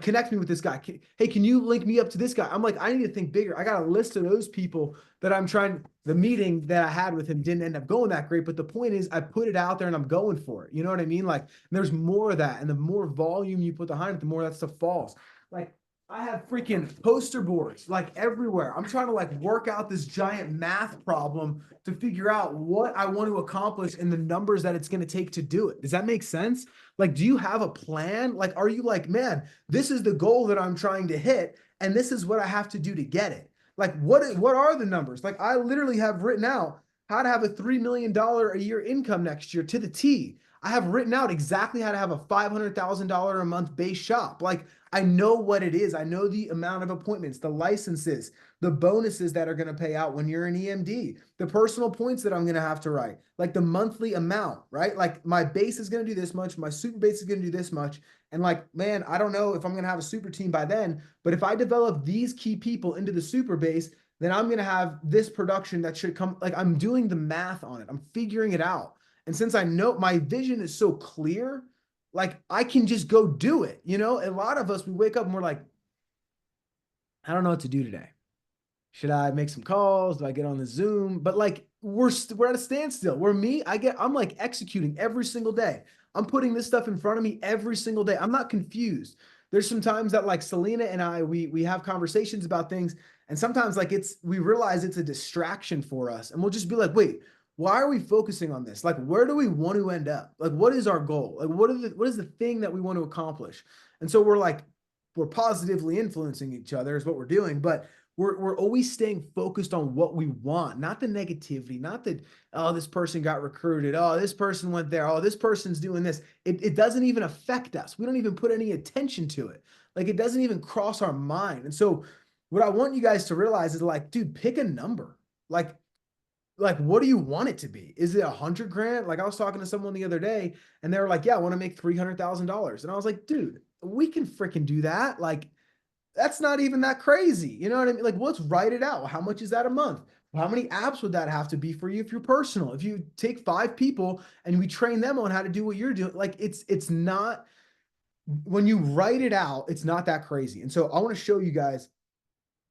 connect me with this guy. Hey, can you link me up to this guy? I'm like, I need to think bigger. I got a list of those people that I'm trying. The meeting that I had with him didn't end up going that great. But the point is, I put it out there and I'm going for it. You know what I mean? Like, there's more of that. And the more volume you put behind it, the more that stuff falls. Like, I have freaking poster boards like everywhere. I'm trying to like work out this giant math problem to figure out what I want to accomplish and the numbers that it's going to take to do it. Does that make sense? Like, do you have a plan? Like, are you like, man, this is the goal that I'm trying to hit, and this is what I have to do to get it? Like, what are the numbers? Like, I literally have written out how to have a $3 million a year income next year to the T. I have written out exactly how to have a $500,000 a month base shop. Like, I know what it is. I know the amount of appointments, the licenses, the bonuses that are going to pay out when you're an EMD, the personal points that I'm going to have to write, like the monthly amount, right? Like, my base is going to do this much. My super base is going to do this much. And like, man, I don't know if I'm going to have a super team by then, but if I develop these key people into the super base, then I'm going to have this production that should come. Like, I'm doing the math on it. I'm figuring it out. And since I know my vision is so clear, like, I can just go do it. You know, a lot of us, we wake up and we're like, I don't know what to do today. Should I make some calls? Do I get on the Zoom? But like, we're at a standstill. Where me, I'm like executing every single day. I'm putting this stuff in front of me every single day. I'm not confused. There's some times that like Selena and I, we have conversations about things. And sometimes like we realize it's a distraction for us. And we'll just be like, wait, why are we focusing on this? Like, where do we want to end up? Like, what is our goal? Like, what is the thing that we want to accomplish? And so we're positively influencing each other is what we're doing, but we're always staying focused on what we want, not the negativity, not that, oh, this person got recruited. Oh, this person went there. Oh, this person's doing this. It doesn't even affect us. We don't even put any attention to it. Like, it doesn't even cross our mind. And so what I want you guys to realize is like, dude, pick a number. Like, what do you want it to be? Is it 100 grand? Like, I was talking to someone the other day and they were like, yeah, I want to make $300,000. And I was like, dude, we can freaking do that. Like, that's not even that crazy. You know what I mean? Like, let's write it out. How much is that a month? How many apps would that have to be for you if you're personal? If you take 5 people and we train them on how to do what you're doing, like, it's not, when you write it out, it's not that crazy. And so I want to show you guys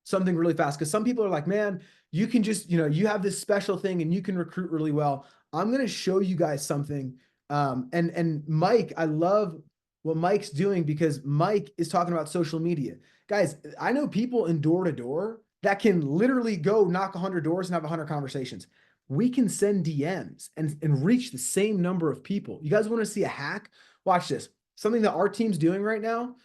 something really fast, because some people are like, man, you can just, you have this special thing and you can recruit really well. I'm going to show you guys something. And Mike, I love what Mike's doing, because Mike is talking about social media. Guys, I know people in door to door that can literally go knock 100 doors and have 100 conversations. We can send DMs and reach the same number of people. You guys want to see a hack? Watch this. Something that our team's doing right now.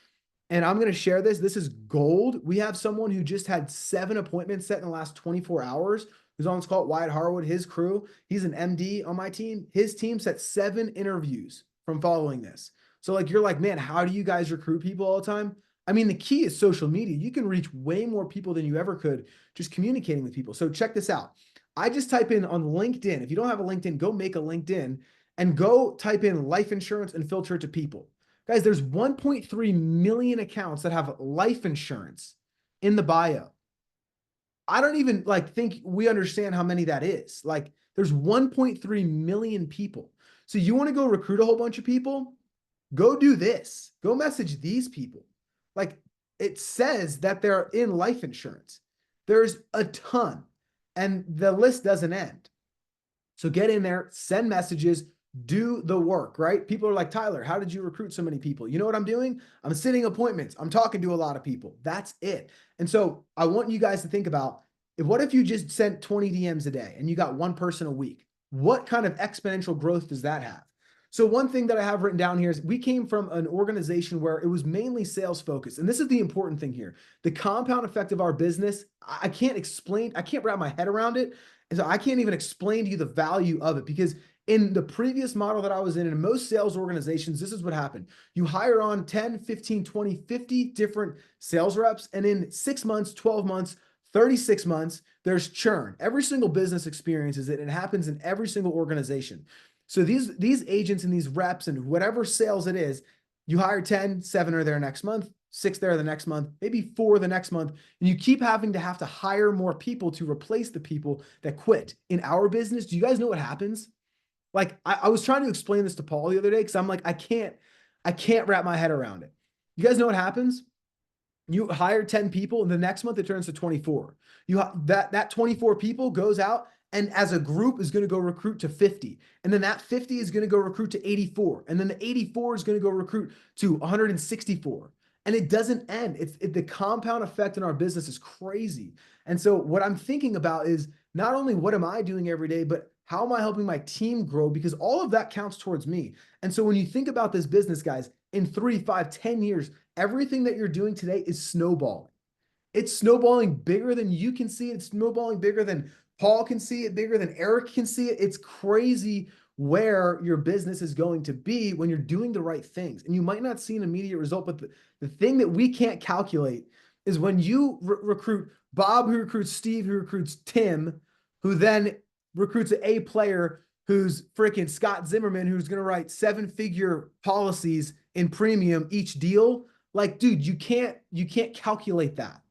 And I'm going to share this. This is gold. We have someone who just had 7 appointments set in the last 24 hours. Who's on this call? Wyatt Harwood, his crew. He's an MD on my team. His team set 7 interviews from following this. So like, you're like, man, how do you guys recruit people all the time? I mean, the key is social media. You can reach way more people than you ever could just communicating with people. So check this out. I just type in on LinkedIn. If you don't have a LinkedIn, go make a LinkedIn and go type in life insurance and filter it to people. Guys, there's 1.3 million accounts that have life insurance in the bio. I don't even think we understand how many that is. Like, there's 1.3 million people. So you want to go recruit a whole bunch of people? Go do this. Go message these people. Like, it says that they're in life insurance. There's a ton, and the list doesn't end. So get in there, send messages, do the work, right? People are like, Tyler, how did you recruit so many people? You know what I'm doing? I'm sitting appointments. I'm talking to a lot of people. That's it. And so I want you guys to think about, what if you just sent 20 DMs a day and you got one person a week? What kind of exponential growth does that have? So one thing that I have written down here is we came from an organization where it was mainly sales focused. And this is the important thing here. The compound effect of our business, I can't explain, I can't wrap my head around it. And so I can't even explain to you the value of it, because in the previous model that I was in most sales organizations, this is what happened. You hire on 10, 15, 20, 50 different sales reps. And in 6 months, 12 months, 36 months, there's churn. Every single business experiences it. It happens in every single organization. So these agents and these reps and whatever sales it is, you hire 10, 7 are there next month, 6 there the next month, maybe 4 the next month. And you keep having to hire more people to replace the people that quit. In our business, do you guys know what happens? Like I was trying to explain this to Paul the other day, because I'm like, I can't wrap my head around it. You guys know what happens? You hire 10 people and the next month it turns to 24. That 24 people goes out and as a group is going to go recruit to 50. And then that 50 is going to go recruit to 84. And then the 84 is going to go recruit to 164. And it doesn't end. The compound effect in our business is crazy. And so what I'm thinking about is not only what am I doing every day, but how am I helping my team grow? Because all of that counts towards me. And so when you think about this business, guys, in 3, 5, 10 years, everything that you're doing today is snowballing. It's snowballing bigger than you can see it. It's snowballing bigger than Paul can see it, bigger than Eric can see it. It's crazy where your business is going to be when you're doing the right things. And you might not see an immediate result, but the thing that we can't calculate is when you recruit Bob, who recruits Steve, who recruits Tim, who then recruits an A player who's freaking Scott Zimmerman, who's going to write 7-figure policies in premium each deal. Like, dude, you can't calculate that.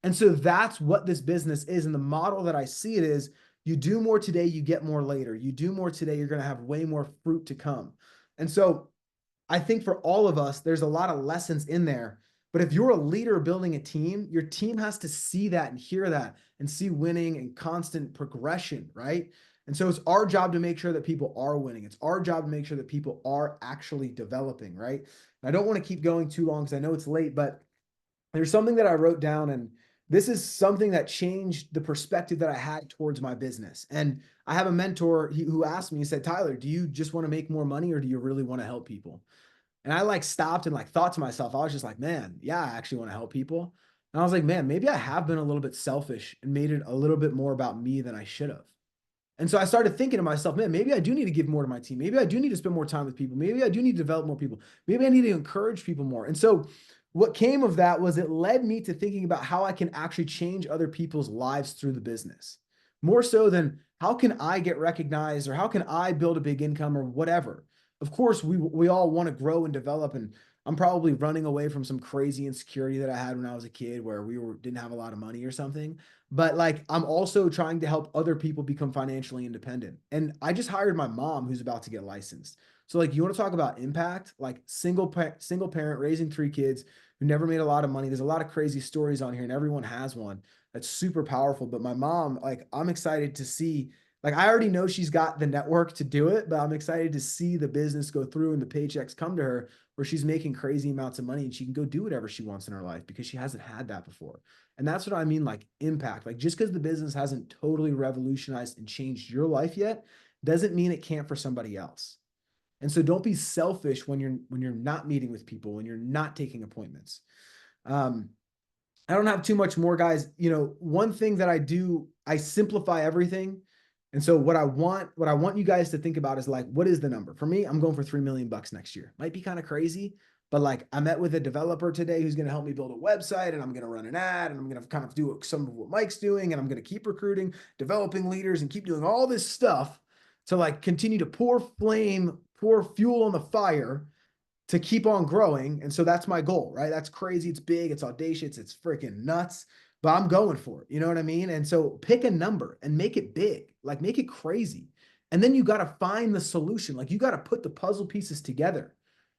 And so that's what this business is. And the model that I see it is, you do more today, you get more later. You do more today, you're going to have way more fruit to come. And so I think for all of us, there's a lot of lessons in there. But if you're a leader building a team, your team has to see that and hear that and see winning and constant progression, right? And so it's our job to make sure that people are winning. It's our job to make sure that people are actually developing, right? And I don't want to keep going too long because I know it's late, but there's something that I wrote down, and this is something that changed the perspective that I had towards my business. And I have a mentor who asked me, he said, Tyler, do you just want to make more money or do you really want to help people? And I stopped and thought to myself, I was just like, man, yeah, I actually want to help people. And I was like, man, maybe I have been a little bit selfish and made it a little bit more about me than I should have. And so I started thinking to myself, man, maybe I do need to give more to my team. Maybe I do need to spend more time with people. Maybe I do need to develop more people. Maybe I need to encourage people more. And so what came of that was it led me to thinking about how I can actually change other people's lives through the business. More so than how can I get recognized or how can I build a big income or whatever. Of course, we all want to grow and develop, and I'm probably running away from some crazy insecurity that I had when I was a kid where didn't have a lot of money or something. But I'm also trying to help other people become financially independent. And I just hired my mom who's about to get licensed. So you want to talk about impact, single parent raising 3 kids who never made a lot of money. There's a lot of crazy stories on here and everyone has one that's super powerful. But my mom, I'm excited to see, I already know she's got the network to do it, but I'm excited to see the business go through and the paychecks come to her where she's making crazy amounts of money and she can go do whatever she wants in her life because she hasn't had that before. And that's what I mean, impact. Just because the business hasn't totally revolutionized and changed your life yet, doesn't mean it can't for somebody else. And so don't be selfish when you're not meeting with people, when you're not taking appointments. I don't have too much more, guys. One thing that I do, I simplify everything. And so what I want you guys to think about is what is the number? For me, I'm going for $3 million next year. Might be kind of crazy, but I met with a developer today who's going to help me build a website, and I'm going to run an ad, and I'm going to kind of do some of what Mike's doing, and I'm going to keep recruiting, developing leaders, and keep doing all this stuff to continue to pour fuel on the fire to keep on growing. And so that's my goal, right? That's crazy. It's big. It's audacious. It's freaking nuts, but I'm going for it. You know what I mean? And so pick a number and make it big, make it crazy. And then you got to find the solution. You got to put the puzzle pieces together.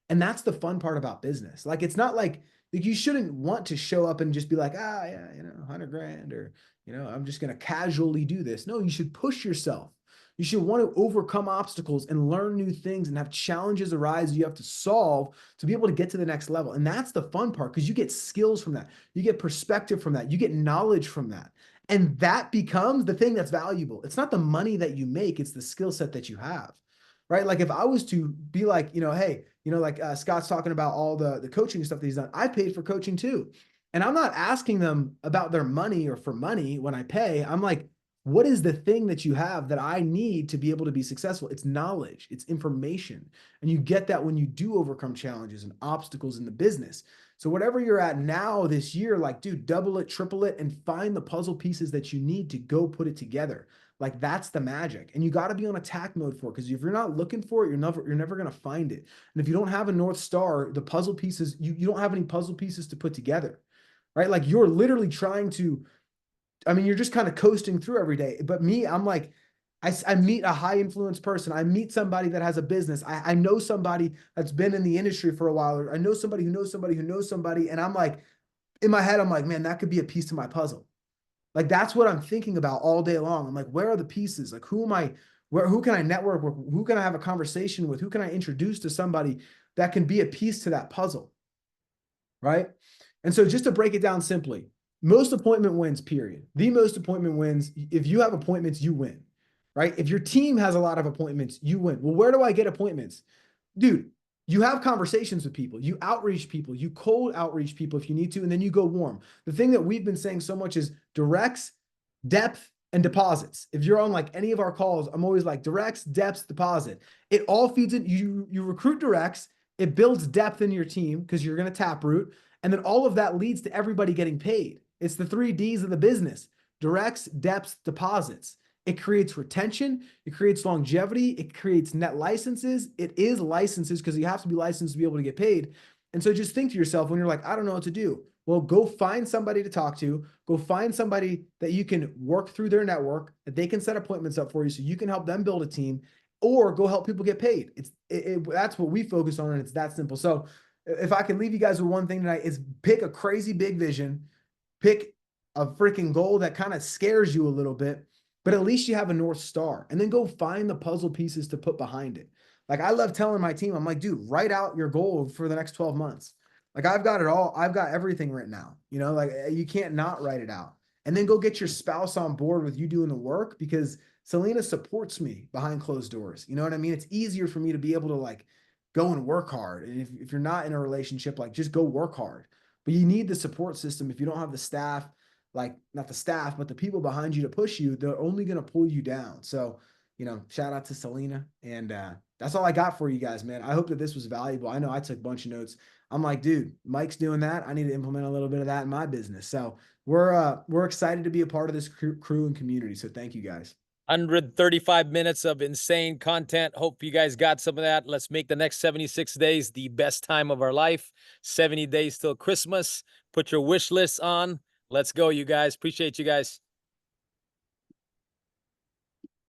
And that's the fun part about business. It's not Like you shouldn't want to show up and just be like, ah, yeah, 100 grand, or, I'm just going to casually do this. No, you should push yourself. You should want to overcome obstacles and learn new things and have challenges arise you have to solve to be able to get to the next level. And that's the fun part, because you get skills from that. You get perspective from that. You get knowledge from that. And that becomes the thing that's valuable. It's not the money that you make, it's the skill set that you have, right? Like if I was to be like, hey, like Scott's talking about all the coaching stuff that he's done, I paid for coaching too. And I'm not asking them about their money or for money when I pay. I'm like, what is the thing that you have that I need to be able to be successful? It's knowledge, it's information. And you get that when you do overcome challenges and obstacles in the business. So whatever you're at now this year, like, dude, double it, triple it, and find the puzzle pieces that you need to go put it together. Like that's the magic. And you got to be on attack mode for it, because if you're not looking for it, you're never going to find it. And if you don't have a North Star, the puzzle pieces, you don't have any puzzle pieces to put together, right? Like you're literally trying to, you're just kind of coasting through every day. But me, I'm like, I meet a high influence person. I meet somebody that has a business. I know somebody that's been in the industry for a while. Or I know somebody who knows somebody who knows somebody. And I'm like, in my head, I'm like, man, that could be a piece to my puzzle. Like, that's what I'm thinking about all day long. I'm like, where are the pieces? Like, who can I network with? Who can I have a conversation with? Who can I introduce to somebody that can be a piece to that puzzle? Right. And so just to break it down simply, most appointment wins, period. The most appointment wins. If you have appointments, you win, right? If your team has a lot of appointments, you win. Well, where do I get appointments? Dude, you have conversations with people, you outreach people, you cold outreach people if you need to, and then you go warm. The thing that we've been saying so much is directs, depth, and deposits. If you're on like any of our calls, I'm always like directs, depths, deposit. It all feeds in. You recruit directs, it builds depth in your team because you're going to taproot. And then all of that leads to everybody getting paid. It's the 3 Ds of the business: directs, depths, deposits. It creates retention. It creates longevity. It creates net licenses. It is licenses because you have to be licensed to be able to get paid. And so just think to yourself when you're like, I don't know what to do. Well, go find somebody to talk to. Go find somebody that you can work through their network, that they can set appointments up for you so you can help them build a team, or go help people get paid. That's what we focus on, and it's that simple. So if I can leave you guys with one thing tonight, is pick a crazy big vision. Pick a freaking goal that kind of scares you a little bit, but at least you have a North Star, and then go find the puzzle pieces to put behind it. Like I love telling my team, I'm like, dude, write out your goal for the next 12 months. Like I've got it all. I've got everything written out, like you can't not write it out. And then go get your spouse on board with you doing the work, because Selena supports me behind closed doors. You know what I mean? It's easier for me to be able to like go and work hard. And if you're not in a relationship, like just go work hard. But you need the support system. If you don't have the staff, like not the staff, but the people behind you to push you, they're only going to pull you down. So, shout out to Selena. And that's all I got for you guys, man. I hope that this was valuable. I know I took a bunch of notes. I'm like, dude, Mike's doing that. I need to implement a little bit of that in my business. So we're excited to be a part of this crew and community. So thank you guys. 135 minutes of insane content. Hope you guys got some of that. Let's make the next 76 days the best time of our life. 70 days till Christmas. Put your wish lists on. Let's go, you guys. Appreciate you guys.